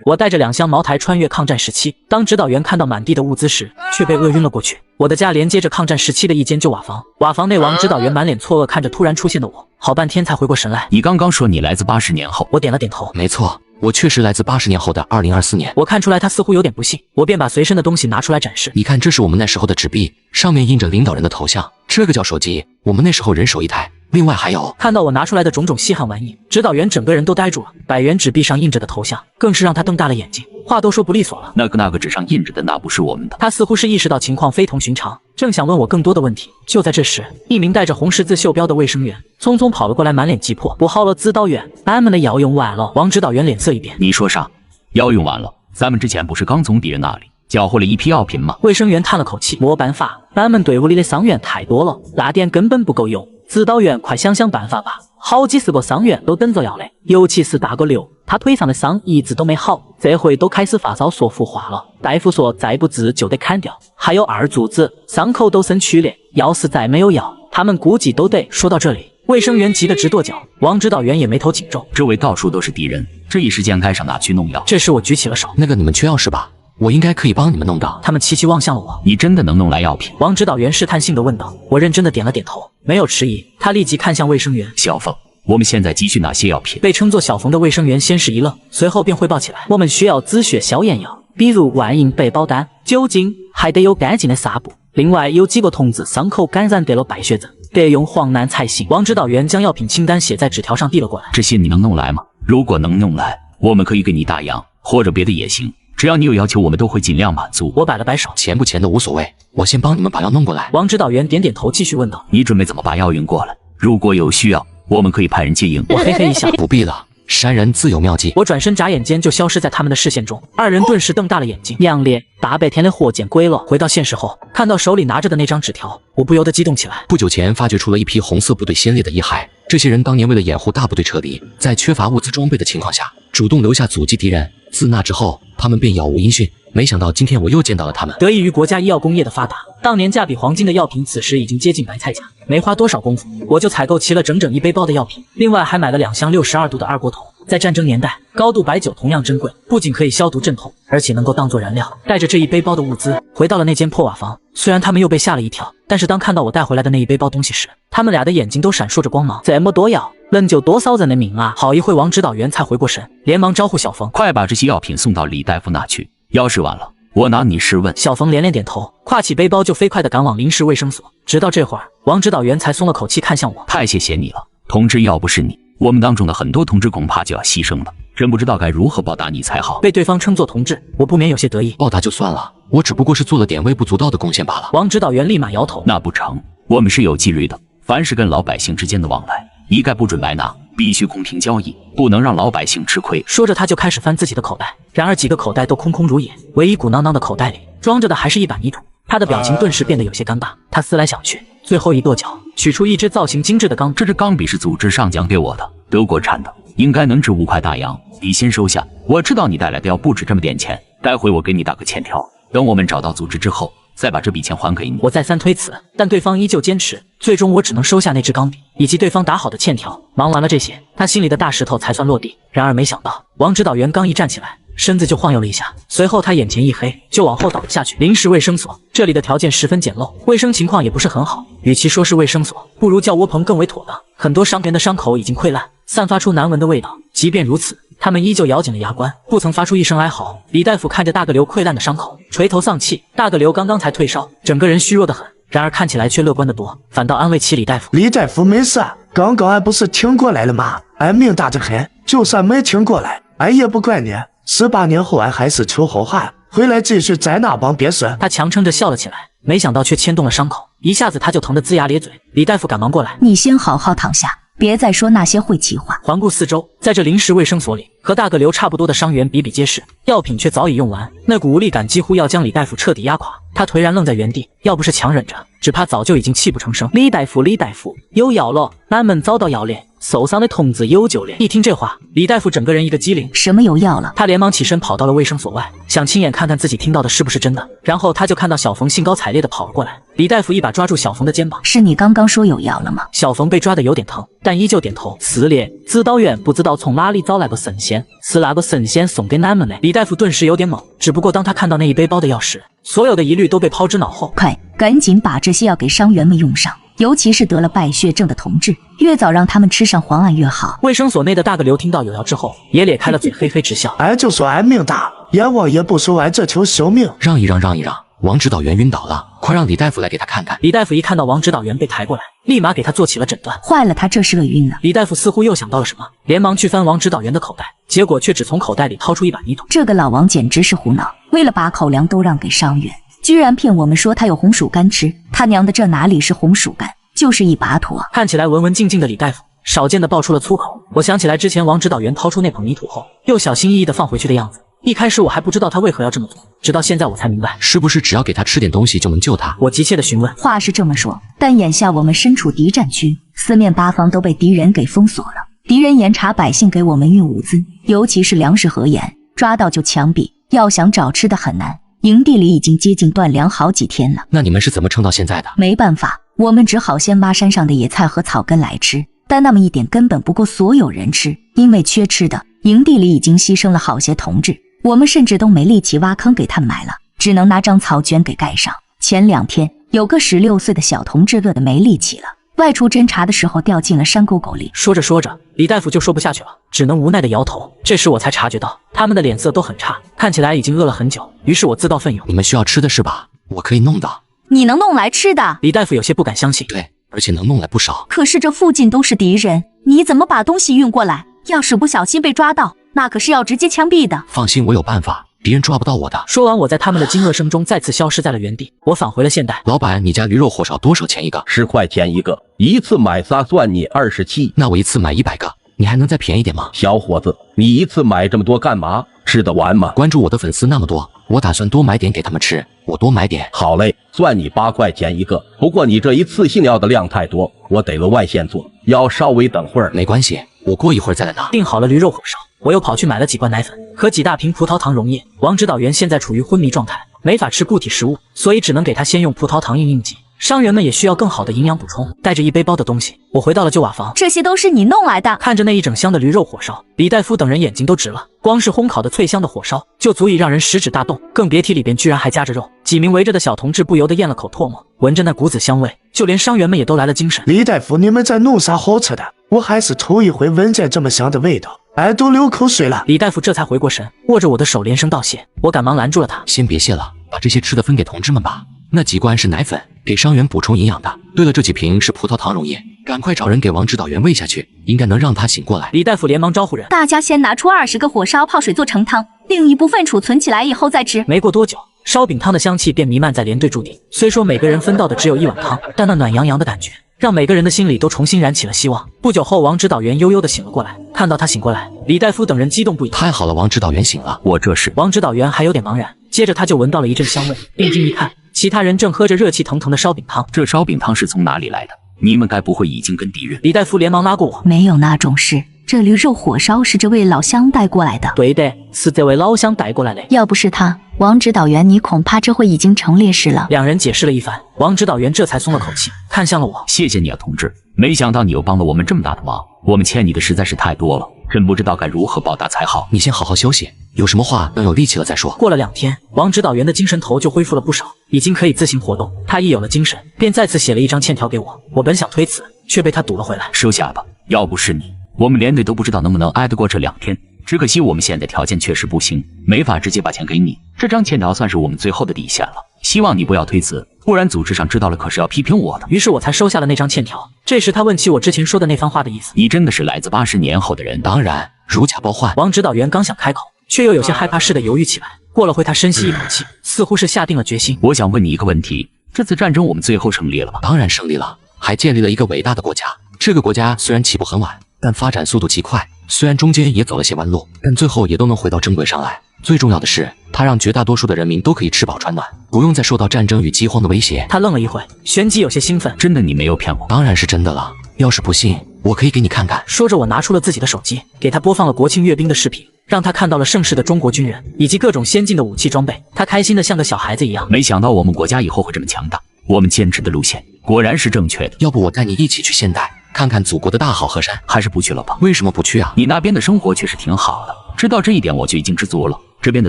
S1: 我带着2箱茅台穿越抗战时期，当指导员看到满地的物资时，却被饿晕了过去。我的家连接着抗战时期的一间旧瓦房，瓦房内王指导员满脸错愕看着突然出现的我，好半天才回过神来。
S6: 你刚刚说你来自80年后？
S1: 我点了点头。
S3: 没错，我确实来自80年后的2024年。
S1: 我看出来他似乎有点不信，我便把随身的东西拿出来展示。
S3: 你看，这是我们那时候的纸币，上面印着领导人的头像，这个叫手机，我们那时候人手一台。另外还有，
S1: 看到我拿出来的种种稀罕玩意，指导员整个人都呆住了。100元纸币上印着的头像，更是让他瞪大了眼睛，话都说不利索了。
S6: 那个纸上印着的那不是我们的。
S1: 他似乎是意识到情况非同寻常，正想问我更多的问题。就在这时，一名带着红十字袖标的卫生员匆匆跑了过来，满脸急迫。我好了，知道员，俺们的要用完了。王指导员脸色一变，
S6: 你说啥？药用完了，咱们之前不是刚从敌人那里缴获了一批药品吗？
S1: 卫生员叹了口气，没办法，咱们队伍里的伤员太多了，那点根本不够用。指导员，快想想办法吧！好几十个伤员都等着要嘞，尤其是大哥刘，他腿上的伤一直都没好，这回都开始发烧说胡话了。大夫说再不治就得砍掉，还有二柱子，伤口都生蛆了，要是再没有药，他们估计都得……说到这里，卫生员急得直跺脚，王指导员也眉头紧皱，
S6: 周围到处都是敌人，这一时间该上哪去弄药？
S1: 这时我举起了手，
S3: 那个你们缺药是吧？我应该可以帮你们弄到。
S1: 他们齐齐望向了我。
S6: 你真的能弄来药品？
S1: 王指导员试探性地问道。我认真的点了点头，没有迟疑。他立即看向卫生员。
S6: 小冯，我们现在急需哪些药品？
S1: 被称作小冯的卫生员先是一愣，随后便汇报起来。我们需要止血消炎药，比如万应白宝丹、酒精，还得有干净的纱布。另外有几个同志伤口感染得了败血症，得用黄楠才行。王指导员将药品清单写在纸条上递了过来。
S6: 这些你能弄来吗？如果能弄来，我们可以给你大洋，或者别的也行。只要你有要求，我们都会尽量满足。
S1: 我摆了摆手，
S3: 钱不钱的无所谓，我先帮你们把药弄过来。
S1: 王指导员点点头，继续问道：“
S6: 你准备怎么把药运过来？如果有需要，我们可以派人接应。”
S1: 我嘿嘿一笑：“
S3: 不必了，山人自有妙计。”
S1: 我转身眨眼间就消失在他们的视线中，二人顿时瞪大了眼睛。娘咧，大白天的活见鬼了！回到现实后，看到手里拿着的那张纸条，我不由得激动起来。
S3: 不久前发掘出了一批红色部队先烈的遗骸，这些人当年为了掩护大部队撤离，在缺乏物资装备的情况下，主动留下阻击敌人。自那之后，他们便杳无音讯。没想到今天我又见到了他们。
S1: 得益于国家医药工业的发达，当年价比黄金的药品，此时已经接近白菜价。没花多少功夫，我就采购齐了整整一背包的药品，另外还买了2箱62度的二锅头。在战争年代，高度白酒同样珍贵，不仅可以消毒镇痛，而且能够当作燃料。带着这一背包的物资，回到了那间破瓦房。虽然他们又被吓了一跳，但是当看到我带回来的那一背包东西时，他们俩的眼睛都闪烁着光芒。这么多药，能救多少人的命啊！好一会，王指导员才回过神，连忙招呼小冯：“
S6: 快把这些药品送到李大夫那去，要是晚了，我拿你试问。”
S1: 小冯连连点头，挎起背包就飞快地赶往临时卫生所。直到这会儿，王指导员才松了口气，看向我：“
S6: 太谢谢你了，同志，要不是你，我们当中的很多同志恐怕就要牺牲了。真不知道该如何报答你才好。”
S1: 被对方称作同志，我不免有些得意。
S3: 报答就算了，我只不过是做了点微不足道的贡献罢了。
S1: 王指导员立马摇头：“
S6: 那不成，我们是有纪律的，凡是跟老百姓之间的往来，一概不准白拿，必须公平交易，不能让老百姓吃亏。”
S1: 说着，他就开始翻自己的口袋，然而几个口袋都空空如也，唯一鼓囊囊的口袋里装着的还是一把泥土。他的表情顿时变得有些尴尬，他思来想去，最后一跺脚，取出一支造型精致的钢笔。
S6: 这支钢笔是组织上奖给我的，德国产的，应该能值5块大洋，你先收下。我知道你带来的药不止这么点钱，待会我给你打个欠条，等我们找到组织之后，再把这笔钱还给你。
S1: 我再三推辞，但对方依旧坚持，最终我只能收下那支钢笔以及对方打好的欠条。忙完了这些，他心里的大石头才算落地。然而没想到，王指导员刚一站起来，身子就晃悠了一下，随后他眼前一黑，就往后倒了下去。临时卫生所，这里的条件十分简陋，卫生情况也不是很好，与其说是卫生所，不如叫窝棚更为妥当。很多伤员的伤口已经溃烂，散发出难闻的味道。即便如此，他们依旧咬紧了牙关，不曾发出一声哀嚎。李大夫看着大个刘溃烂的伤口，垂头丧气。大个刘刚刚才退烧，整个人虚弱得很，然而看起来却乐观得多，反倒安慰起李大夫：“
S16: 李大夫没事，刚刚俺不是挺过来了吗？俺命大得很，就算没挺过来，俺也不怪你。18年后俺还是秋后汉，回来继续宰那帮鳖孙。”
S1: 他强撑着笑了起来，没想到却牵动了伤口，一下子他就疼得龇牙咧嘴。李大夫赶忙过来：“
S17: 你先好好躺下，别再说那些晦气话。”
S1: 环顾四周，在这临时卫生所里，和大个刘差不多的伤员比比皆是，药品却早已用完，那股无力感几乎要将李大夫彻底压垮。他颓然愣在原地，要不是强忍着，只怕早就已经泣不成声。李大夫，李大夫，有药了，俺们找到药了，受伤的同志有救了。一听这话，李大夫整个人一个机灵，
S17: 什么有药了？
S1: 他连忙起身跑到了卫生所外，想亲眼看看自己听到的是不是真的。然后他就看到小冯兴高采烈地跑了过来，李大夫一把抓住小冯的肩膀：“
S17: 是你刚刚说有药了吗？”
S1: 小冯被抓得有点疼，但依旧点头：“是的，指导员不知道从哪里找来个神仙，是那个神仙送给俺们的。”李大夫顿时有点懵，只不过当他看到那一背包的药时，所有的疑虑都被抛之脑后。
S17: 快，赶紧把这些药给伤员们用上，尤其是得了败血症的同志，越早让他们吃上黄胺越好。
S1: 卫生所内的大个刘听到有药之后，也咧开了嘴，嘿嘿直笑：“
S16: 俺就说俺命大，阎王也不收俺这条小命。”
S3: 让一让，让一让！王指导员晕倒了，快让李大夫来给他看看。
S1: 李大夫一看到王指导员被抬过来，立马给他做起了诊断。
S17: 坏了，他这是饿晕了。
S1: 李大夫似乎又想到了什么，连忙去翻王指导员的口袋，结果却只从口袋里掏出一把泥土。
S17: 这个老王简直是胡闹，为了把口粮都让给伤员，居然骗我们说他有红薯干吃。他娘的，这哪里是红薯干，就是一把土啊！
S1: 看起来文文静静的李大夫，少见的爆出了粗口。我想起来之前王指导员掏出那捧泥土后，又小心翼翼地放回去的样子，一开始我还不知道他为何要这么做，直到现在我才明白，
S3: 是不是只要给他吃点东西就能救他？
S1: 我急切地询问。
S17: 话是这么说，但眼下我们身处敌占区，四面八方都被敌人给封锁了。敌人严查百姓给我们运物资，尤其是粮食和盐，抓到就枪毙，要想找吃的很难。营地里已经接近断粮好几天了。
S3: 那你们是怎么撑到现在的？
S17: 没办法，我们只好先挖山上的野菜和草根来吃，但那么一点根本不够所有人吃，因为缺吃的，营地里已经牺牲了好些同志，我们甚至都没力气挖坑给他们埋了，只能拿张草卷给盖上。前2天，有个16岁的小同志饿得没力气了，外出侦查的时候掉进了山沟沟里。
S1: 说着说着，李大夫就说不下去了，只能无奈地摇头。这时我才察觉到他们的脸色都很差，看起来已经饿了很久。于是我自告奋勇：“
S3: 你们需要吃的是吧？我可以弄的。”
S17: 你能弄来吃的？
S1: 李大夫有些不敢相信。
S3: 对，而且能弄来不少。
S17: 可是这附近都是敌人，你怎么把东西运过来？要是不小心被抓到，那可是要直接枪毙的。
S3: 放心，我有办法，敌人抓不到我的。
S1: 说完，我在他们的惊愕声中再次消失在了原地。我返回了现代。
S3: 老板，你家驴肉火烧多少钱一个
S4: ？10块钱一个，一次买仨算你27。
S3: 那我一次买100个，你还能再便宜点吗？
S4: 小伙子，你一次买这么多干嘛？吃得完吗？
S3: 关注我的粉丝那么多，我打算多买点给他们吃，我多买点。
S4: 好嘞，算你8块钱一个。不过你这一次性要的量太多，我得额外现做，要稍微等会儿。
S3: 没关系，我过一会儿再来拿。
S1: 订好了驴肉火烧，我又跑去买了几罐奶粉和几大瓶葡萄糖溶液。王指导员现在处于昏迷状态，没法吃固体食物，所以只能给他先用葡萄糖应急。伤员们也需要更好的营养补充。带着一背包的东西，我回到了旧瓦房。
S17: 这些都是你弄来的？
S1: 看着那一整箱的驴肉火烧，李大夫等人眼睛都直了。光是烘烤的脆香的火烧就足以让人食指大动，更别提里边居然还夹着肉。几名围着的小同志不由得咽了口唾沫，闻着那股子香味，就连伤员们也都来了精神。
S16: 李大夫，你们在弄啥好吃的？我还是头一回闻见这么香的味道，都流口水了。
S1: 李大夫这才回过神，握着我的手连声道谢。我赶忙拦住了他：“
S3: 先别谢了，把这些吃的分给同志们吧。那几罐是奶粉，给伤员补充营养的。对了，这几瓶是葡萄糖溶液，赶快找人给王指导员喂下去，应该能让他醒过来。”
S1: 李大夫连忙招呼人：“
S17: 大家先拿出20个火烧泡水做成汤，另一部分储存起来以后再吃。”
S1: 没过多久，烧饼汤的香气便弥漫在连队驻地。虽说每个人分到的只有1碗汤，但那暖洋洋的感觉让每个人的心里都重新燃起了希望。不久后，王指导员悠悠地醒了过来。看到他醒过来，李大夫等人激动不已。
S3: 太好了，王指导员醒了。
S6: 我这是……
S1: 王指导员还有点茫然，接着他就闻到了一阵香味，定睛一看，其他人正喝着热气腾腾的烧饼汤。
S6: 这烧饼汤是从哪里来的？你们该不会已经跟敌人……
S1: 李大夫连忙拉过我：“
S17: 没有那种事，这驴肉火烧是这位老乡带过来的。”“
S1: 对的，是这位老乡带过来的。
S17: 要不是他，王指导员，你恐怕这会已经成烈士了。”
S1: 两人解释了一番，王指导员这才松了口气，看向了我：“
S6: 谢谢你啊，同志，没想到你又帮了我们这么大的忙，我们欠你的实在是太多了，真不知道该如何报答才好。
S3: 你先好好休息，有什么话等有力气了再说。”
S1: 过了2天，王指导员的精神头就恢复了不少，已经可以自行活动。他一有了精神，便再次写了一张欠条给我。我本想推辞，却被他堵了回来：“
S6: 收下吧，要不是你，我们连队都不知道能不能挨得过这2天。只可惜我们现在条件确实不行，没法直接把钱给你。这张欠条算是我们最后的底线了，希望你不要推辞，不然组织上知道了可是要批评我的。”
S1: 于是我才收下了那张欠条。这时他问起我之前说的那番话的意思：“
S6: 你真的是来自80年后的人？”“
S3: 当然，如假包换。”
S1: 王指导员刚想开口，却又有些害怕似的犹豫起来。过了会，他深吸一口气，似乎是下定了决心：“
S6: 我想问你一个问题，这次战争我们最后胜利了吗？”“
S3: 当然胜利了，还建立了一个伟大的国家。这个国家虽然起步很晚，但发展速度极快，虽然中间也走了些弯路，但最后也都能回到正轨上来。最重要的是，它让绝大多数的人民都可以吃饱穿暖，不用再受到战争与饥荒的威胁。”
S1: 他愣了一会，旋即有些兴奋：“
S6: 真的，你没有骗我？”“
S3: 当然是真的了，要是不信，我可以给你看看。”
S1: 说着，我拿出了自己的手机，给他播放了国庆阅兵的视频，让他看到了盛世的中国军人以及各种先进的武器装备。他开心的像个小孩子一样。
S6: 没想到我们国家以后会这么强大，我们坚持的路线果然是正确的。
S3: 要不我带你一起去现代，看看祖国的大好河山？
S6: 还是不去了吧？
S3: 为什么不去啊？
S6: 你那边的生活确实挺好的，知道这一点我就已经知足了。这边的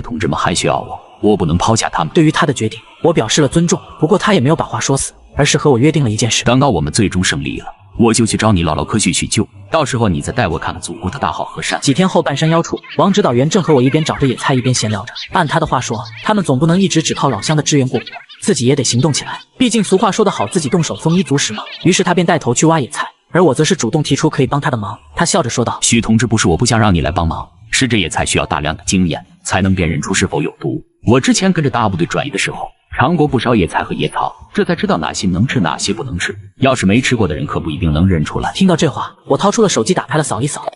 S6: 同志们还需要我，我不能抛下他们。
S1: 对于他的决定，我表示了尊重。不过他也没有把话说死，而是和我约定了一件事：
S6: 等到我们最终胜利了，我就去找你姥姥科去叙旧，到时候你再带我看看祖国的大好河山。
S1: 几天后，半山腰处，王指导员正和我一边找着野菜一边闲聊着。按他的话说，他们总不能一直只靠老乡的支援过活，自己也得行动起来。毕竟俗话说得好，自己动手丰衣足食嘛。于是他便带头去挖野菜，而我则是主动提出可以帮他的忙。他笑着说道：“
S6: 许同志，不是我不想让你来帮忙，是这野菜需要大量的经验才能辨认出是否有毒。我之前跟着大部队转移的时候，尝过不少野菜和野草，这才知道哪些能吃，哪些不能吃。要是没吃过的人，可不一定能认出来。”
S1: 听到这话，我掏出了手机，打开了扫一扫。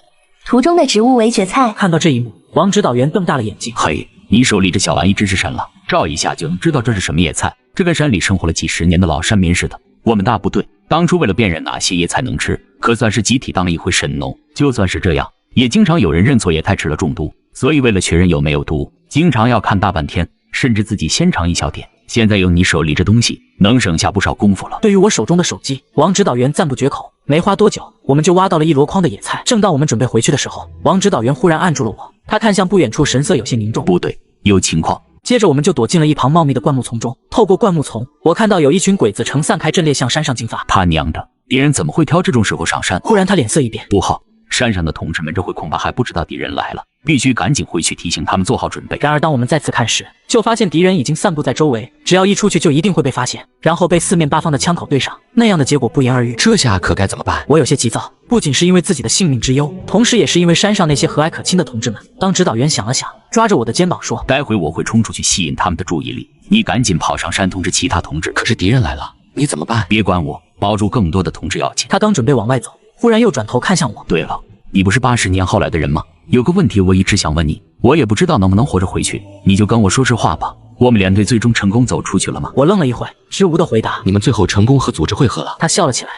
S5: 图中的植物为蕨菜。
S1: 看到这一幕，王指导员瞪大了眼睛。
S6: 嘿，你手里这小玩意真是神了，照一下就能知道这是什么野菜，这跟山里生活了几十年的老山民似的。我们大部队当初为了辨认哪些野菜能吃，可算是集体当了一回神农。就算是这样，也经常有人认错野菜吃了中毒，所以为了确认有没有毒，经常要看大半天，甚至自己先尝一小点。现在有你手里这东西，能省下不少功夫了。
S1: 对于我手中的手机，王指导员赞不绝口。没花多久，我们就挖到了一箩筐的野菜。正当我们准备回去的时候，王指导员忽然按住了我，他看向不远处，神色有些凝重。
S6: 不对，有情况。
S1: 接着我们就躲进了一旁茂密的灌木丛中。透过灌木丛，我看到有一群鬼子呈散开阵列向山上进发。
S6: 他娘的，敌人怎么会挑这种时候上山？
S1: 忽然他脸色一变，
S6: 不好，山上的同志们这会恐怕还不知道敌人来了，必须赶紧回去提醒他们做好准备。
S1: 然而当我们再次看时，就发现敌人已经散布在周围，只要一出去就一定会被发现，然后被四面八方的枪口对上，那样的结果不言而喻。
S3: 这下可该怎么办？
S1: 我有些急躁，不仅是因为自己的性命之忧，同时也是因为山上那些和蔼可亲的同志们。当指导员想了想，抓着我的肩膀说：“
S6: 待会我会冲出去吸引他们的注意力，你赶紧跑上山通知其他同志。”
S3: 可是敌人来了，你怎么办？
S6: 别管我，保住更多的同志要紧。
S1: 他刚准备往外走，忽然又转头看向我。
S6: 对了，你不是80年后来的人吗？有个问题我一直想问你，我也不知道能不能活着回去，你就跟我说实话吧。我们连队最终成功走出去了吗？
S1: 我愣了一会，支吾的回答：“
S3: 你们最后成功和组织会合了。”
S1: 他笑了起来：“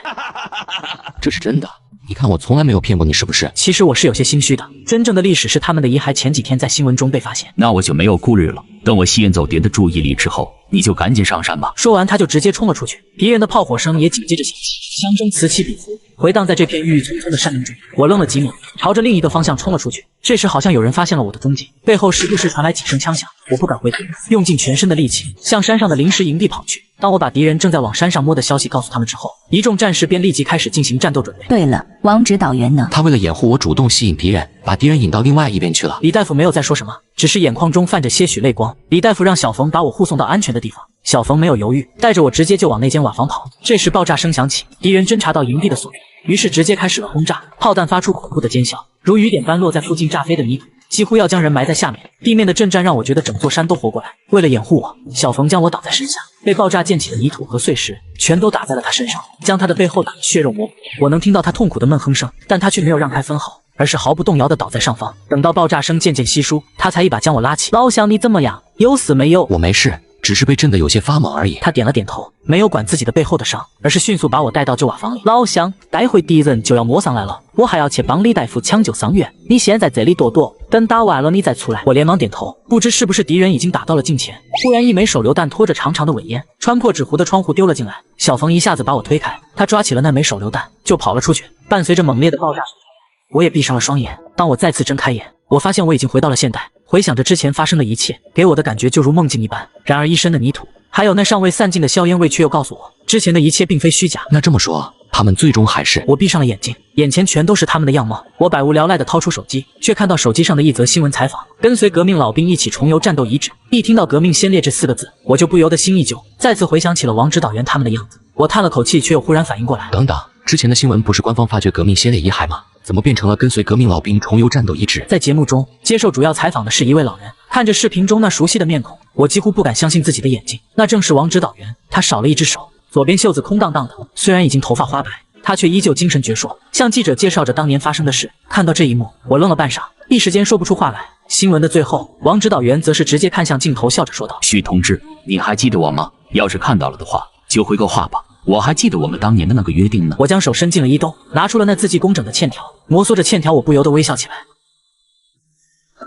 S3: 这是真的。你看我从来没有骗过你，是不是？”
S1: 其实我是有些心虚的。真正的历史是他们的遗骸前几天在新闻中被发现。
S6: 那我就没有顾虑了。等我吸引走敌人的注意力之后，你就赶紧上山吧。
S1: 说完，他就直接冲了出去。敌人的炮火声也紧接着响起，枪声此起彼伏，回荡在这片郁郁葱葱的山林中。我愣了几秒，朝着另一个方向冲了出去。这时好像有人发现了我的踪迹，背后时不时传来几声枪响。我不敢回头，用尽全身的力气向山上的临时营地跑去。当我把敌人正在往山上摸的消息告诉他们之后，一众战士便立即开始进行战斗准备。
S17: 对了，王指导员呢？
S3: 他为了掩护我，主动吸引敌人，把敌人引到另外一边去了。
S1: 李大夫没有再说什么，只是眼眶中泛着些许泪光。李大夫让小冯把我护送到安全的地方。小冯没有犹豫，带着我直接就往那间瓦房跑。这时爆炸声响起，敌人侦察到营地的所在，于是直接开始了轰炸。炮弹发出恐怖的尖啸，如雨点般落在附近炸飞的泥土，几乎要将人埋在下面。地面的震颤让我觉得整座山都活过来。为了掩护我，小冯将我倒在身下，被爆炸溅起的泥土和碎石全都打在了他身上，将他的背后打得血肉模糊。我能听到他痛苦的闷哼声，但他却没有让开分毫，而是毫不动摇地倒在上方。等到爆炸声渐渐稀疏，他才一把将我拉起。老乡，你怎么样？有死没有？
S3: 我没事，只是被震得有些发懵而已。
S1: 他点了点头，没有管自己的背后的伤，而是迅速把我带到旧瓦房里。老乡，待会敌人就要摸上来了，我还要去帮李大夫抢救伤员，你先在这里躲躲，等打完了你再出来。我连忙点头，不知是不是敌人已经打到了近前，忽然一枚手榴弹拖着长长的尾烟，穿破纸糊的窗户丢了进来。小冯一下子把我推开，他抓起了那枚手榴弹就跑了出去，伴随着猛烈的爆炸声，我也闭上了双眼。当我再次睁开眼，我发现我已经回到了现代。回想着之前发生的一切，给我的感觉就如梦境一般。然而一身的泥土，还有那尚未散尽的硝烟味，却又告诉我，之前的一切并非虚假。
S3: 那这么说，他们最终还是……
S1: 我闭上了眼睛，眼前全都是他们的样貌。我百无聊赖地掏出手机，却看到手机上的一则新闻采访：跟随革命老兵一起重游战斗遗址。一听到革命先烈这4个字，我就不由得心一揪，再次回想起了王指导员他们的样子。我叹了口气，却又忽然反应过来，
S3: 等等，之前的新闻不是官方发掘革命先烈遗骸吗？怎么变成了跟随革命老兵重游战斗遗址？
S1: 在节目中接受主要采访的是一位老人，看着视频中那熟悉的面孔，我几乎不敢相信自己的眼睛，那正是王指导员。他少了一只手，左边袖子空荡荡的，虽然已经头发花白，他却依旧精神矍铄，向记者介绍着当年发生的事。看到这一幕，我愣了半晌，一时间说不出话来。新闻的最后，王指导员则是直接看向镜头，笑着说道：“
S6: 许同志，你还记得我吗？要是看到了的话，就回个话吧。我还记得我们当年的那个约定呢。”
S1: 我将手伸进了衣兜，拿出了那字迹工整的欠条，摩挲着欠条，我不由得微笑起来。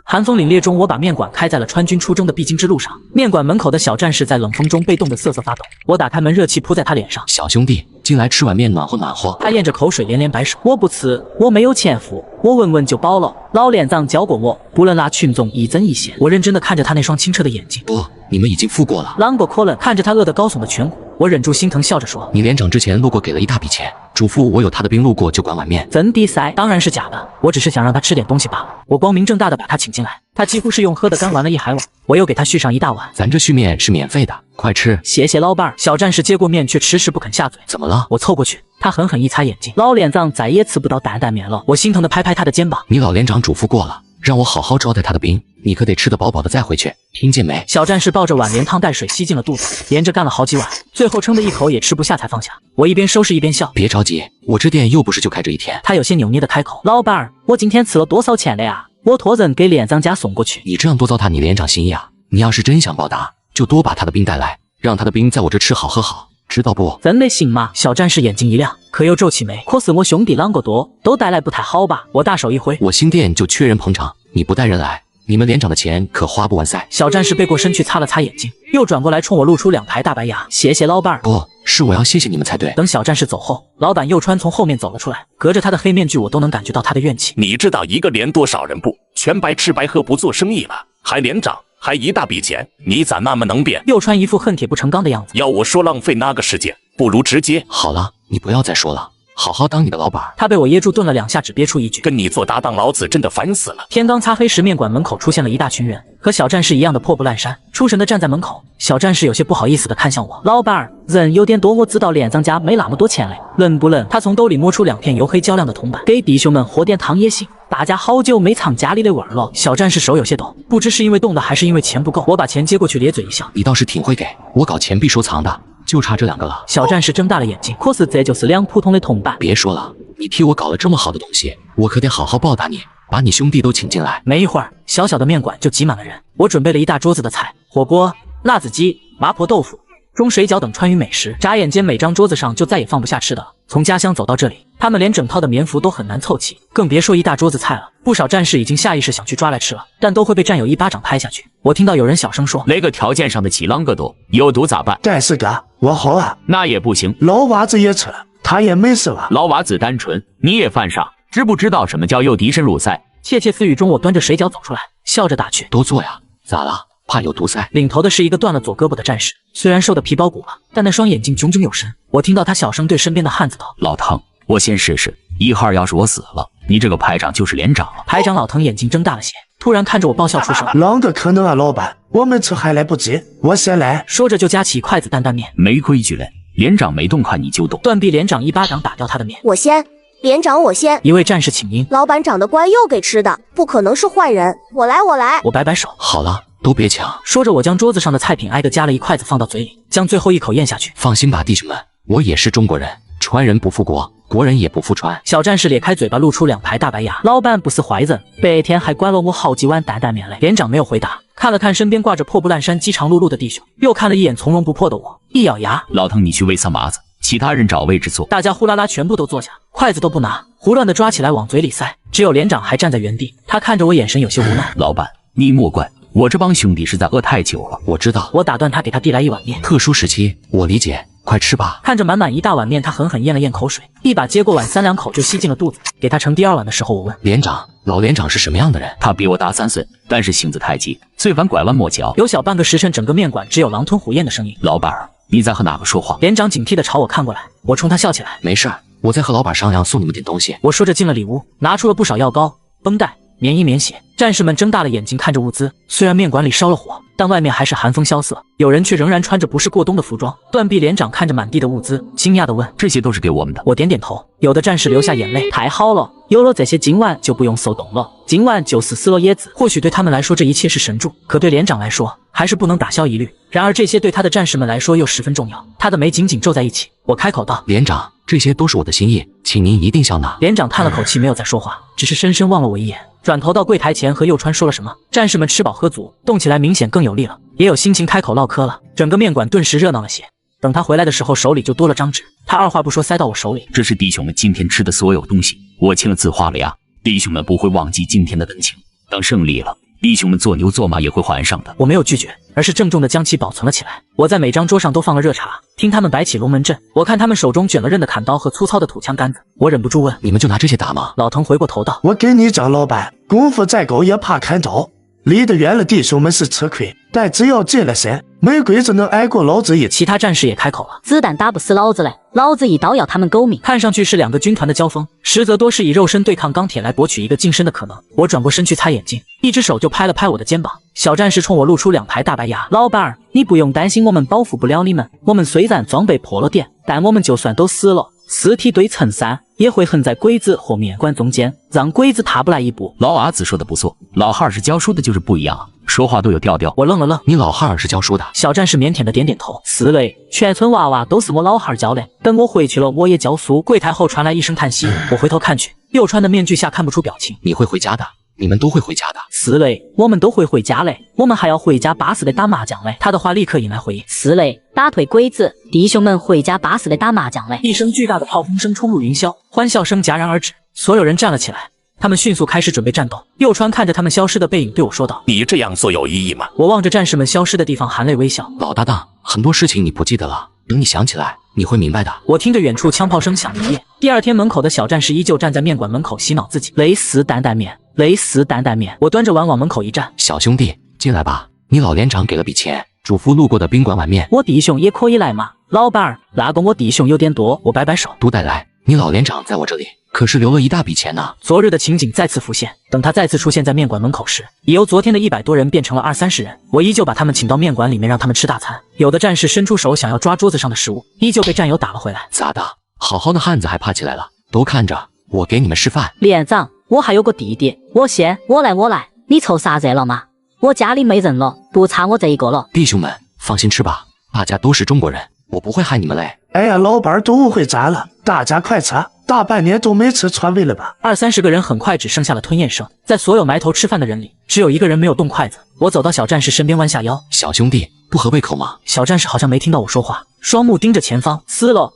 S1: 寒风凛冽中，我把面馆开在了川军出征的必经之路上。面馆门口的小战士在冷风中被冻得瑟瑟发抖。我打开门，热气扑在他脸上。
S3: 小兄弟，进来吃碗面暖和暖和。
S1: 他咽着口水，连连摆手。我不吃，我没有钱付，我闻闻就饱了。老连长教过我，不能拿群众一针一线。我认真地看着他那双清澈的眼睛。
S3: 不，你们已经付过了。
S1: 啷个可能？看着他饿得高耸的颧骨，我忍住心疼，笑着说：“
S3: 你连长之前路过给了一大笔钱，嘱咐我有他的兵路过就管碗面。”
S1: 真的噻？当然是假的，我只是想让他吃点东西罢了。我光明正大的把他请进来，他几乎是用喝的干完了一海碗，我又给他续上一大碗。
S3: 咱这续面是免费的，快吃。
S1: 谢谢老板。小战士接过面却迟迟不肯下嘴。
S3: 怎么了？
S1: 我凑过去，他狠狠一擦眼睛。老连长再也吃不到担担面了。我心疼的拍拍他的肩膀。
S3: 你老连长嘱咐过了，让我好好招待他的兵，你可得吃得饱饱的再回去，听见没？
S1: 小战士抱着碗连汤带水吸进了肚子，连着干了好几碗，最后撑得一口也吃不下才放下。我一边收拾一边笑，
S3: 别着急，我这店又不是就开这一天。
S1: 他有些扭捏的开口：“老板，我今天吃了多少钱了呀？我托人给连长家送过去。
S3: 你这样多糟蹋你连长心意啊！你要是真想报答，就多把他的兵带来，让他的兵在我这吃好喝好，知道不？
S1: 真的行吗？小战士眼睛一亮，可又皱起眉。可是我兄弟啷个多，都带来不太好吧？我大手一挥，
S3: 我新店就缺人捧场，你不带人来，你们连长的钱可花不完噻。
S1: 小战士背过身去擦了擦眼睛，又转过来冲我露出2排大白牙。谢谢老板。
S3: 不是，我要谢谢你们才对。
S1: 等小战士走后，老板右川从后面走了出来，隔着他的黑面具，我都能感觉到他的怨气。
S18: 你知道一个连多少人不？全白吃白喝不做生意了，还连长，还一大笔钱，你咋那么能变？
S1: 右川一副恨铁不成钢的样子。
S18: 要我说浪费那个时间，不如直接。
S3: 好了，你不要再说了。好好当你的老板。
S1: 他被我噎住，顿了2下，只憋出一句：
S18: 跟你做搭档，老子真的烦死了。
S1: 天刚擦黑时，面馆门口出现了一大群人，和小战士一样的破布烂衫，出神的站在门口。小战士有些不好意思的看向我：老板，人有点多，我知道连长家没那么多钱嘞，能不能？他从兜里摸出2片黝黑焦亮的铜板，给弟兄们喝点汤也行。大家好久没尝家里的味儿了。小战士手有些抖，不知是因为冻的还是因为钱不够。我把钱接过去，咧嘴一笑：
S3: 你倒是挺会给，我搞钱币收藏的，就差这2个了。
S1: 小战士睁大了眼睛，可是这就是2普通的铜板。
S3: 别说了，你替我搞了这么好的东西，我可得好好报答你，把你兄弟都请进来。
S1: 没一会儿，小小的面馆就挤满了人。我准备了一大桌子的菜，火锅、辣子鸡、麻婆豆腐、中水饺等川渝美食。眨眼间，每张桌子上就再也放不下吃的了。从家乡走到这里，他们连整套的棉服都很难凑齐，更别说一大桌子菜了。不少战士已经下意识想去抓来吃了，但都会被战友一巴掌拍下去。我听到有人小声说：
S6: 那个条件上的起啷个多，有毒咋办？
S16: 战士哥，我好啊。
S6: 那也不行，
S16: 老娃子也吃了，他也没事吧？
S6: 老娃子单纯，你也犯上，知不知道什么叫诱敌深入塞？
S1: 窃窃私语中，我端着水饺走出来，笑着打趣：
S3: 多做呀，咋了？怕有毒塞？
S1: 领头的是一个断了左胳膊的战士，虽然瘦得皮包骨了，但那双眼睛炯炯有神。我听到他小声对身边的汉子道：
S6: 老唐，我先试试，1号要是我死了，你这个排长就是连长了。
S1: 排长老滕眼睛睁大了些，突然看着我爆笑出声：
S16: 啷个可能啊，老板，我们吃还来不及，我先来。
S1: 说着就夹起一筷子担担面。
S6: 没规矩嘞，连长没动筷你就动。
S1: 断臂连长一巴掌打掉他的面。
S12: 我先，连长我先。
S1: 一位战士请缨。
S12: 老板长得乖又给吃的，不可能是坏人。我来。
S1: 我摆摆手。
S3: 好了，都别抢。
S1: 说着我将桌子上的菜品挨个夹了一筷子放到嘴里，将最后一口咽下去。
S3: 放心吧，弟兄们，我也是中国人，川人不负国，国人也不负川。
S1: 小战士咧开嘴巴露出2排大白牙。老板不是坏人，白天还管了我好几碗担担面嘞。连长没有回答，看了看身边挂着破布烂衫、饥肠辘辘的弟兄，又看了一眼从容不迫的我，一咬牙：
S6: 老滕，你去喂桑麻子，其他人找位置坐。
S1: 大家呼啦啦全部都坐下，筷子都不拿，胡乱的抓起来往嘴里塞。只有连长还站在原地，他看着我，眼神有些无奈。
S6: 老板，你莫怪，我这帮兄弟是在饿太久了。
S3: 我知道。
S1: 我打断他，给他递来一碗面。
S3: 特殊时期，我理解。快吃吧。
S1: 看着满满一大碗面，他狠狠咽了咽口水，一把接过碗，3两口就吸进了肚子。给他盛第2碗的时候，我问
S3: 连长：老连长是什么样的人？
S6: 他比我大3岁，但是性子太急，最烦拐弯抹角。
S1: 有小半个时辰，整个面馆只有狼吞虎咽的声音。
S6: 老板儿，你在和哪个说话？
S1: 连长警惕地朝我看过来，我冲他笑起来。
S3: 没事儿，我在和老板商量送你们点东西。
S1: 我说着进了里屋，拿出了不少药膏、绷带、棉衣、棉鞋。战士们睁大了眼睛看着物资，虽然面馆里烧了火，但外面还是寒风萧瑟，有人却仍然穿着不是过冬的服装。断臂连长看着满地的物资，惊讶地问：
S6: 这些都是给我们的？
S1: 我点点头。有的战士流下眼泪，太好了，有了这些，今晚就不用受冻了，今晚就是死了也子。或许对他们来说这一切是神助，可对连长来说还是不能打消疑虑。然而这些对他的战士们来说又十分重要。他的眉紧紧皱在一起，我开口道：
S3: 连长，这些都是我的心意，请您一定笑纳。
S1: 连长叹了口气，没有再说话，只是深深望了我一眼，转头到柜台前和右川说了什么。战士们吃饱喝足，动起来明显更有力了，也有心情开口唠嗑了。整个面馆顿时热闹了些。等他回来的时候，手里就多了张纸，他二话不说塞到我手里。
S6: 这是弟兄们今天吃的所有东西，我签了字画了押，弟兄们不会忘记今天的恩情。等胜利了，弟兄们做牛做马也会还上的。
S1: 我没有拒绝，而是郑重地将其保存了起来。我在每张桌上都放了热茶，听他们摆起龙门阵。我看他们手中卷了刃的砍刀和粗糙的土枪杆子，我忍不住问：
S3: 你们就拿这些打吗？
S1: 老滕回过头道：
S16: 我给你讲，老板，功夫再高也怕砍刀，离得远了弟兄们是吃亏，但只要近了身，没鬼子能挨过老子一。
S1: 其他战士也开口了：
S19: 子弹打不死老子嘞，老子一刀要他们狗命。
S1: 看上去是2个军团的交锋，实则多是以肉身对抗钢铁来博取一个近身的可能。我转过身去擦眼镜，一只手就拍了拍我的肩膀。小战士冲我露出2排大白牙：老板儿，你不用担心我们保护不了你们，我们虽然装备破了点，但我们就算都死了，尸体堆成山，也会横在鬼子和面馆中间，让鬼子踏不来一步。
S6: 老阿子说的不错，老汉是教书的，就是不一样，说话都有调调。
S1: 我愣了愣，
S3: 你老汉是教书的？
S1: 小战士腼腆的点点头。是嘞，全村娃娃都是我老汉教的，等我回去了，我也教书。柜台后传来一声叹息，我回头看去，右川的面具下看不出表情。
S3: 你会回家的，你们都会回家的。
S1: 是嘞，我们都会回家嘞，我们还要回家巴适的打麻将嘞。他的话立刻引来回应。
S19: 是嘞，打退鬼子，弟兄们回家巴适的打麻将嘞。
S1: 一声巨大的炮轰声冲入云霄，欢笑声戛然而止，所有人站了起来。他们迅速开始准备战斗。右川看着他们消失的背影，对我说道：“
S18: 你这样做有意义吗？”
S1: 我望着战士们消失的地方，含泪微笑。
S3: 老搭档，很多事情你不记得了，等你想起来，你会明白的。
S1: 我听着远处枪炮声响一夜。第二天，门口的小战士依旧站在面馆门口洗脑自己。蕾丝担担面，蕾丝担担面。我端着碗往门口一站，
S3: 小兄弟，进来吧。你老连长给了笔钱，嘱咐路过的宾馆碗面。
S1: 我弟兄也可以来嘛，老板儿，那个我弟兄有点多。我摆摆手，
S3: 都带来。你老连长在我这里可是留了一大笔钱呢。
S1: 昨日的情景再次浮现，等他再次出现在面馆门口时，已由昨天的100多人变成了20-30人。我依旧把他们请到面馆里面，让他们吃大餐。有的战士伸出手想要抓桌子上的食物，依旧被战友打了回来。
S3: 咋的？好好的汉子还怕起来了？都看着，我给你们示范。
S19: 连长，我还有个弟弟，我来，你凑啥热闹嘛？我家里没人了，不差我这一个了。
S3: 弟兄们，放心吃吧，大家都是中国人，我不会害你们嘞。
S16: 哎呀，老板都误会咱了，大家快吃，大半年都没吃川味了吧
S1: ？20-30个人很快只剩下了吞咽声，在所有埋头吃饭的人里，只有一个人没有动筷子。我走到小战士身边，弯下腰：“
S3: 小兄弟，不合胃口吗？”
S1: 小战士好像没听到我说话，双目盯着前方，撕了，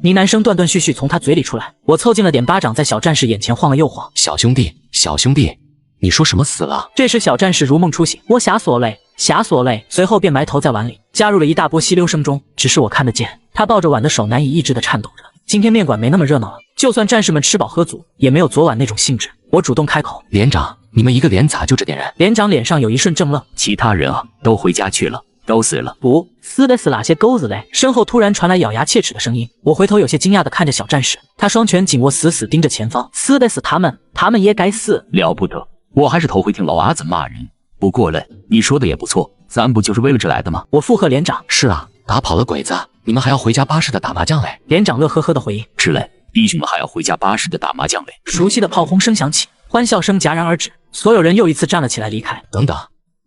S1: 呢喃声断断续续从他嘴里出来。我凑近了点，巴掌在小战士眼前晃了又晃。
S3: 小兄弟，你说什么死了？
S1: 这时小战士如梦初醒，我瞎说嘞，随后便埋头在碗里，加入了一大波吸溜声中。只是我看得见，他抱着碗的手难以抑制地颤抖着。今天面馆没那么热闹了，就算战士们吃饱喝足，也没有昨晚那种兴致。我主动开口：“
S3: 连长，你们一个连咋就这点人？”
S1: 连长脸上有一瞬怔愣，
S6: 其他人啊，都回家去了，都死了。
S1: 不，死的是那些狗日嘞！身后突然传来咬牙切齿的声音。我回头有些惊讶地看着小战士，他双拳紧握，死死盯着前方。死的是他们，他们也该死！
S6: 了不得，我还是头回听老阿子骂人。不过嘞，你说的也不错，咱不就是为了这来的吗？
S1: 我附和连长：“
S3: 是啊，打跑了鬼子，你们还要回家巴适的打麻将嘞。”
S1: 连长乐呵呵的回应：“
S6: 是嘞，弟兄们还要回家巴适的打麻将嘞。”
S1: 熟悉的炮轰声响起，欢笑声戛然而止，所有人又一次站了起来离开。
S3: 等等，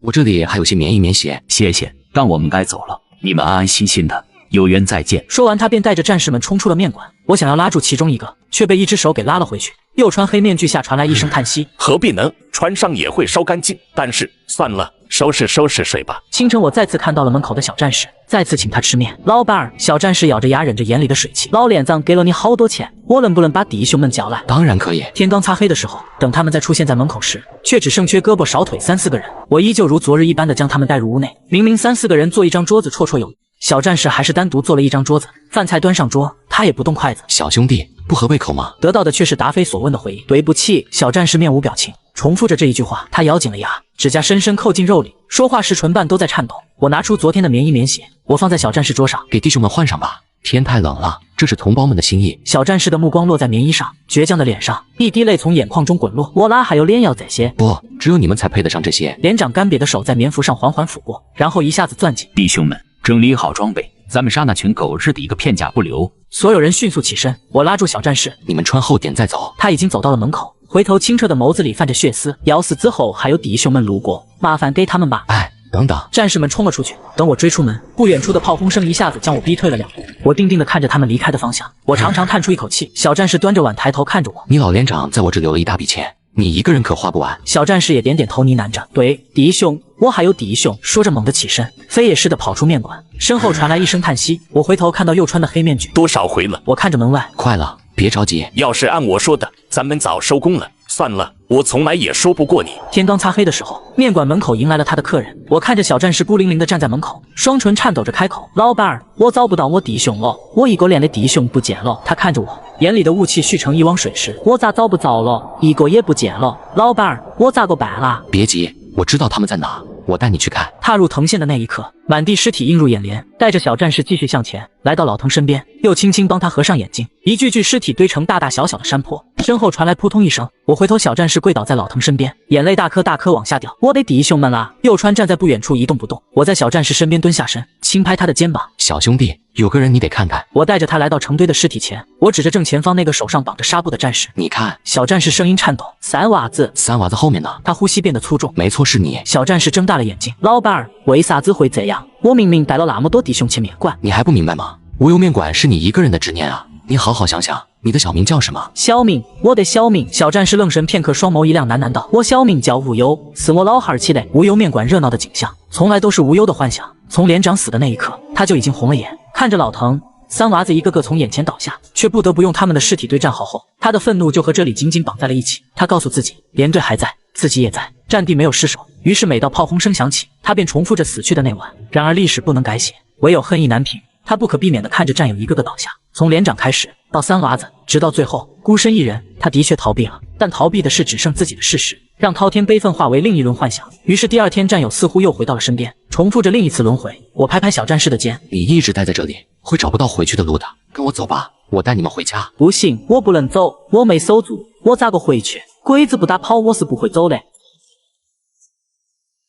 S3: 我这里还有些棉衣棉鞋。
S6: 谢谢，但我们该走了，你们安安心心的，有缘再见。
S1: 说完，他便带着战士们冲出了面馆。我想要拉住其中一个，却被一只手给拉了回去。右川黑面具下传来一声叹息：“
S18: 何必呢？穿上也会烧干净。但是算了，收拾睡吧。”
S1: 清晨，我再次看到了门口的小战士，再次请他吃面。老板儿，小战士咬着牙忍着眼里的水汽：“老连长给了你好多钱，我能不能把弟兄们叫来？”
S3: 当然可以。
S1: 天刚擦黑的时候，等他们再出现在门口时，却只剩缺胳膊少腿3-4个人。我依旧如昨日一般的将他们带入屋内。明明3-4个人坐一张桌子绰绰有余，小战士还是单独坐了一张桌子，饭菜端上桌，他也不动筷子。
S3: 小兄弟，不合胃口吗？
S1: 得到的却是答非所问的回应：“对不起。”小战士面无表情，重复着这一句话。他咬紧了牙，指甲深深扣进肉里，说话时唇瓣都在颤抖。我拿出昨天的棉衣棉鞋，我放在小战士桌上：“
S3: 给弟兄们换上吧，天太冷了，这是同胞们的心意。”
S1: 小战士的目光落在棉衣上，倔强的脸上，一滴泪从眼眶中滚落。我哪还有脸要这些？
S3: 不，只有你们才配得上这些。
S1: 连长干瘪的手在棉服上缓缓抚过，然后一下子攥紧。
S6: 弟兄们，整理好装备，咱们杀那群狗日的一个片甲不留。
S1: 所有人迅速起身，我拉住小战士：“
S3: 你们穿厚点再走。”
S1: 他已经走到了门口，回头清澈的眸子里泛着血丝。要死之后还有弟兄们路过，麻烦给他们吧。
S3: 哎，等等！
S1: 战士们冲了出去，等我追出门，不远处的炮轰声一下子将我逼退了2步。我定定地看着他们离开的方向，我长长叹出一口气。小战士端着碗抬头看着我：“
S3: 你老连长在我这留了一大笔钱，你一个人可花不完。”
S1: 小战士也点点头呢喃着：“对，弟兄，我还有弟兄。”说着猛地起身，飞也似的跑出面馆。身后传来一声叹息，我回头看到右川的黑面具。
S18: 多少回了？
S1: 我看着门外，
S3: 快了，别着急。
S18: 要是按我说的，咱们早收工了。算了，我从来也说不过你。
S1: 天刚擦黑的时候，面馆门口迎来了他的客人。我看着小战士孤零零地站在门口，双唇颤抖着开口：“老板儿，我找不到我弟兄了，我一个连的弟兄不见了。”他看着我，眼里的雾气蓄成一汪水时，我咋找不着了？一个也不见了。老板儿，我咋个办啊？
S3: 别急，我知道他们在哪，我带你去看。
S1: 踏入藤县的那一刻，满地尸体映入眼帘。带着小战士继续向前，来到老藤身边，又轻轻帮他合上眼睛。一具具尸体堆成大大小小的山坡，身后传来扑通一声。我回头，小战士跪倒在老藤身边，眼泪大颗大颗往下掉。我的弟兄们啊！右川站在不远处一动不动。我在小战士身边蹲下身，轻拍他的肩膀：“
S3: 小兄弟，有个人你得看看。”
S1: 我带着他来到成堆的尸体前，我指着正前方那个手上绑着纱布的战士：“
S3: 你看。”
S1: 小战士声音颤抖：“三娃子。”
S3: 三娃子后面呢？
S1: 他呼吸变得粗重。
S3: 没错，是你。
S1: 小战士睁大了眼睛：“老板儿，为啥子会这样？我明明带了那么多弟兄去面馆。”
S3: 你还不明白吗？无忧面馆是你一个人的执念啊！你好好想想，你的小名叫什么？
S1: 小命，我的小命。小战士愣神片刻，双眸一亮，喃喃道：“我小名叫无忧，是我老汉儿起的。”无忧面馆热闹的景象，从来都是无忧的幻想。从连长死的那一刻，他就已经红了眼，看着老藤。三娃子一个个从眼前倒下，却不得不用他们的尸体对战好后，他的愤怒就和这里紧紧绑在了一起。他告诉自己，连队还在，自己也在，战地没有失守。于是每到炮轰声响起，他便重复着死去的那晚。然而历史不能改写，唯有恨意难平。他不可避免地看着战友一个个倒下，从连长开始到三娃子，直到最后孤身一人。他的确逃避了，但逃避的是只剩自己的事实，让滔天悲愤化为另一轮幻想。于是第二天，战友似乎又回到了身边，重复着另一次轮回。我拍拍小战士的肩，
S3: 你一直待在这里，会找不到回去的路的。跟我走吧，我带你们回家。
S1: 不行，我不能走，我没守住，我咋个回去？鬼子不打跑，我是不会走的。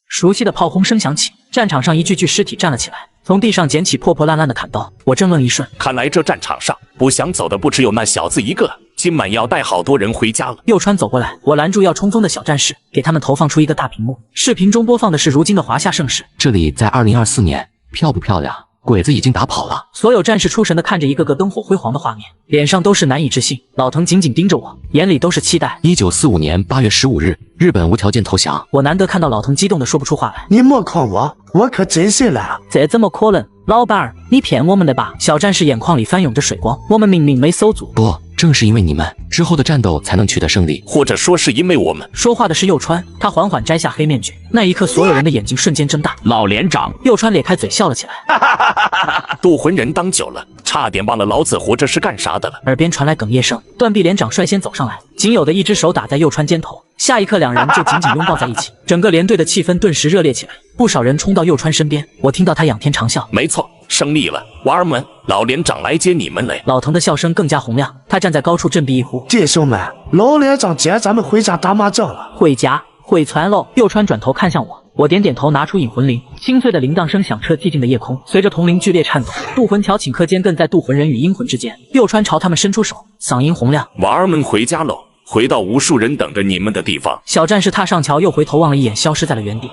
S1: 熟悉的炮轰声响起，战场上一具具尸体站了起来，从地上捡起破破烂烂的砍刀。我怔愣一瞬，
S18: 看来这战场上不想走的不只有那小子一个，今晚要带好多人回家了。
S1: 右川走过来，我拦住要冲锋的小战士，给他们投放出一个大屏幕，视频中播放的是如今的华夏盛世。
S3: 这里在2024年，漂不漂亮？鬼子已经打跑了。
S1: 所有战士出神地看着一个个灯火辉煌的画面，脸上都是难以置信。老藤紧紧盯着我，眼里都是期待。
S3: 1945年8月15日，日本无条件投降。
S1: 我难得看到老藤激动地说不出话来。
S16: 你莫诓我可真信了。
S1: 这怎么可能？老板儿，你骗我们的吧？小战士眼眶里翻涌着水光，我们明明没守住。
S3: 不，正是因为你们，之后的战斗才能取得胜利，
S18: 或者说是因为我们。
S1: 说话的是右川，他缓缓摘下黑面具，那一刻，所有人的眼睛瞬间睁大。
S6: 老连长，
S1: 右川咧开嘴笑了起来。
S18: 渡魂人当久了，差点忘了老子活着是干啥的了。
S1: 耳边传来哽咽声，断臂连长率先走上来，仅有的一只手打在右川肩头。下一刻，两人就紧紧拥抱在一起，整个连队的气氛顿时热烈起来。不少人冲到右川身边，我听到他仰天长啸。
S18: 没错，胜利了，娃儿们，老连长来接你们嘞！
S1: 老藤的笑声更加洪亮，他站在高处振臂一呼：“
S16: 弟兄们，老连长接咱们回家打麻将了。”
S1: 回家，回船喽！右川转头看向我，我点点头，拿出引魂铃，清脆的铃铛声响彻寂静的夜空。随着铜铃剧烈颤抖，渡魂桥顷刻间更在渡魂人与阴魂之间。右川朝他们伸出手，嗓音洪亮：“
S18: 娃儿们回家喽！回到无数人等着你们的地方。”
S1: 小战士踏上桥，又回头望了一眼，消失在了原地。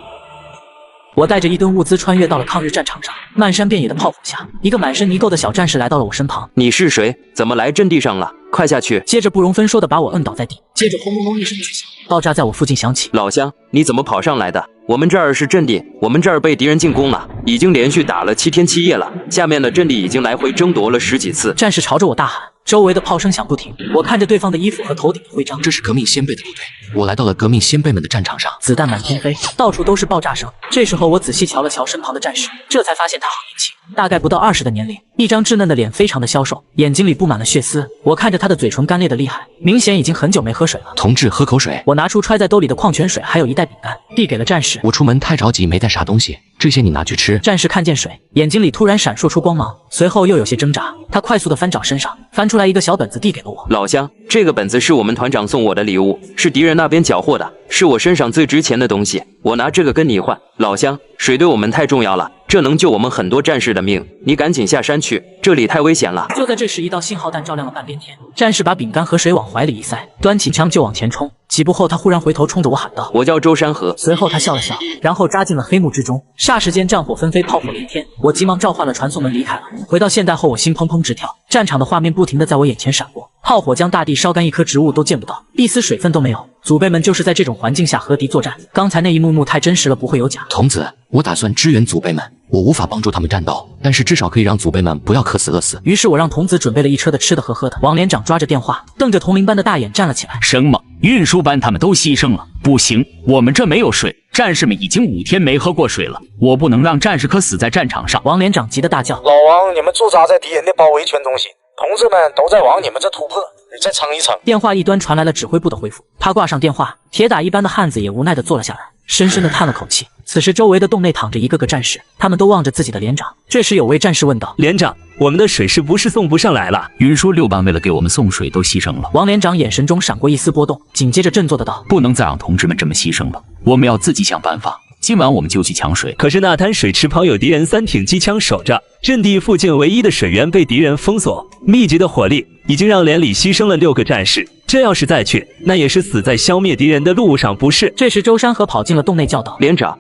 S1: 我带着一吨物资穿越到了抗日战场上，漫山遍野的炮火下，一个满身泥垢的小战士来到了我身旁。
S11: 你是谁？怎么来阵地上了？快下去！
S1: 接着不容分说的把我摁倒在地，接着轰隆隆一声巨响，爆炸在我附近响起。
S11: 老乡，你怎么跑上来的？我们这儿是阵地，我们这儿被敌人进攻了，已经连续打了7天7夜了。下面的阵地已经来回争夺了10几次。
S1: 战士朝着我大喊，周围的炮声响不停。我看着对方的衣服和头顶的徽章，
S3: 这是革命先辈的部队。我来到了革命先辈们的战场上，
S1: 子弹满天飞，到处都是爆炸声。这时候我仔细瞧了瞧身旁的战士，这才发现他好年轻，大概不到20的年龄，一张稚嫩的脸，非常的消瘦，眼睛里布满了血丝。我看着他的嘴唇干裂的厉害，明显已经很久没喝水了。
S3: 同志，喝口水。
S1: 我拿出揣在兜里的矿泉水，还有一袋饼干，递给了战士。
S3: 我出门太着急，没带啥东西，这些你拿去吃。
S1: 战士看见水，眼睛里突然闪烁出光芒，随后又有些挣扎。他快速的翻找身上，翻出来一个小本子，递给了我。
S11: 老乡，这个本子是我们团长送我的礼物，是敌人那边缴获的，是我身上最值钱的东西，我拿这个跟你换。老乡，水对我们太重要了，这能救我们很多战士的命，你赶紧下山去，这里太危险了。
S1: 就在这时，一道信号弹照亮了半边天，战士把饼干和水往怀里一塞，端起枪就往前冲。几步后，他忽然回头冲着我喊道：“
S11: 我叫周山河。”
S1: 随后他笑了笑，然后扎进了黑幕之中。霎时间，战火纷飞，炮火连天。我急忙召唤了传送门离开了。回到现代后，我心砰砰直跳，战场的画面不停地在我眼前闪过，炮火将大地烧干，一棵植物都见不到，一丝水分都没有。祖辈们就是在这种环境下和敌作战，刚才那一幕幕太真实了，不会有假。
S3: 童子，我打算支援祖辈们，我无法帮助他们战斗，但是至少可以让祖辈们不要渴死饿死。
S1: 于是我让童子准备了一车的吃的和喝的。王连长抓着电话，瞪着铜铃般的大眼站了起来。
S6: 什么？运输班他们都牺牲了？不行，我们这没有水，战士们已经5天没喝过水了，我不能让战士渴死在战场上。
S1: 王连长急得大叫：“
S14: 老王，你们驻扎在敌人的包围圈中心，同志们都在往你们这突破，你再撑一撑。”
S1: 电话一端传来了指挥部的回复。他挂上电话，铁打一般的汉子也无奈地坐了下来，深深地叹了口气。此时周围的洞内躺着一个个战士，他们都望着自己的连长。这时有位战士问道：“
S7: 连长，我们的水是不是送不上来了？
S6: 运输6班为了给我们送水都牺牲了。”
S1: 王连长眼神中闪过一丝波动，紧接着振作的道：“
S6: 不能再让同志们这么牺牲了，我们要自己想办法。今晚我们就去抢水。”
S7: 可是那滩水池旁有敌人3挺机枪守着，阵地附近唯一的水源被敌人封锁，密集的火力已经让连里牺牲了6个战士，这要是再去，那也是死在消灭敌人的路上，不是？
S1: 这时周山河跑进了洞内叫道：“
S11: 连长，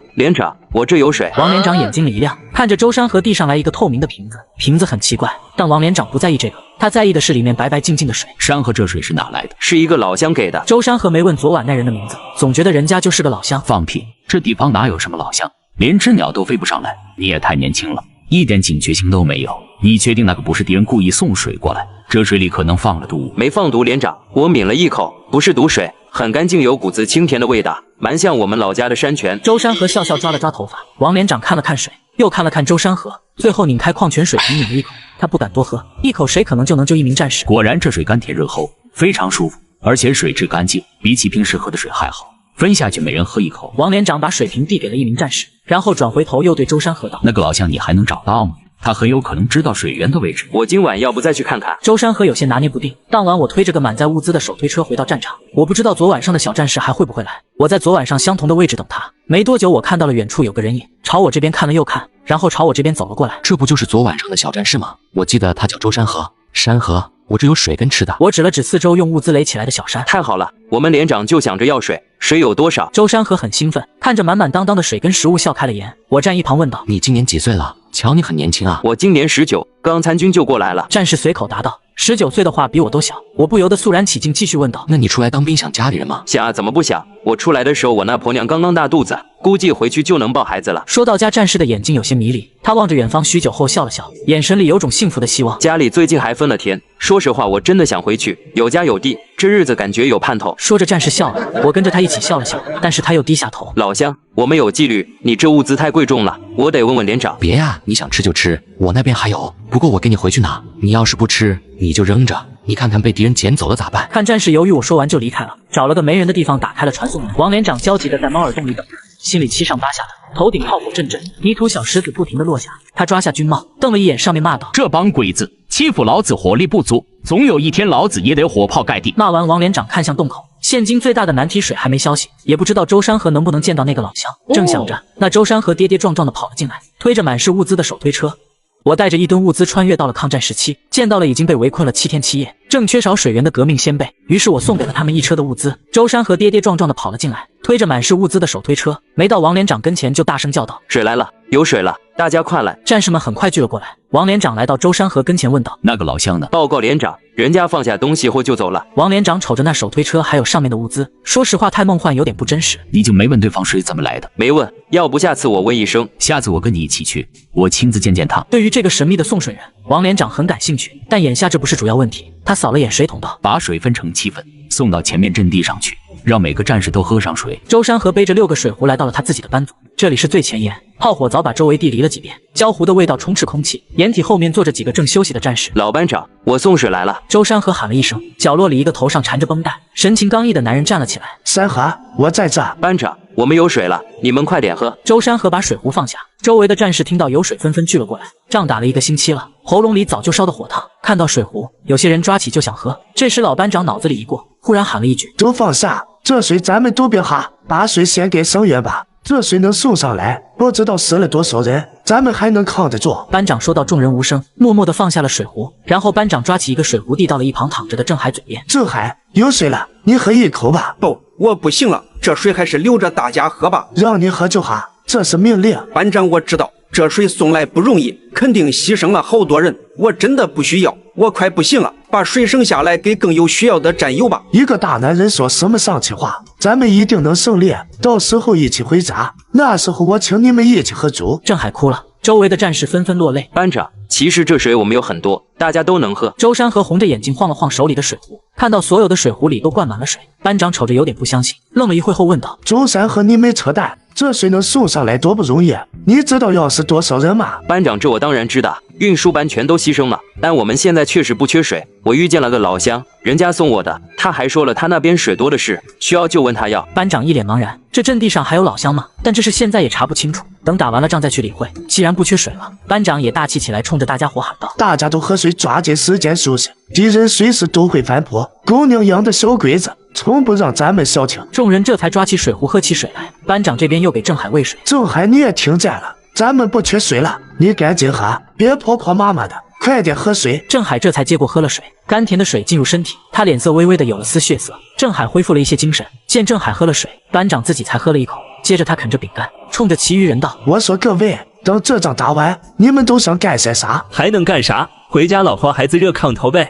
S11: 我这有水。”
S1: 王连长眼睛里一亮，看着周山河递上来一个透明的瓶子，瓶子很奇怪，但王连长不在意这个，他在意的是里面白白净净的水。
S6: 山河，这水是哪来的？
S11: 是一个老乡给的。
S1: 周山河没问昨晚那人的名字，总觉得人家就是个老乡。
S6: 放屁，这地方哪有什么老乡？连只鸟都飞不上来，你也太年轻了，一点警觉性都没有。你确定那个不是敌人故意送水过来？这水里可能放了毒物。
S11: 没放毒，连长，我抿了一口，不是毒水，很干净，有股子清甜的味道，蛮像我们老家的山泉。
S1: 周山河笑笑抓了抓头发，王连长看了看水，又看了看周山河，最后拧开矿泉水瓶抿了一口。他不敢多喝，一口水可能就能救一名战士。
S6: 果然这水甘甜热齁，非常舒服，而且水质干净，比起平时喝的水还好。分下去，每人喝一口。
S1: 王连长把水瓶递给了一名战士，然后转回头又对周山河道：“
S6: 那个老乡你还能找到吗？他很有可能知道水源的位置。
S11: 我今晚要不再去看看？”
S1: 周山河有些拿捏不定。当晚我推着个满载物资的手推车回到战场，我不知道昨晚上的小战士还会不会来。我在昨晚上相同的位置等他，没多久我看到了远处有个人影，朝我这边看了又看，然后朝我这边走了过来。
S3: 这不就是昨晚上的小战士吗？我记得他叫周山河。山河，我这有水跟吃的。
S1: 我指了指四周用物资垒起来的小山。
S11: 太好了，我们连长就想着要水，水有多少？
S1: 周山河很兴奋，看着满满当当的水跟食物笑开了颜。我站一旁问道：“
S3: 你今年几岁了？瞧你很年轻啊。”
S11: 我今年19，刚参军就过来了。
S1: 战士随口答道：“19岁的话比我都小。”我不由得肃然起敬，继续问道：“
S3: 那你出来当兵想家里人吗？”
S11: 想啊，怎么不想？我出来的时候，我那婆娘刚刚大肚子，估计回去就能抱孩子了。
S1: 说到家，战士的眼睛有些迷离，他望着远方，许久后笑了笑，眼神里有种幸福的希望。
S11: 家里最近还分了田，说实话，我真的想回去，有家有地，这日子感觉有盼头。
S1: 说着，战士笑了，我跟着他一起笑了笑，但是他又低下头。
S11: 老乡，我们有纪律，你这物资太贵重了，我得问问连长。
S3: 别呀，你想吃就吃，我那边还有，不过我给你回去拿，你要是不吃，你就扔着。你看看被敌人捡走了咋办？
S1: 看战士由于我说完就离开了，找了个没人的地方打开了传送门。王连长焦急地在猫耳洞里等着，心里七上八下的，头顶炮火阵阵，泥土小石子不停地落下。他抓下军帽，瞪了一眼上面，骂道：“
S6: 这帮鬼子欺负老子火力不足，总有一天老子也得火炮盖地。”
S1: 骂完，王连长看向洞口，现今最大的难题水还没消息，也不知道周山河能不能见到那个老乡。正想着，那周山河跌跌撞撞地跑了进来，推着满是物资的手推车。我带着1吨物资穿越到了抗战时期，见到了已经被围困了7天7夜，正缺少水源的革命先辈。于是我送给了他们1车的物资。周山河跌跌撞撞地跑了进来，推着满是物资的手推车，没到王连长跟前就大声叫道：“
S11: 水来了，有水了，大家快来！”
S1: 战士们很快聚了过来。王连长来到周山河跟前问道：“
S6: 那个老乡呢？”
S11: 报告连长，人家放下东西后就走了。
S1: 王连长瞅着那手推车还有上面的物资，说实话太梦幻，有点不真实。
S6: 你就没问对方水怎么来的？
S11: 没问，要不下次我问一声。
S6: 下次我跟你一起去，我亲自见见他。
S1: 对于这个神秘的送水人，王连长很感兴趣，但眼下这不是主要问题。他扫了眼水桶道：“
S6: 把水分成7份，送到前面阵地上去，让每个战士都喝上水。”
S1: 周山河背着6个水壶来到了他自己的班组，这里是最前沿，炮火早把周围地离了几遍，焦糊的味道充斥空气。掩体后面坐着几个正休息的战士。
S11: 老班长，我送水来了。
S1: 周山河喊了一声，角落里一个头上缠着绷带、神情刚毅的男人站了起来。
S16: 山河，我在这。
S11: 班长，我们有水了，你们快点喝。
S1: 周山河把水壶放下，周围的战士听到有水纷纷聚了过来。仗打了1个星期了，喉咙里早就烧得火烫，看到水壶，有些人抓起就想喝。这时老班长脑子里一过，忽然喊了一句：“
S16: 都放下，这水咱们都别喝，把水先给声援吧。这水能送上来，不知道死了多少人，咱们还能扛得住。”
S1: 班长说到，众人无声，默默地放下了水壶。然后班长抓起1个水壶递到了一旁躺着的郑海嘴边。
S16: 郑海，有水了，你喝一口吧。
S13: 不，我不行了，这水还是留着大家喝吧。
S16: 让你喝就喝，这是命令。
S13: 班长，我知道这水送来不容易，肯定牺牲了好多人，我真的不需要，我快不行了，把水省下来给更有需要的战友吧。
S16: 一个大男人说什么丧气话？咱们一定能胜利，到时候一起回家，那时候我请你们一起喝酒。
S1: 郑海哭了，周围的战士纷纷落泪。
S11: 班长，其实这水我们有很多，大家都能喝。
S1: 周山河红着眼睛晃了晃手里的水壶，看到所有的水壶里都灌满了水。班长瞅着有点不相信，愣了一会后问道：“
S16: 周山河，你没扯淡，这水能送上来多不容易，你知道要是多少人吗？”
S11: 班长，这我当然知道，运输班全都牺牲了，但我们现在确实不缺水。我遇见了个老乡，人家送我的，他还说了他那边水多的是，需要就问他要。
S1: 班长一脸茫然，这阵地上还有老乡吗？但这事现在也查不清楚，等打完了仗再去理会。既然不缺水了，班长也大气起来，冲着大家伙喊道：“
S16: 大家都喝水，抓紧时间休息，敌人随时都会反扑，狗娘养的小鬼子，从不让咱们消停。”
S1: 众人这才抓起水壶喝起水来。班长这边又给郑海喂水。
S16: 郑海，你也听见了，咱们不缺水了，你赶紧喝，别婆婆妈妈的，快点喝水。
S1: 郑海这才接过喝了水，甘甜的水进入身体，他脸色微微的有了丝血色。郑海恢复了一些精神，见郑海喝了水，班长自己才喝了一口，接着他啃着饼干，冲着其余人道：
S16: 我说各位，等这仗打完，你们都想干些啥？
S7: 还能干啥？回家老婆孩子热炕头呗。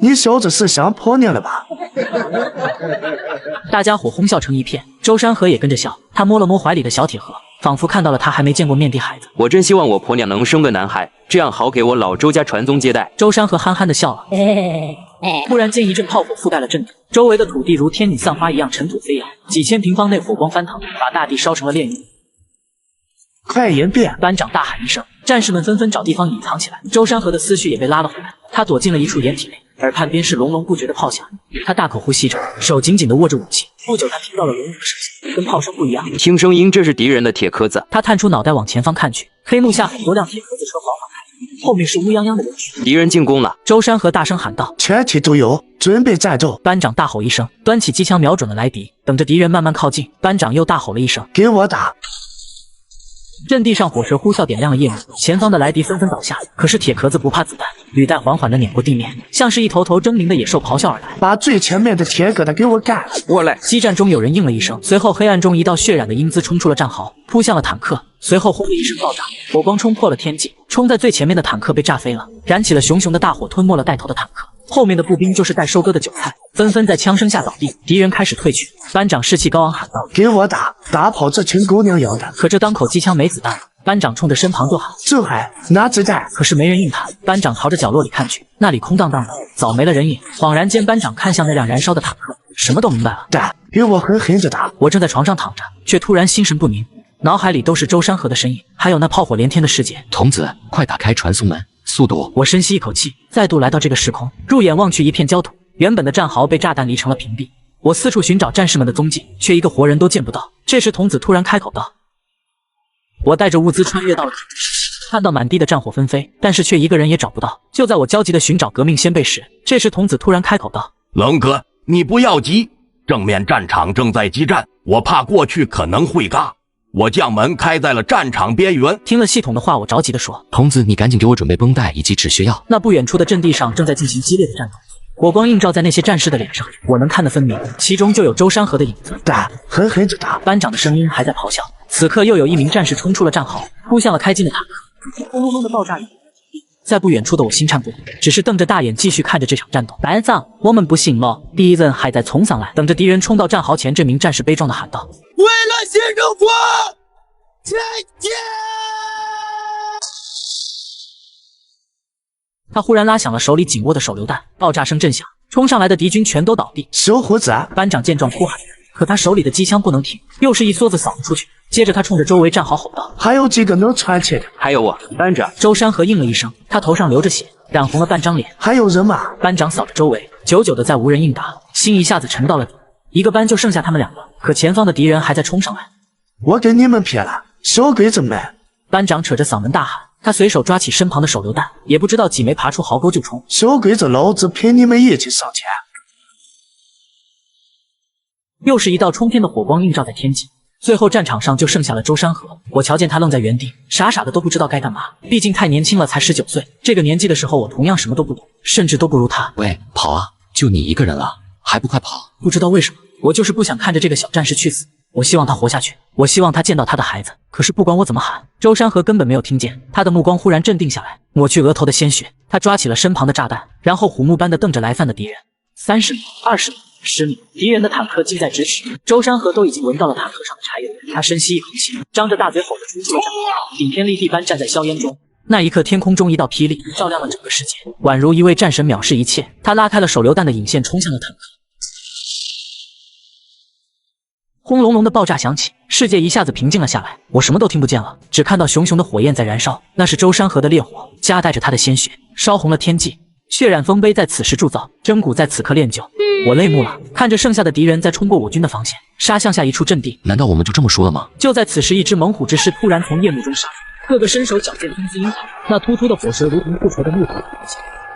S16: 你小子是想婆娘了吧？
S1: 大家伙哄笑成一片，周山河也跟着笑。他摸了摸怀里的小铁盒，仿佛看到了他还没见过面的孩子。
S11: 我真希望我婆娘能生个男孩，这样好给我老周家传宗接代。
S1: 周山河憨憨的笑了。突然间一阵炮火覆盖了阵地，周围的土地如天女散花一样尘土飞扬，几千平方内火光翻腾，把大地烧成了炼狱。
S16: 快隐蔽！
S1: 班长大喊一声，战士们纷纷找地方隐藏起来。周山河的思绪也被拉了回来，他躲进了一处掩体内，耳畔边是隆隆不绝的炮响。他大口呼吸着，手紧紧地握着武器。不久，他听到了隆隆的声响，跟炮声不一样。
S11: 听声音，这是敌人的铁壳子。
S1: 他探出脑袋往前方看去，黑幕下很多辆铁壳子车缓缓开，后面是乌泱泱的人群。
S11: 敌人进攻了！
S1: 周山河大声喊道：“
S16: 全体都有，准备战斗！”
S1: 班长大吼一声，端起机枪瞄准了来敌，等着敌人慢慢靠近。班长又大吼了一声：“
S16: 给我打！”
S1: 阵地上火舌呼啸点亮了夜幕，前方的来敌纷纷倒下。可是铁壳子不怕子弹，履带缓缓地碾过地面，像是一头头狰狞的野兽咆哮而来。
S16: 把最前面的铁疙瘩给我干！
S11: 我来！
S1: 激战中有人应了一声，随后黑暗中一道血染的英姿冲出了战壕，扑向了坦克。随后轰的一声爆炸，火光冲破了天际，冲在最前面的坦克被炸飞了，燃起了熊熊的大火，吞没了带头的坦克。后面的步兵就是待收割的韭菜，纷纷在枪声下倒地。敌人开始退去，班长士气高昂喊道：“
S16: 给我打！打跑这群狗娘养的！”
S1: 可这当口机枪没子弹了，班长冲着身旁就喊：“
S16: 郑海，拿子弹！”
S1: 可是没人应他。班长朝着角落里看去，那里空荡荡的，早没了人影。恍然间，班长看向那辆燃烧的坦克，什么都明白了。
S16: 打！给我狠狠着打！
S1: 我正在床上躺着，却突然心神不宁，脑海里都是周山河的身影，还有那炮火连天的世界。
S3: 童子，快打开传送门！速度！
S1: 我深吸一口气，再度来到这个时空，入眼望去一片焦土，原本的战壕被炸弹离成了平地。我四处寻找战士们的踪迹，却一个活人都见不到。这时童子突然开口道：“我带着物资穿越到了土地上，看到满地的战火纷飞，但是却一个人也找不到。就在我焦急的寻找革命先辈时，这时童子突然开口道：
S4: 龙哥，你不要急，正面战场正在激战，我怕过去可能会尬。我将门开在了战场边缘。”
S1: 听了系统的话，我着急地说：“
S3: 童子，你赶紧给我准备绷带以及止血药。”
S1: 那不远处的阵地上正在进行激烈的战斗，火光映照在那些战士的脸上，我能看得分明，其中就有周山河的影子。
S16: 打，狠狠着打！
S1: 班长的声音还在咆哮。此刻又有一名战士冲出了战壕，扑向了开进的坦克，轰隆隆的爆炸。在不远处的我心颤不已，只是瞪着大眼继续看着这场战斗。班长，我们不行了，敌人还在冲上来。等着敌人冲到战壕前，这名战士悲壮地喊道：“
S20: 为了新政府，再见！”
S1: 他忽然拉响了手里紧握的手榴弹，爆炸声震响，冲上来的敌军全都倒地。
S16: 小伙子，
S1: 班长见状呼喊，可他手里的机枪不能停，又是一梭子扫了出去。接着他冲着周围战壕吼道：“
S16: 还有几个能穿起的？”“
S11: 还有我，班长。”
S1: 周山河应了一声，他头上流着血，染红了半张脸。“
S16: 还有人吗？”
S1: 班长扫着周围，久久的再无人应答，心一下子沉到了底。一个班就剩下他们两个，可前方的敌人还在冲上来。
S16: “我给你们撇了，小鬼子们！”
S1: 班长扯着嗓门大喊，他随手抓起身旁的手榴弹，也不知道几枚爬出壕沟就冲。“
S16: 小鬼子，老子陪你们一起上前！”
S1: 又是一道冲天的火光映照在天际。最后战场上就剩下了周山河，我瞧见他愣在原地，傻傻的都不知道该干嘛。毕竟太年轻了，才19岁。这个年纪的时候，我同样什么都不懂，甚至都不如他。
S3: 喂，跑啊！就你一个人了，还不快跑！
S1: 不知道为什么，我就是不想看着这个小战士去死。我希望他活下去，我希望他见到他的孩子。可是不管我怎么喊，周山河根本没有听见。他的目光忽然镇定下来，抹去额头的鲜血，他抓起了身旁的炸弹，然后虎目般的瞪着来犯的敌人。30米、20米。10米，敌人的坦克近在咫尺，周山河都已经闻到了坦克上的柴油。他深吸一口气，张着大嘴吼着冲出了战壕，顶天立地般站在硝烟中。那一刻，天空中一道霹雳，照亮了整个世界，宛如一位战神藐视一切。他拉开了手榴弹的引线，冲向了坦克。轰隆隆的爆炸响起，世界一下子平静了下来。我什么都听不见了，只看到熊熊的火焰在燃烧，那是周山河的烈火，夹带着他的鲜血，烧红了天际。血染丰碑在此时铸造，真骨在此刻炼就。我泪目了，看着剩下的敌人在冲过我军的防线，杀向下一处阵地。
S3: 难道我们就这么输了吗？
S1: 就在此时，一只猛虎之师突然从夜幕中杀出，个个身手矫健，天资英才，那突突的火舌如同不愁的怒火，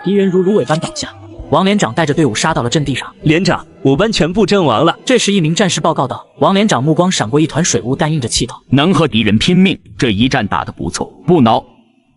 S1: 敌人如芦苇般倒下。王连长带着队伍杀到了阵地上。
S7: 连长，我班全部阵亡了。
S1: 这时，一名战士报告道。王连长目光闪过一团水雾，但映着气道：“
S6: 能和敌人拼命，这一战打得不错，不孬。”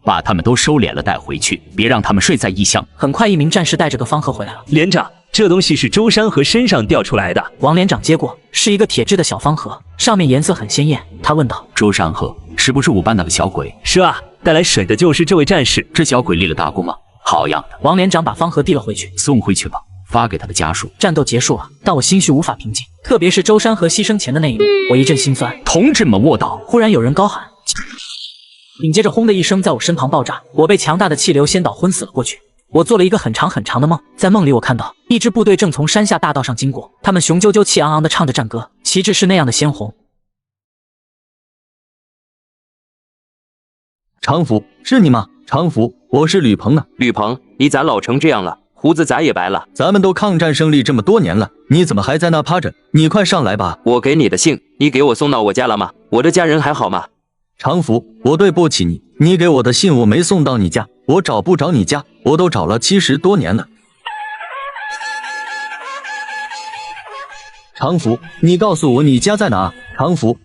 S6: 把他们都收敛了带回去，别让他们睡在异乡。
S1: 很快，一名战士带着个方盒回来了。
S7: 连长，这东西是周山河身上掉出来的。
S1: 王连长接过，是一个铁制的小方盒，上面颜色很鲜艳。他问道：“
S6: 周山河是不是5班那个小鬼？”
S7: 是啊，带来水的就是这位战士。
S6: 这小鬼立了大功吗？好样的！
S1: 王连长把方盒递了回去，
S6: 送回去吧，发给他的家属。
S1: 战斗结束了，但我心绪无法平静，特别是周山河牺牲前的那一幕，我一阵心酸。
S6: 同志们卧倒！
S1: 忽然有人高喊，紧接着轰的一声，在我身旁爆炸，我被强大的气流掀倒，昏死了过去。我做了一个很长很长的梦，在梦里我看到一支部队正从山下大道上经过，他们雄赳赳气昂昂地唱着战歌，旗帜是那样的鲜红。
S21: 常福，是你吗？常福，我是吕鹏呢。
S11: 吕鹏，你咋老成这样了？胡子咋也白了？
S21: 咱们都抗战胜利这么多年了，你怎么还在那趴着？你快上来吧！
S11: 我给你的信，你给我送到我家了吗？我的家人还好吗？
S21: 常福，我对不起你，你给我的信我没送到你家，我找不着你家，我都找了70多年了。常福，你告诉我你家在哪？常福。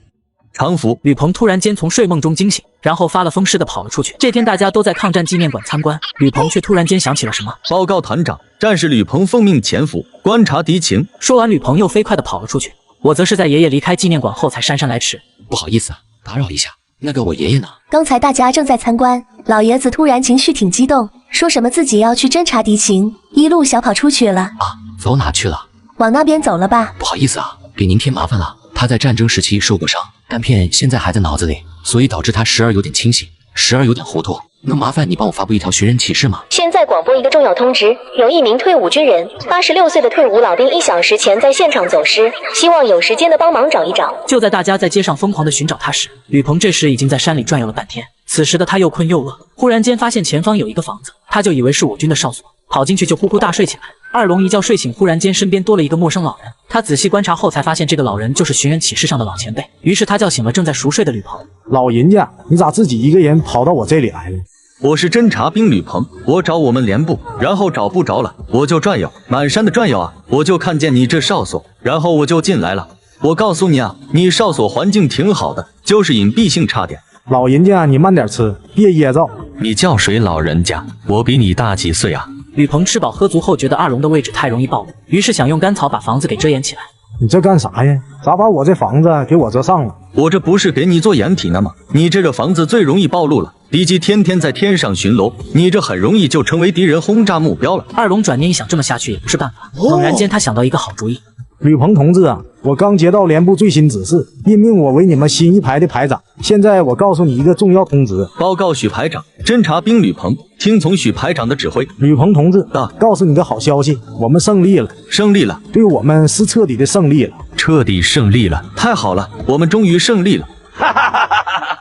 S21: 常福，
S1: 吕鹏突然间从睡梦中惊醒，然后发了疯似的跑了出去。这天大家都在抗战纪念馆参观，吕鹏却突然间想起了什么。
S21: 报告团长，战士吕鹏奉命潜伏，观察敌情。
S1: 说完，吕鹏又飞快地跑了出去。我则是在爷爷离开纪念馆后才姗姗来迟。
S3: 不好意思，打扰一下，那个我爷爷呢？
S5: 刚才大家正在参观，老爷子突然情绪挺激动，说什么自己要去侦察敌情，一路小跑出去了。
S3: 啊，走哪去了？
S5: 往那边走了吧。
S3: 不好意思啊，给您添麻烦了。他在战争时期受过伤，弹片现在还在脑子里，所以导致他时而有点清醒，时而有点糊涂。能麻烦你帮我发布一条寻人启事吗？
S5: 现在广播一个重要通知，有一名退伍军人，86岁的退伍老兵1小时前在现场走失，希望有时间的帮忙找一找。
S1: 就在大家在街上疯狂的寻找他时，吕鹏这时已经在山里转悠了半天。此时的他又困又饿，忽然间发现前方有一个房子，他就以为是我军的哨所，跑进去就呼呼大睡起来。二龙一觉睡醒，忽然间身边多了一个陌生老人。他仔细观察后才发现这个老人就是寻人启事上的老前辈。于是他叫醒了正在熟睡的吕鹏。
S14: 老人家，你咋自己一个人跑到我这里来了？
S21: 我是侦察兵吕鹏，我找我们连部，然后找不着了，我就转悠，满山的转悠啊，我就看见你这哨所，然后我就进来了。我告诉你啊，你哨所环境挺好的，就是隐蔽性差点。
S14: 老人家，你慢点吃，别噎着。
S10: 你叫谁老人家？我比你大几岁啊？
S1: 吕鹏吃饱喝足后，觉得二龙的位置太容易暴露，于是想用干草把房子给遮掩起来。
S14: 你这干啥呀？咋把我这房子给我遮上了？
S21: 我这不是给你做掩体呢吗？你这个房子最容易暴露了，敌机天天在天上巡逻，你这很容易就成为敌人轰炸目标了。
S1: 二龙转念一想，这么下去也不是办法。猛然间，他想到一个好主意。
S14: 吕鹏同志啊，我刚接到连部最新指示，任命我为你们新一排的排长。现在我告诉你一个重要通知，
S21: 报告许排长，侦察兵吕鹏听从许排长的指挥。
S14: 吕鹏同志告诉你个好消息，我们胜利了！
S21: 胜利了！
S14: 对，我们是彻底的胜利了，
S10: 彻底胜利了！
S21: 太好了，我们终于胜利了！哈哈哈哈哈！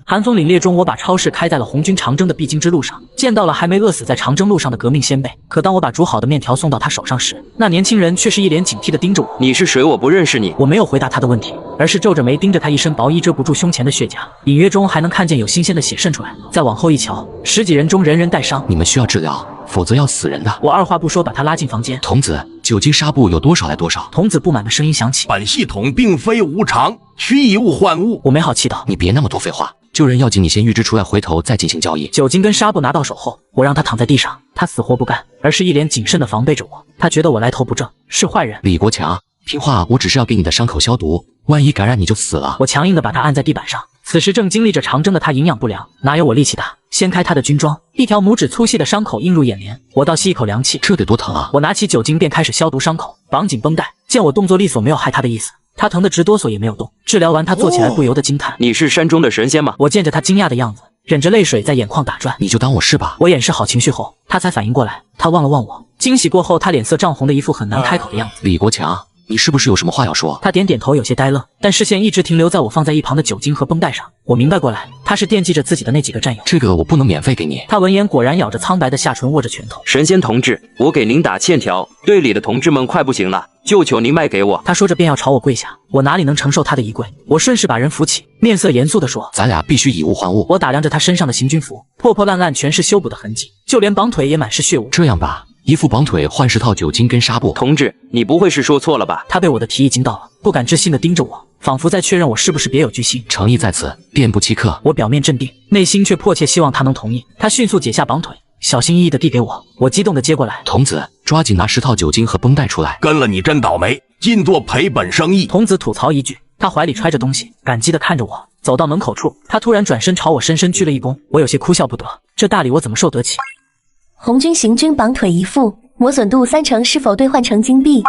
S1: 寒风凛冽中，我把超市开在了红军长征的必经之路上，见到了还没饿死在长征路上的革命先辈。可当我把煮好的面条送到他手上时，那年轻人却是一脸警惕地盯着我。
S11: 你是谁？我不认识你。
S1: 我没有回答他的问题，而是皱着眉盯着他一身薄衣遮不住胸前的血痂，隐约中还能看见有新鲜的血渗出来。再往后一瞧，10几人中人人带伤。
S3: 你们需要治疗，否则要死人的。
S1: 我二话不说把他拉进房间。
S3: 童子，酒精纱布有多少来多少？
S1: 童子不满的声音响起。
S4: 本系统并非无常，需以物换物。
S1: 我没好气道，
S3: 你别那么多废话。救人要紧，你先预支出来，回头再进行交易。
S1: 酒精跟纱布拿到手后，我让他躺在地上，他死活不干，而是一脸谨慎的防备着我。他觉得我来头不正，是坏人。
S3: 李国强，听话，我只是要给你的伤口消毒，万一感染你就死了。
S1: 我强硬的把他按在地板上。此时正经历着长征的他营养不良，哪有我力气大？掀开他的军装，一条拇指粗细的伤口映入眼帘，我倒吸一口凉气。
S3: 这得多疼啊！
S1: 我拿起酒精便开始消毒伤口，绑紧绷带。见我动作利索，没有害他的意思。他疼得直哆嗦，也没有动。治疗完，他坐起来，不由得惊叹：“
S11: 你是山中的神仙吗？”
S1: 我见着他惊讶的样子，忍着泪水在眼眶打转。
S3: 你就当我是吧。
S1: 我掩饰好情绪后，他才反应过来。他望了望我，惊喜过后，他脸色涨红的一副很难开口的样子。
S3: 李国强，你是不是有什么话要说？
S1: 他点点头，有些呆愣，但视线一直停留在我放在一旁的酒精和绷带上。我明白过来，他是惦记着自己的那几个战友。
S3: 这个我不能免费给你。
S1: 他闻言果然咬着苍白的下唇，握着拳头。
S11: 神仙同志，我给您打欠条，队里的同志们快不行了，就求您卖给我。
S1: 他说着便要朝我跪下，我哪里能承受他的一跪？我顺势把人扶起，面色严肃地说：“
S3: 咱俩必须以物换物。”
S1: 我打量着他身上的行军服，破破烂烂，全是修补的痕迹，就连绑腿也满是血污。
S3: 这样吧，一副绑腿换10套酒精跟纱布。
S11: 同志，你不会是说错了吧？
S1: 他被我的提议惊到了，不敢置信地盯着我，仿佛在确认我是不是别有居心。
S3: 诚意在此，便不欺客。
S1: 我表面镇定，内心却迫切希望他能同意。他迅速解下绑腿，小心翼翼地递给我，我激动地接过来。
S3: 童子，抓紧拿10套酒精和绷带出来。
S4: 跟了你真倒霉，尽做赔本生意。
S1: 童子吐槽一句，他怀里揣着东西，感激地看着我。走到门口处，他突然转身朝我深深鞠了一躬，我有些哭笑不得，这大礼我怎么受得起？
S5: 红军行军绑腿一副，磨损度30%，是否兑换成金币？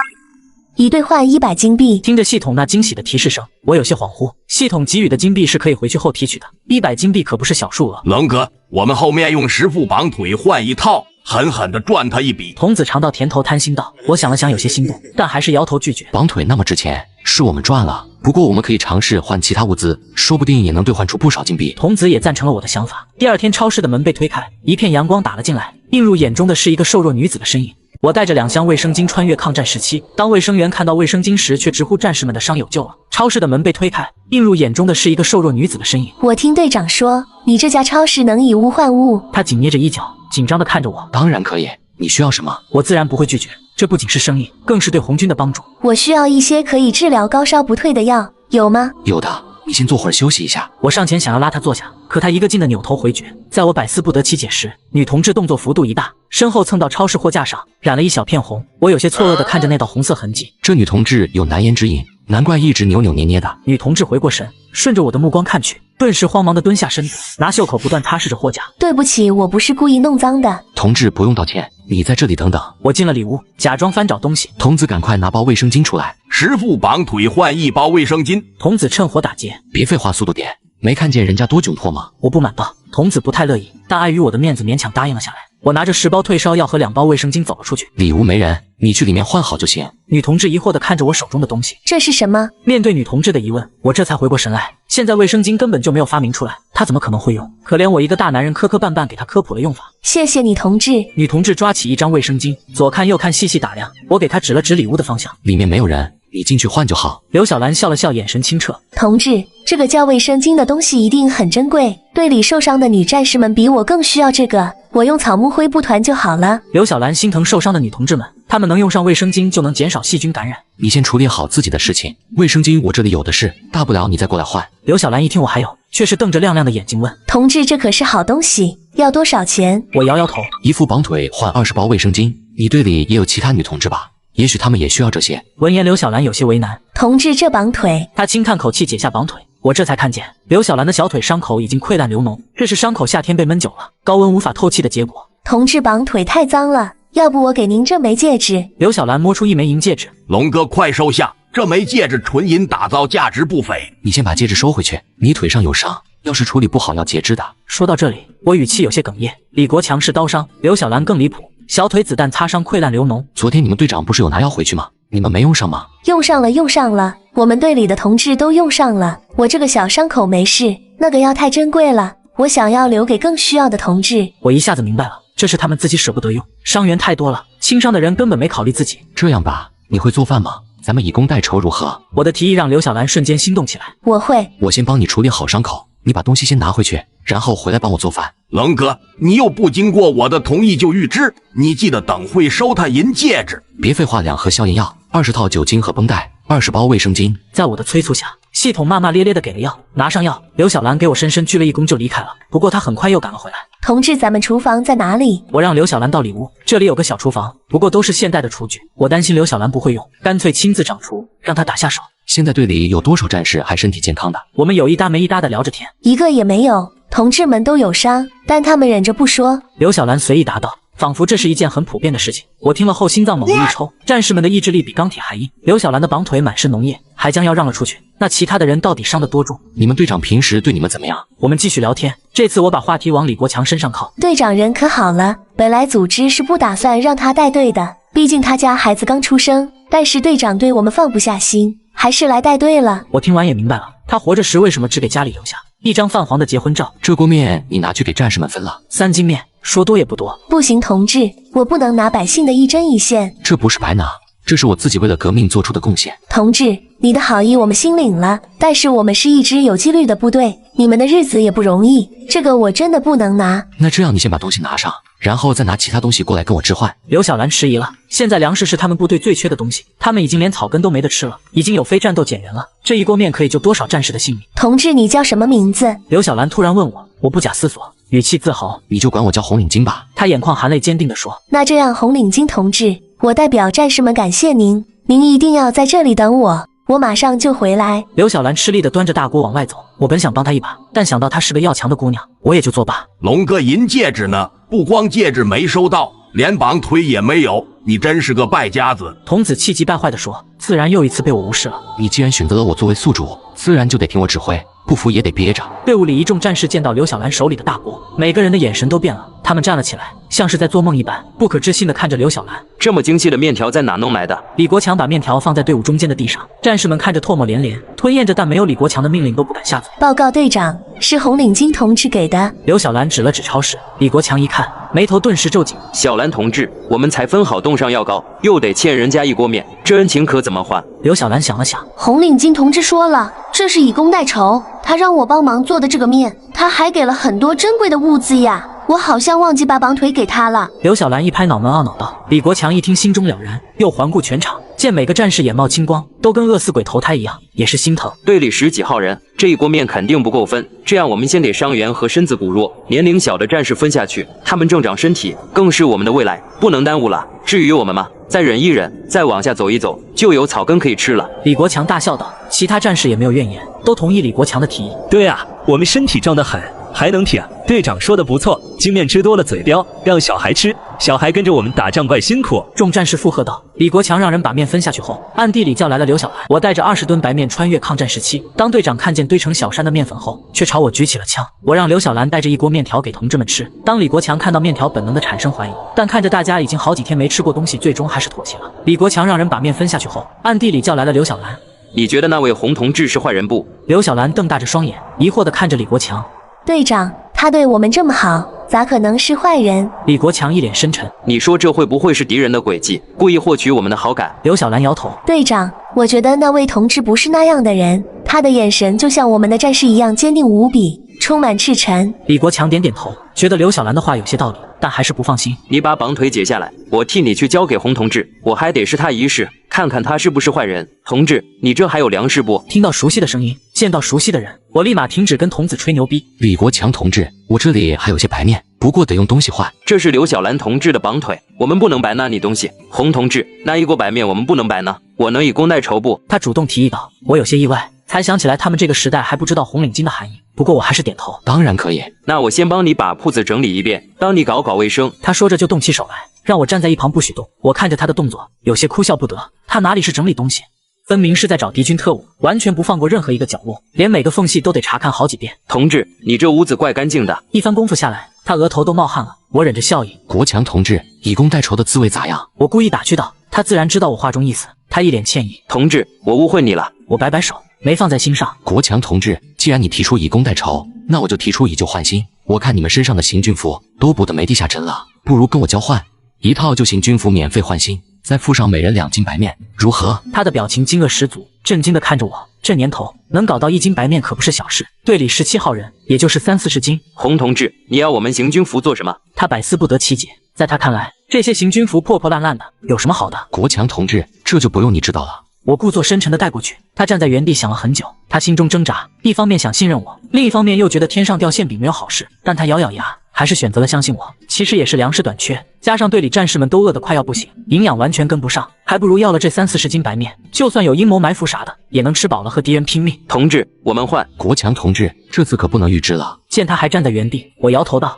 S5: 已兑换100金币。
S1: 听着系统那惊喜的提示声，我有些恍惚。系统给予的金币是可以回去后提取的，100金币可不是小数额。
S4: 龙哥，我们后面用10副绑腿换1套，狠狠地赚他一笔。
S1: 童子尝到甜头，贪心道。我想了想，有些心动，但还是摇头拒绝。
S3: 绑腿那么值钱，是我们赚了。不过我们可以尝试换其他物资，说不定也能兑换出不少金币。
S1: 童子也赞成了我的想法。第二天，超市的门被推开，一片阳光打了进来，映入眼中的是一个瘦弱女子的身影。我带着2箱卫生巾穿越抗战时期，当卫生员看到卫生巾时，却直呼战士们的伤有救了。超市的门被推开，映入眼中的是一个瘦弱女子的身影。
S5: 我听队长说，你这家超市能以物换物。
S1: 他紧捏着衣角，紧张地看着我。
S3: 当然可以，你需要什么？
S1: 我自然不会拒绝，这不仅是生意，更是对红军的帮助。
S5: 我需要一些可以治疗高烧不退的药，有吗？
S3: 有的，你先坐会儿休息一下。
S1: 我上前想要拉他坐下，可他一个劲地扭头回绝。在我百思不得其解时，女同志动作幅度一大，身后蹭到超市货架上，染了一小片红。我有些错愕地看着那道红色痕迹。
S3: 这女同志有难言之隐，难怪一直扭扭捏捏的。
S1: 女同志回过神，顺着我的目光看去，顿时慌忙地蹲下身子，拿袖口不断擦拭着货架。
S5: 对不起，我不是故意弄脏的。
S3: 同志不用道歉，你在这里等等。
S1: 我进了里屋，假装翻找东西。
S3: 童子赶快拿包卫生巾出来。
S4: 10副绑腿换1包卫生巾。
S1: 童子趁火打劫。
S3: 别废话，速度点。没看见人家多窘迫吗？
S1: 我不满道。童子不太乐意，但碍于我的面子，勉强答应了下来。我拿着10包退烧药和2包卫生巾走了出去。
S3: 里屋没人，你去里面换好就行。
S1: 女同志疑惑地看着我手中的东西，
S5: 这是什么？
S1: 面对女同志的疑问，我这才回过神来。现在卫生巾根本就没有发明出来，她怎么可能会用？可怜我一个大男人磕磕绊绊给她科普了用法。
S5: 谢谢你，同志。
S1: 女同志抓起一张卫生巾，左看右看，细细打量。我给她指了指里屋的方向，
S3: 里面没有人，你进去换就好。
S1: 刘小兰笑了笑，眼神清澈。
S5: 同志，这个叫卫生巾的东西一定很珍贵，队里受伤的女战士们比我更需要这个，我用草木灰布团就好了。
S1: 刘小兰心疼受伤的女同志们，她们能用上卫生巾就能减少细菌感染。
S3: 你先处理好自己的事情，卫生巾我这里有的是，大不了你再过来换。
S1: 刘小兰一听我还有，却是瞪着亮亮的眼睛问：
S5: 同志，这可是好东西，要多少钱？
S1: 我摇摇头。
S3: 一副绑腿换20包卫生巾，你队里也有其他女同志吧？也许他们也需要这些。
S1: 闻言，刘小兰有些为难。
S5: 同志，这绑腿……
S1: 她轻叹口气，解下绑腿。我这才看见刘小兰的小腿伤口已经溃烂流脓，这是伤口夏天被闷久了，高温无法透气的结果。
S5: 同志，绑腿太脏了，要不我给您这枚戒指。
S1: 刘小兰摸出一枚银戒指。
S4: 龙哥，快收下，这枚戒指纯银打造，价值不菲。
S3: 你先把戒指收回去，你腿上有伤，要是处理不好要截肢的。
S1: 说到这里，我语气有些哽咽。李国强是刀伤，刘小兰更离谱，小腿子弹擦伤溃烂流脓。
S3: 昨天你们队长不是有拿药回去吗？你们没用上吗？
S5: 用上了，用上了，我们队里的同志都用上了。我这个小伤口没事，那个药太珍贵了，我想要留给更需要的同志。
S1: 我一下子明白了，这是他们自己舍不得用，伤员太多了，轻伤的人根本没考虑自己。
S3: 这样吧，你会做饭吗？咱们以工代酬如何？
S1: 我的提议让刘小兰瞬间心动起来。
S5: 我会，
S3: 我先帮你处理好伤口，你把东西先拿回去，然后回来帮我做饭。
S4: 龙哥，你又不经过我的同意就预支，你记得等会收他银戒指。
S3: 别废话，2盒消炎药，20套酒精和绷带，20包卫生巾。
S1: 在我的催促下，系统骂骂咧咧的给了药。拿上药，刘小兰给我深深鞠了一躬就离开了。不过她很快又赶了回来。
S5: 同志，咱们厨房在哪里？
S1: 我让刘小兰到里屋，这里有个小厨房，不过都是现代的厨具。我担心刘小兰不会用，干脆亲自掌厨，让她打下手。
S3: 现在队里有多少战士还身体健康的？
S1: 我们有一搭没一搭的聊着天，
S5: 一个也没有。同志们都有伤，但他们忍着不说。
S1: 刘小兰随意答道，仿佛这是一件很普遍的事情。我听了后心脏猛地一抽，战士们的意志力比钢铁还硬。刘小兰的绑腿满是脓液，还将要让了出去，那其他的人到底伤得多重？
S3: 你们队长平时对你们怎么样？
S1: 我们继续聊天，这次我把话题往李国强身上靠。
S5: 队长人可好了，本来组织是不打算让他带队的，毕竟他家孩子刚出生，但是队长对我们放不下心，还是来带队了。
S1: 我听完也明白了，他活着时为什么只给家里留下一张泛黄的结婚照。
S3: 这锅面你拿去给战士们分了
S1: ？3斤面，说多也不多。
S5: 不行，同志，我不能拿百姓的一针一线。
S3: 这不是白拿，这是我自己为了革命做出的贡献。
S5: 同志，你的好意我们心领了，但是我们是一支有纪律的部队，你们的日子也不容易，这个我真的不能拿。
S3: 那这样你先把东西拿上，然后再拿其他东西过来跟我置换。
S1: 刘小兰迟疑了，现在粮食是他们部队最缺的东西，他们已经连草根都没得吃了，已经有非战斗减员了，这一锅面可以救多少战士的性命？
S12: 同志，你叫什么名字？
S1: 刘小兰突然问我，我不假思索，语气自豪，
S3: 你就管我叫红领巾吧。
S1: 他眼眶含泪，坚定地说：
S12: 那这样，红领巾同志，我代表战士们感谢您，您一定要在这里等我，我马上就回来。
S1: 刘小兰吃力地端着大锅往外走，我本想帮她一把，但想到她是个要强的姑娘，我也就作罢。
S4: 龙哥银戒指呢？不光戒指没收到，连绑腿也没有，你真是个败家子。
S1: 童子气急败坏地说，自然又一次被我无视了。
S3: 你既然选择了我作为宿主，自然就得听我指挥，不服也得憋着。
S1: 队伍里一众战士见到刘小兰手里的大锅，每个人的眼神都变了，他们站了起来，像是在做梦一般，不可置信地看着刘小兰。
S11: 这么精细的面条在哪弄来的？
S1: 李国强把面条放在队伍中间的地上，战士们看着唾沫连连，吞咽着，但没有李国强的命令都不敢下嘴。
S12: 报告队长，是红领巾同志给的。
S1: 刘小兰指了指超市，李国强一看，眉头顿时皱紧。
S11: 小兰同志，我们才分好冻上药膏，又得欠人家一锅面，这恩情可怎么还？
S1: 刘小兰想了想，
S12: 红领巾同志说了，这是以工代酬，他让我帮忙做的这个面，他还给了很多珍贵的物资呀。我好像忘记把绑腿给他了。
S1: 刘小兰一拍脑门，懊恼道。李国强一听，心中了然，又环顾全场，见每个战士眼冒青光，都跟饿死鬼投胎一样，也是心疼。
S11: 队里10几号人，这一锅面肯定不够分，这样我们先给伤员和身子骨弱、年龄小的战士分下去，他们正长身体，更是我们的未来，不能耽误了。至于我们嘛，再忍一忍，再往下走一走，就有草根可以吃了。
S1: 李国强大笑道。其他战士也没有怨言，都同意李国强的提议。
S7: 对啊，我们身体壮得很，还能挺。队长说的不错，精面吃多了嘴刁，让小孩吃，小孩跟着我们打仗怪辛苦。
S1: 众战士附和道。李国强让人把面分下去后，暗地里叫来了刘小兰。我带着20吨白面穿越抗战时期，当队长看见堆成小山的面粉后，却朝我举起了枪。我让刘小兰带着一锅面条给同志们吃。当李国强看到面条，本能的产生怀疑，但看着大家已经好几天没吃过东西，最终还是妥协了。李国强让人把面分下去后，暗地里叫来了刘小兰。
S11: 你觉得那位红同志是坏人不？
S1: 刘小兰瞪大着双眼，疑惑地看着李国强。
S12: 队长，他对我们这么好，咋可能是坏人？
S1: 李国强一脸深沉。
S11: 你说这会不会是敌人的诡计，故意获取我们的好感？
S1: 刘小兰摇头。
S12: 队长，我觉得那位同志不是那样的人，他的眼神就像我们的战士一样坚定无比，充满赤诚。
S1: 李国强点点头，觉得刘小兰的话有些道理，但还是不放心。
S11: 你把绑腿解下来，我替你去交给红同志，我还得试他一试，看看他是不是坏人。同志，你这还有粮食不？
S1: 听到熟悉的声音，见到熟悉的人，我立马停止跟童子吹牛逼。
S3: 李国强同志，我这里还有些白面，不过得用东西换。
S11: 这是刘小兰同志的绑腿，我们不能白拿你东西。红同志，那一锅白面我们不能白拿，我能以工代酬不？
S1: 他主动提议道。我有些意外，才想起来他们这个时代还不知道红领巾的含义，不过我还是点头。
S3: 当然可以。
S11: 那我先帮你把铺子整理一遍，帮你搞搞卫生。
S1: 他说着就动起手来，让我站在一旁不许动。我看着他的动作，有些哭笑不得。他哪里是整理东西，分明是在找敌军特务，完全不放过任何一个角落，连每个缝隙都得查看好几遍。
S11: 同志，你这屋子怪干净的。
S1: 一番功夫下来，他额头都冒汗了。我忍着笑意。
S3: 国强同志，以工代酬的滋味咋样？
S1: 我故意打趣道。他自然知道我话中意思，他一脸歉意。
S11: 同志，我误会你了。
S1: 我摆摆手，没放在心上。
S3: 国强同志，既然你提出以工代酬，那我就提出以旧换新。我看你们身上的行军服都补得没地下针了，不如跟我交换，一套旧行军服免费换新，再附上每人2斤白面，如何？
S1: 他的表情惊愕十足，震惊地看着我。这年头能搞到1斤白面可不是小事，队里17号人，也就是30-40斤。
S11: 洪同志，你要我们行军服做什么？
S1: 他百思不得其解。在他看来，这些行军服破破烂烂的，有什么好的？
S3: 国强同志，这就不用你知道了。
S1: 我故作深沉地带过去。他站在原地想了很久，他心中挣扎，一方面想信任我，另一方面又觉得天上掉馅饼没有好事。但他咬咬牙，还是选择了相信我。其实也是粮食短缺，加上队里战士们都饿得快要不行，营养完全跟不上，还不如要了这30-40斤白面，就算有阴谋埋伏啥的，也能吃饱了和敌人拼命。
S11: 同志，我们换。
S3: 国强同志，这次可不能预支了。
S1: 见他还站在原地，我摇头道：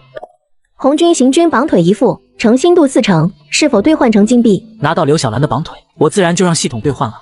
S5: 红军行军绑腿一副，诚信度4成，是否兑换成金币？
S1: 拿到刘小兰的绑腿，我自然就让系统兑换了。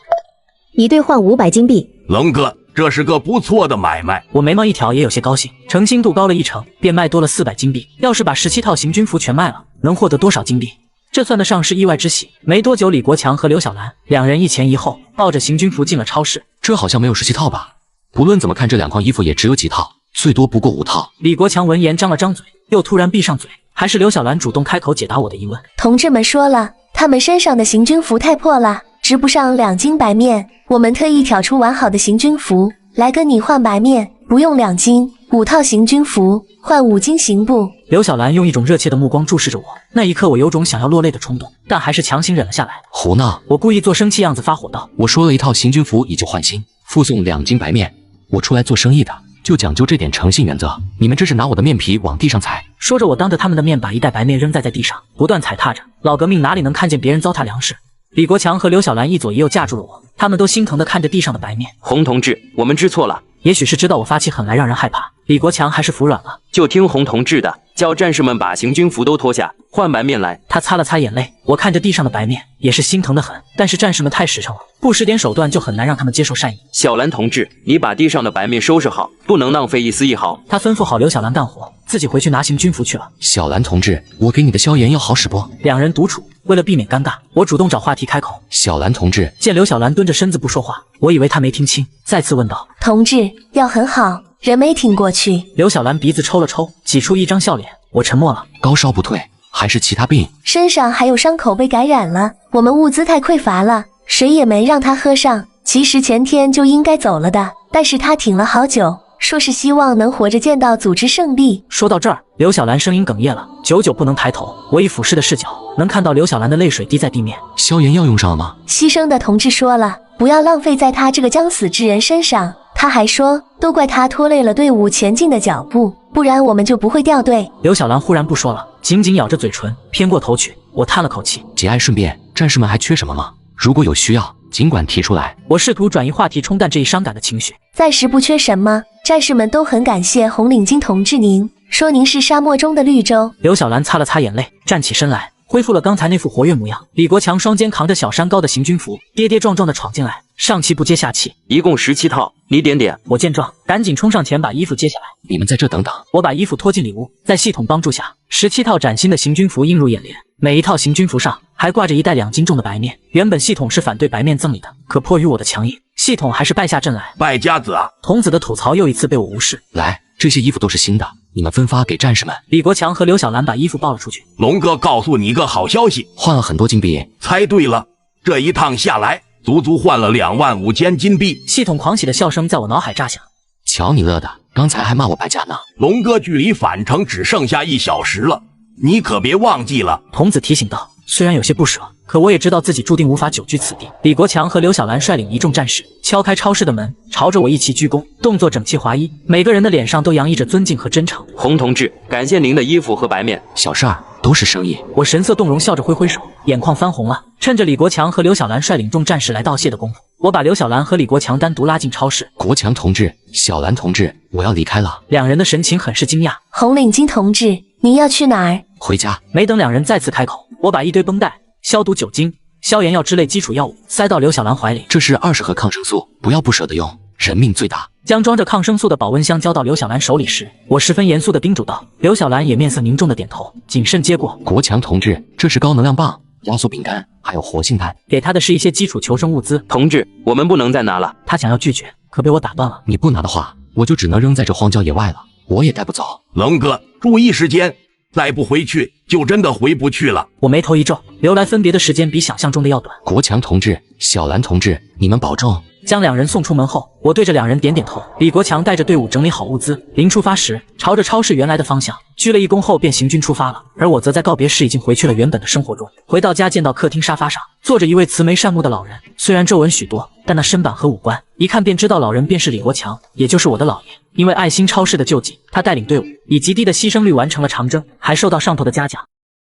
S5: 已兑换500金币。
S4: 龙哥，这是个不错的买卖。
S1: 我眉毛一挑，也有些高兴。诚信度高了1成，便卖多了400金币。要是把17套行军服全卖了，能获得多少金币？这算得上是意外之喜。没多久，李国强和刘小兰两人一前一后，抱着行军服进了超市。
S3: 这好像没有17套吧？不论怎么看，这2筐衣服也只有几套，最多不过5套。
S1: 李国强闻言张了张嘴，又突然闭上嘴。还是刘小兰主动开口解答我的疑问。
S12: 同志们说了，他们身上的行军服太破了，值不上2斤白面。我们特意挑出完好的行军服来跟你换白面，不用2斤，5套行军服换5斤行布，
S1: 刘小兰用一种热切的目光注视着我，那一刻我有种想要落泪的冲动，但还是强行忍了下来。
S3: 胡闹！
S1: 我故意做生气样子发火道：“
S3: 我说了一套行军服以旧换新，附送2斤白面。我出来做生意的，就讲究这点诚信原则。你们这是拿我的面皮往地上踩。”
S1: 说着，我当着他们的面把一袋白面扔在地上，不断踩踏着。老革命哪里能看见别人糟蹋粮食？李国强和刘小兰一左一右架住了我，他们都心疼地看着地上的白面。
S11: 洪同志，我们知错了。
S1: 也许是知道我发起狠来让人害怕，李国强还是服软了。
S11: 就听洪同志的，叫战士们把行军服都脱下，换白面来。
S1: 他擦了擦眼泪，我看着地上的白面，也是心疼得很。但是战士们太实诚了，不使点手段就很难让他们接受善意。
S11: 小兰同志，你把地上的白面收拾好，不能浪费一丝一毫。
S1: 他吩咐好刘小兰干活，自己回去拿行军服去了。
S3: 小兰同志，我给你的消炎药好使不？
S1: 两人独处，为了避免尴尬，我主动找话题开口。
S3: 小兰同志，
S1: 见刘小兰蹲着身子不说话，我以为她没听清，再次问道：“
S5: 同志，药很好，人没挺过去。”
S1: 刘小兰鼻子抽了抽，挤出一张笑脸。我沉默了。
S3: 高烧不退，还是其他病？
S5: 身上还有伤口被感染了，我们物资太匮乏了，水也没让他喝上。其实前天就应该走了的，但是他挺了好久，说是希望能活着见到组织胜利。
S1: 说到这儿，刘小兰声音哽咽了，久久不能抬头。我以俯视的视角，能看到刘小兰的泪水滴在地面。
S3: 消炎药用上了吗？
S5: 牺牲的同志说了，不要浪费在他这个将死之人身上。他还说，都怪他拖累了队伍前进的脚步，不然我们就不会掉队。
S1: 刘小兰忽然不说了，紧紧咬着嘴唇，偏过头去。我叹了口气。
S3: 节哀顺变，战士们还缺什么吗？如果有需要，尽管提出来。
S1: 我试图转移话题，冲淡这一伤感的情绪。
S5: 暂时不缺什么，战士们都很感谢红领巾同志您，说您是沙漠中的绿洲。
S1: 刘小兰擦了擦眼泪，站起身来，恢复了刚才那副活跃模样。李国强双肩扛着小山高的行军服，跌跌撞撞地闯进来，上气不接下气。
S11: 一共17套，你点点。
S1: 我见状，赶紧冲上前把衣服揭下来。
S3: 你们在这等等。
S1: 我把衣服拖进里屋，在系统帮助下，17套崭新的行军服映入眼帘。每一套行军服上还挂着一袋2斤重的白面。原本系统是反对白面赠礼的，可迫于我的强硬，系统还是败下阵来。
S4: 败家子啊！
S1: 童子的吐槽又一次被我无视。
S3: 来，这些衣服都是新的，你们分发给战士们。
S1: 李国强和刘小兰把衣服抱了出去。
S4: 龙哥告诉你一个好消息，
S3: 换了很多金币。
S4: 猜对了，这一趟下来足足换了25000金币。
S1: 系统狂喜的笑声在我脑海炸响。
S3: 瞧你乐的，刚才还骂我败家呢。
S4: 龙哥，距离返程只剩下1小时了，你可别忘记了。
S1: 童子提醒道。虽然有些不舍，可我也知道自己注定无法久居此地。李国强和刘小兰率领一众战士敲开超市的门，朝着我一齐鞠躬，动作整齐划一，每个人的脸上都洋溢着尊敬和真诚。
S11: 洪同志，感谢您的衣服和白面。
S3: 小事儿，都是生意。
S1: 我神色动容，笑着挥挥手，眼眶翻红了。趁着李国强和刘小兰率领众战士来道谢的功夫，我把刘小兰和李国强单独拉进超市。
S3: 国强同志，小兰同志，我要离开了。
S1: 两人的神情很是惊讶。
S5: 红领巾同志，您要去哪儿？
S3: 回家。
S1: 没等两人再次开口，我把一堆绷带、消毒酒精、消炎药之类基础药物塞到刘小兰怀里。
S3: 这是20盒抗生素，不要不舍得用，人命最大。
S1: 将装着抗生素的保温箱交到刘小兰手里时，我十分严肃地叮嘱道。刘小兰也面色凝重地点头，谨慎接过。
S3: 国强同志，这是高能量棒、压缩饼干，还有活性炭。
S1: 给他的是一些基础求生物资。
S11: 同志，我们不能再拿了。
S1: 他想要拒绝，可被我打断了。
S3: 你不拿的话，我就只能扔在这荒郊野外了，我也带不走。
S4: 龙哥，注意时间，再不回去就真的回不去了。
S1: 我眉头一皱，留来分别的时间比想象中的要短。
S3: 国强同志、小兰同志，你们保重。
S1: 将两人送出门后，我对着两人点点头。李国强带着队伍整理好物资，临出发时朝着超市原来的方向鞠了一躬后便行军出发了。而我则在告别时已经回去了原本的生活中。回到家，见到客厅沙发上坐着一位慈眉善目的老人，虽然皱纹许多，但那身板和五官一看便知道老人便是李国强，也就是我的姥爷。因为爱心超市的救济，他带领队伍以极低的牺牲率完成了长征，还受到上头的嘉奖。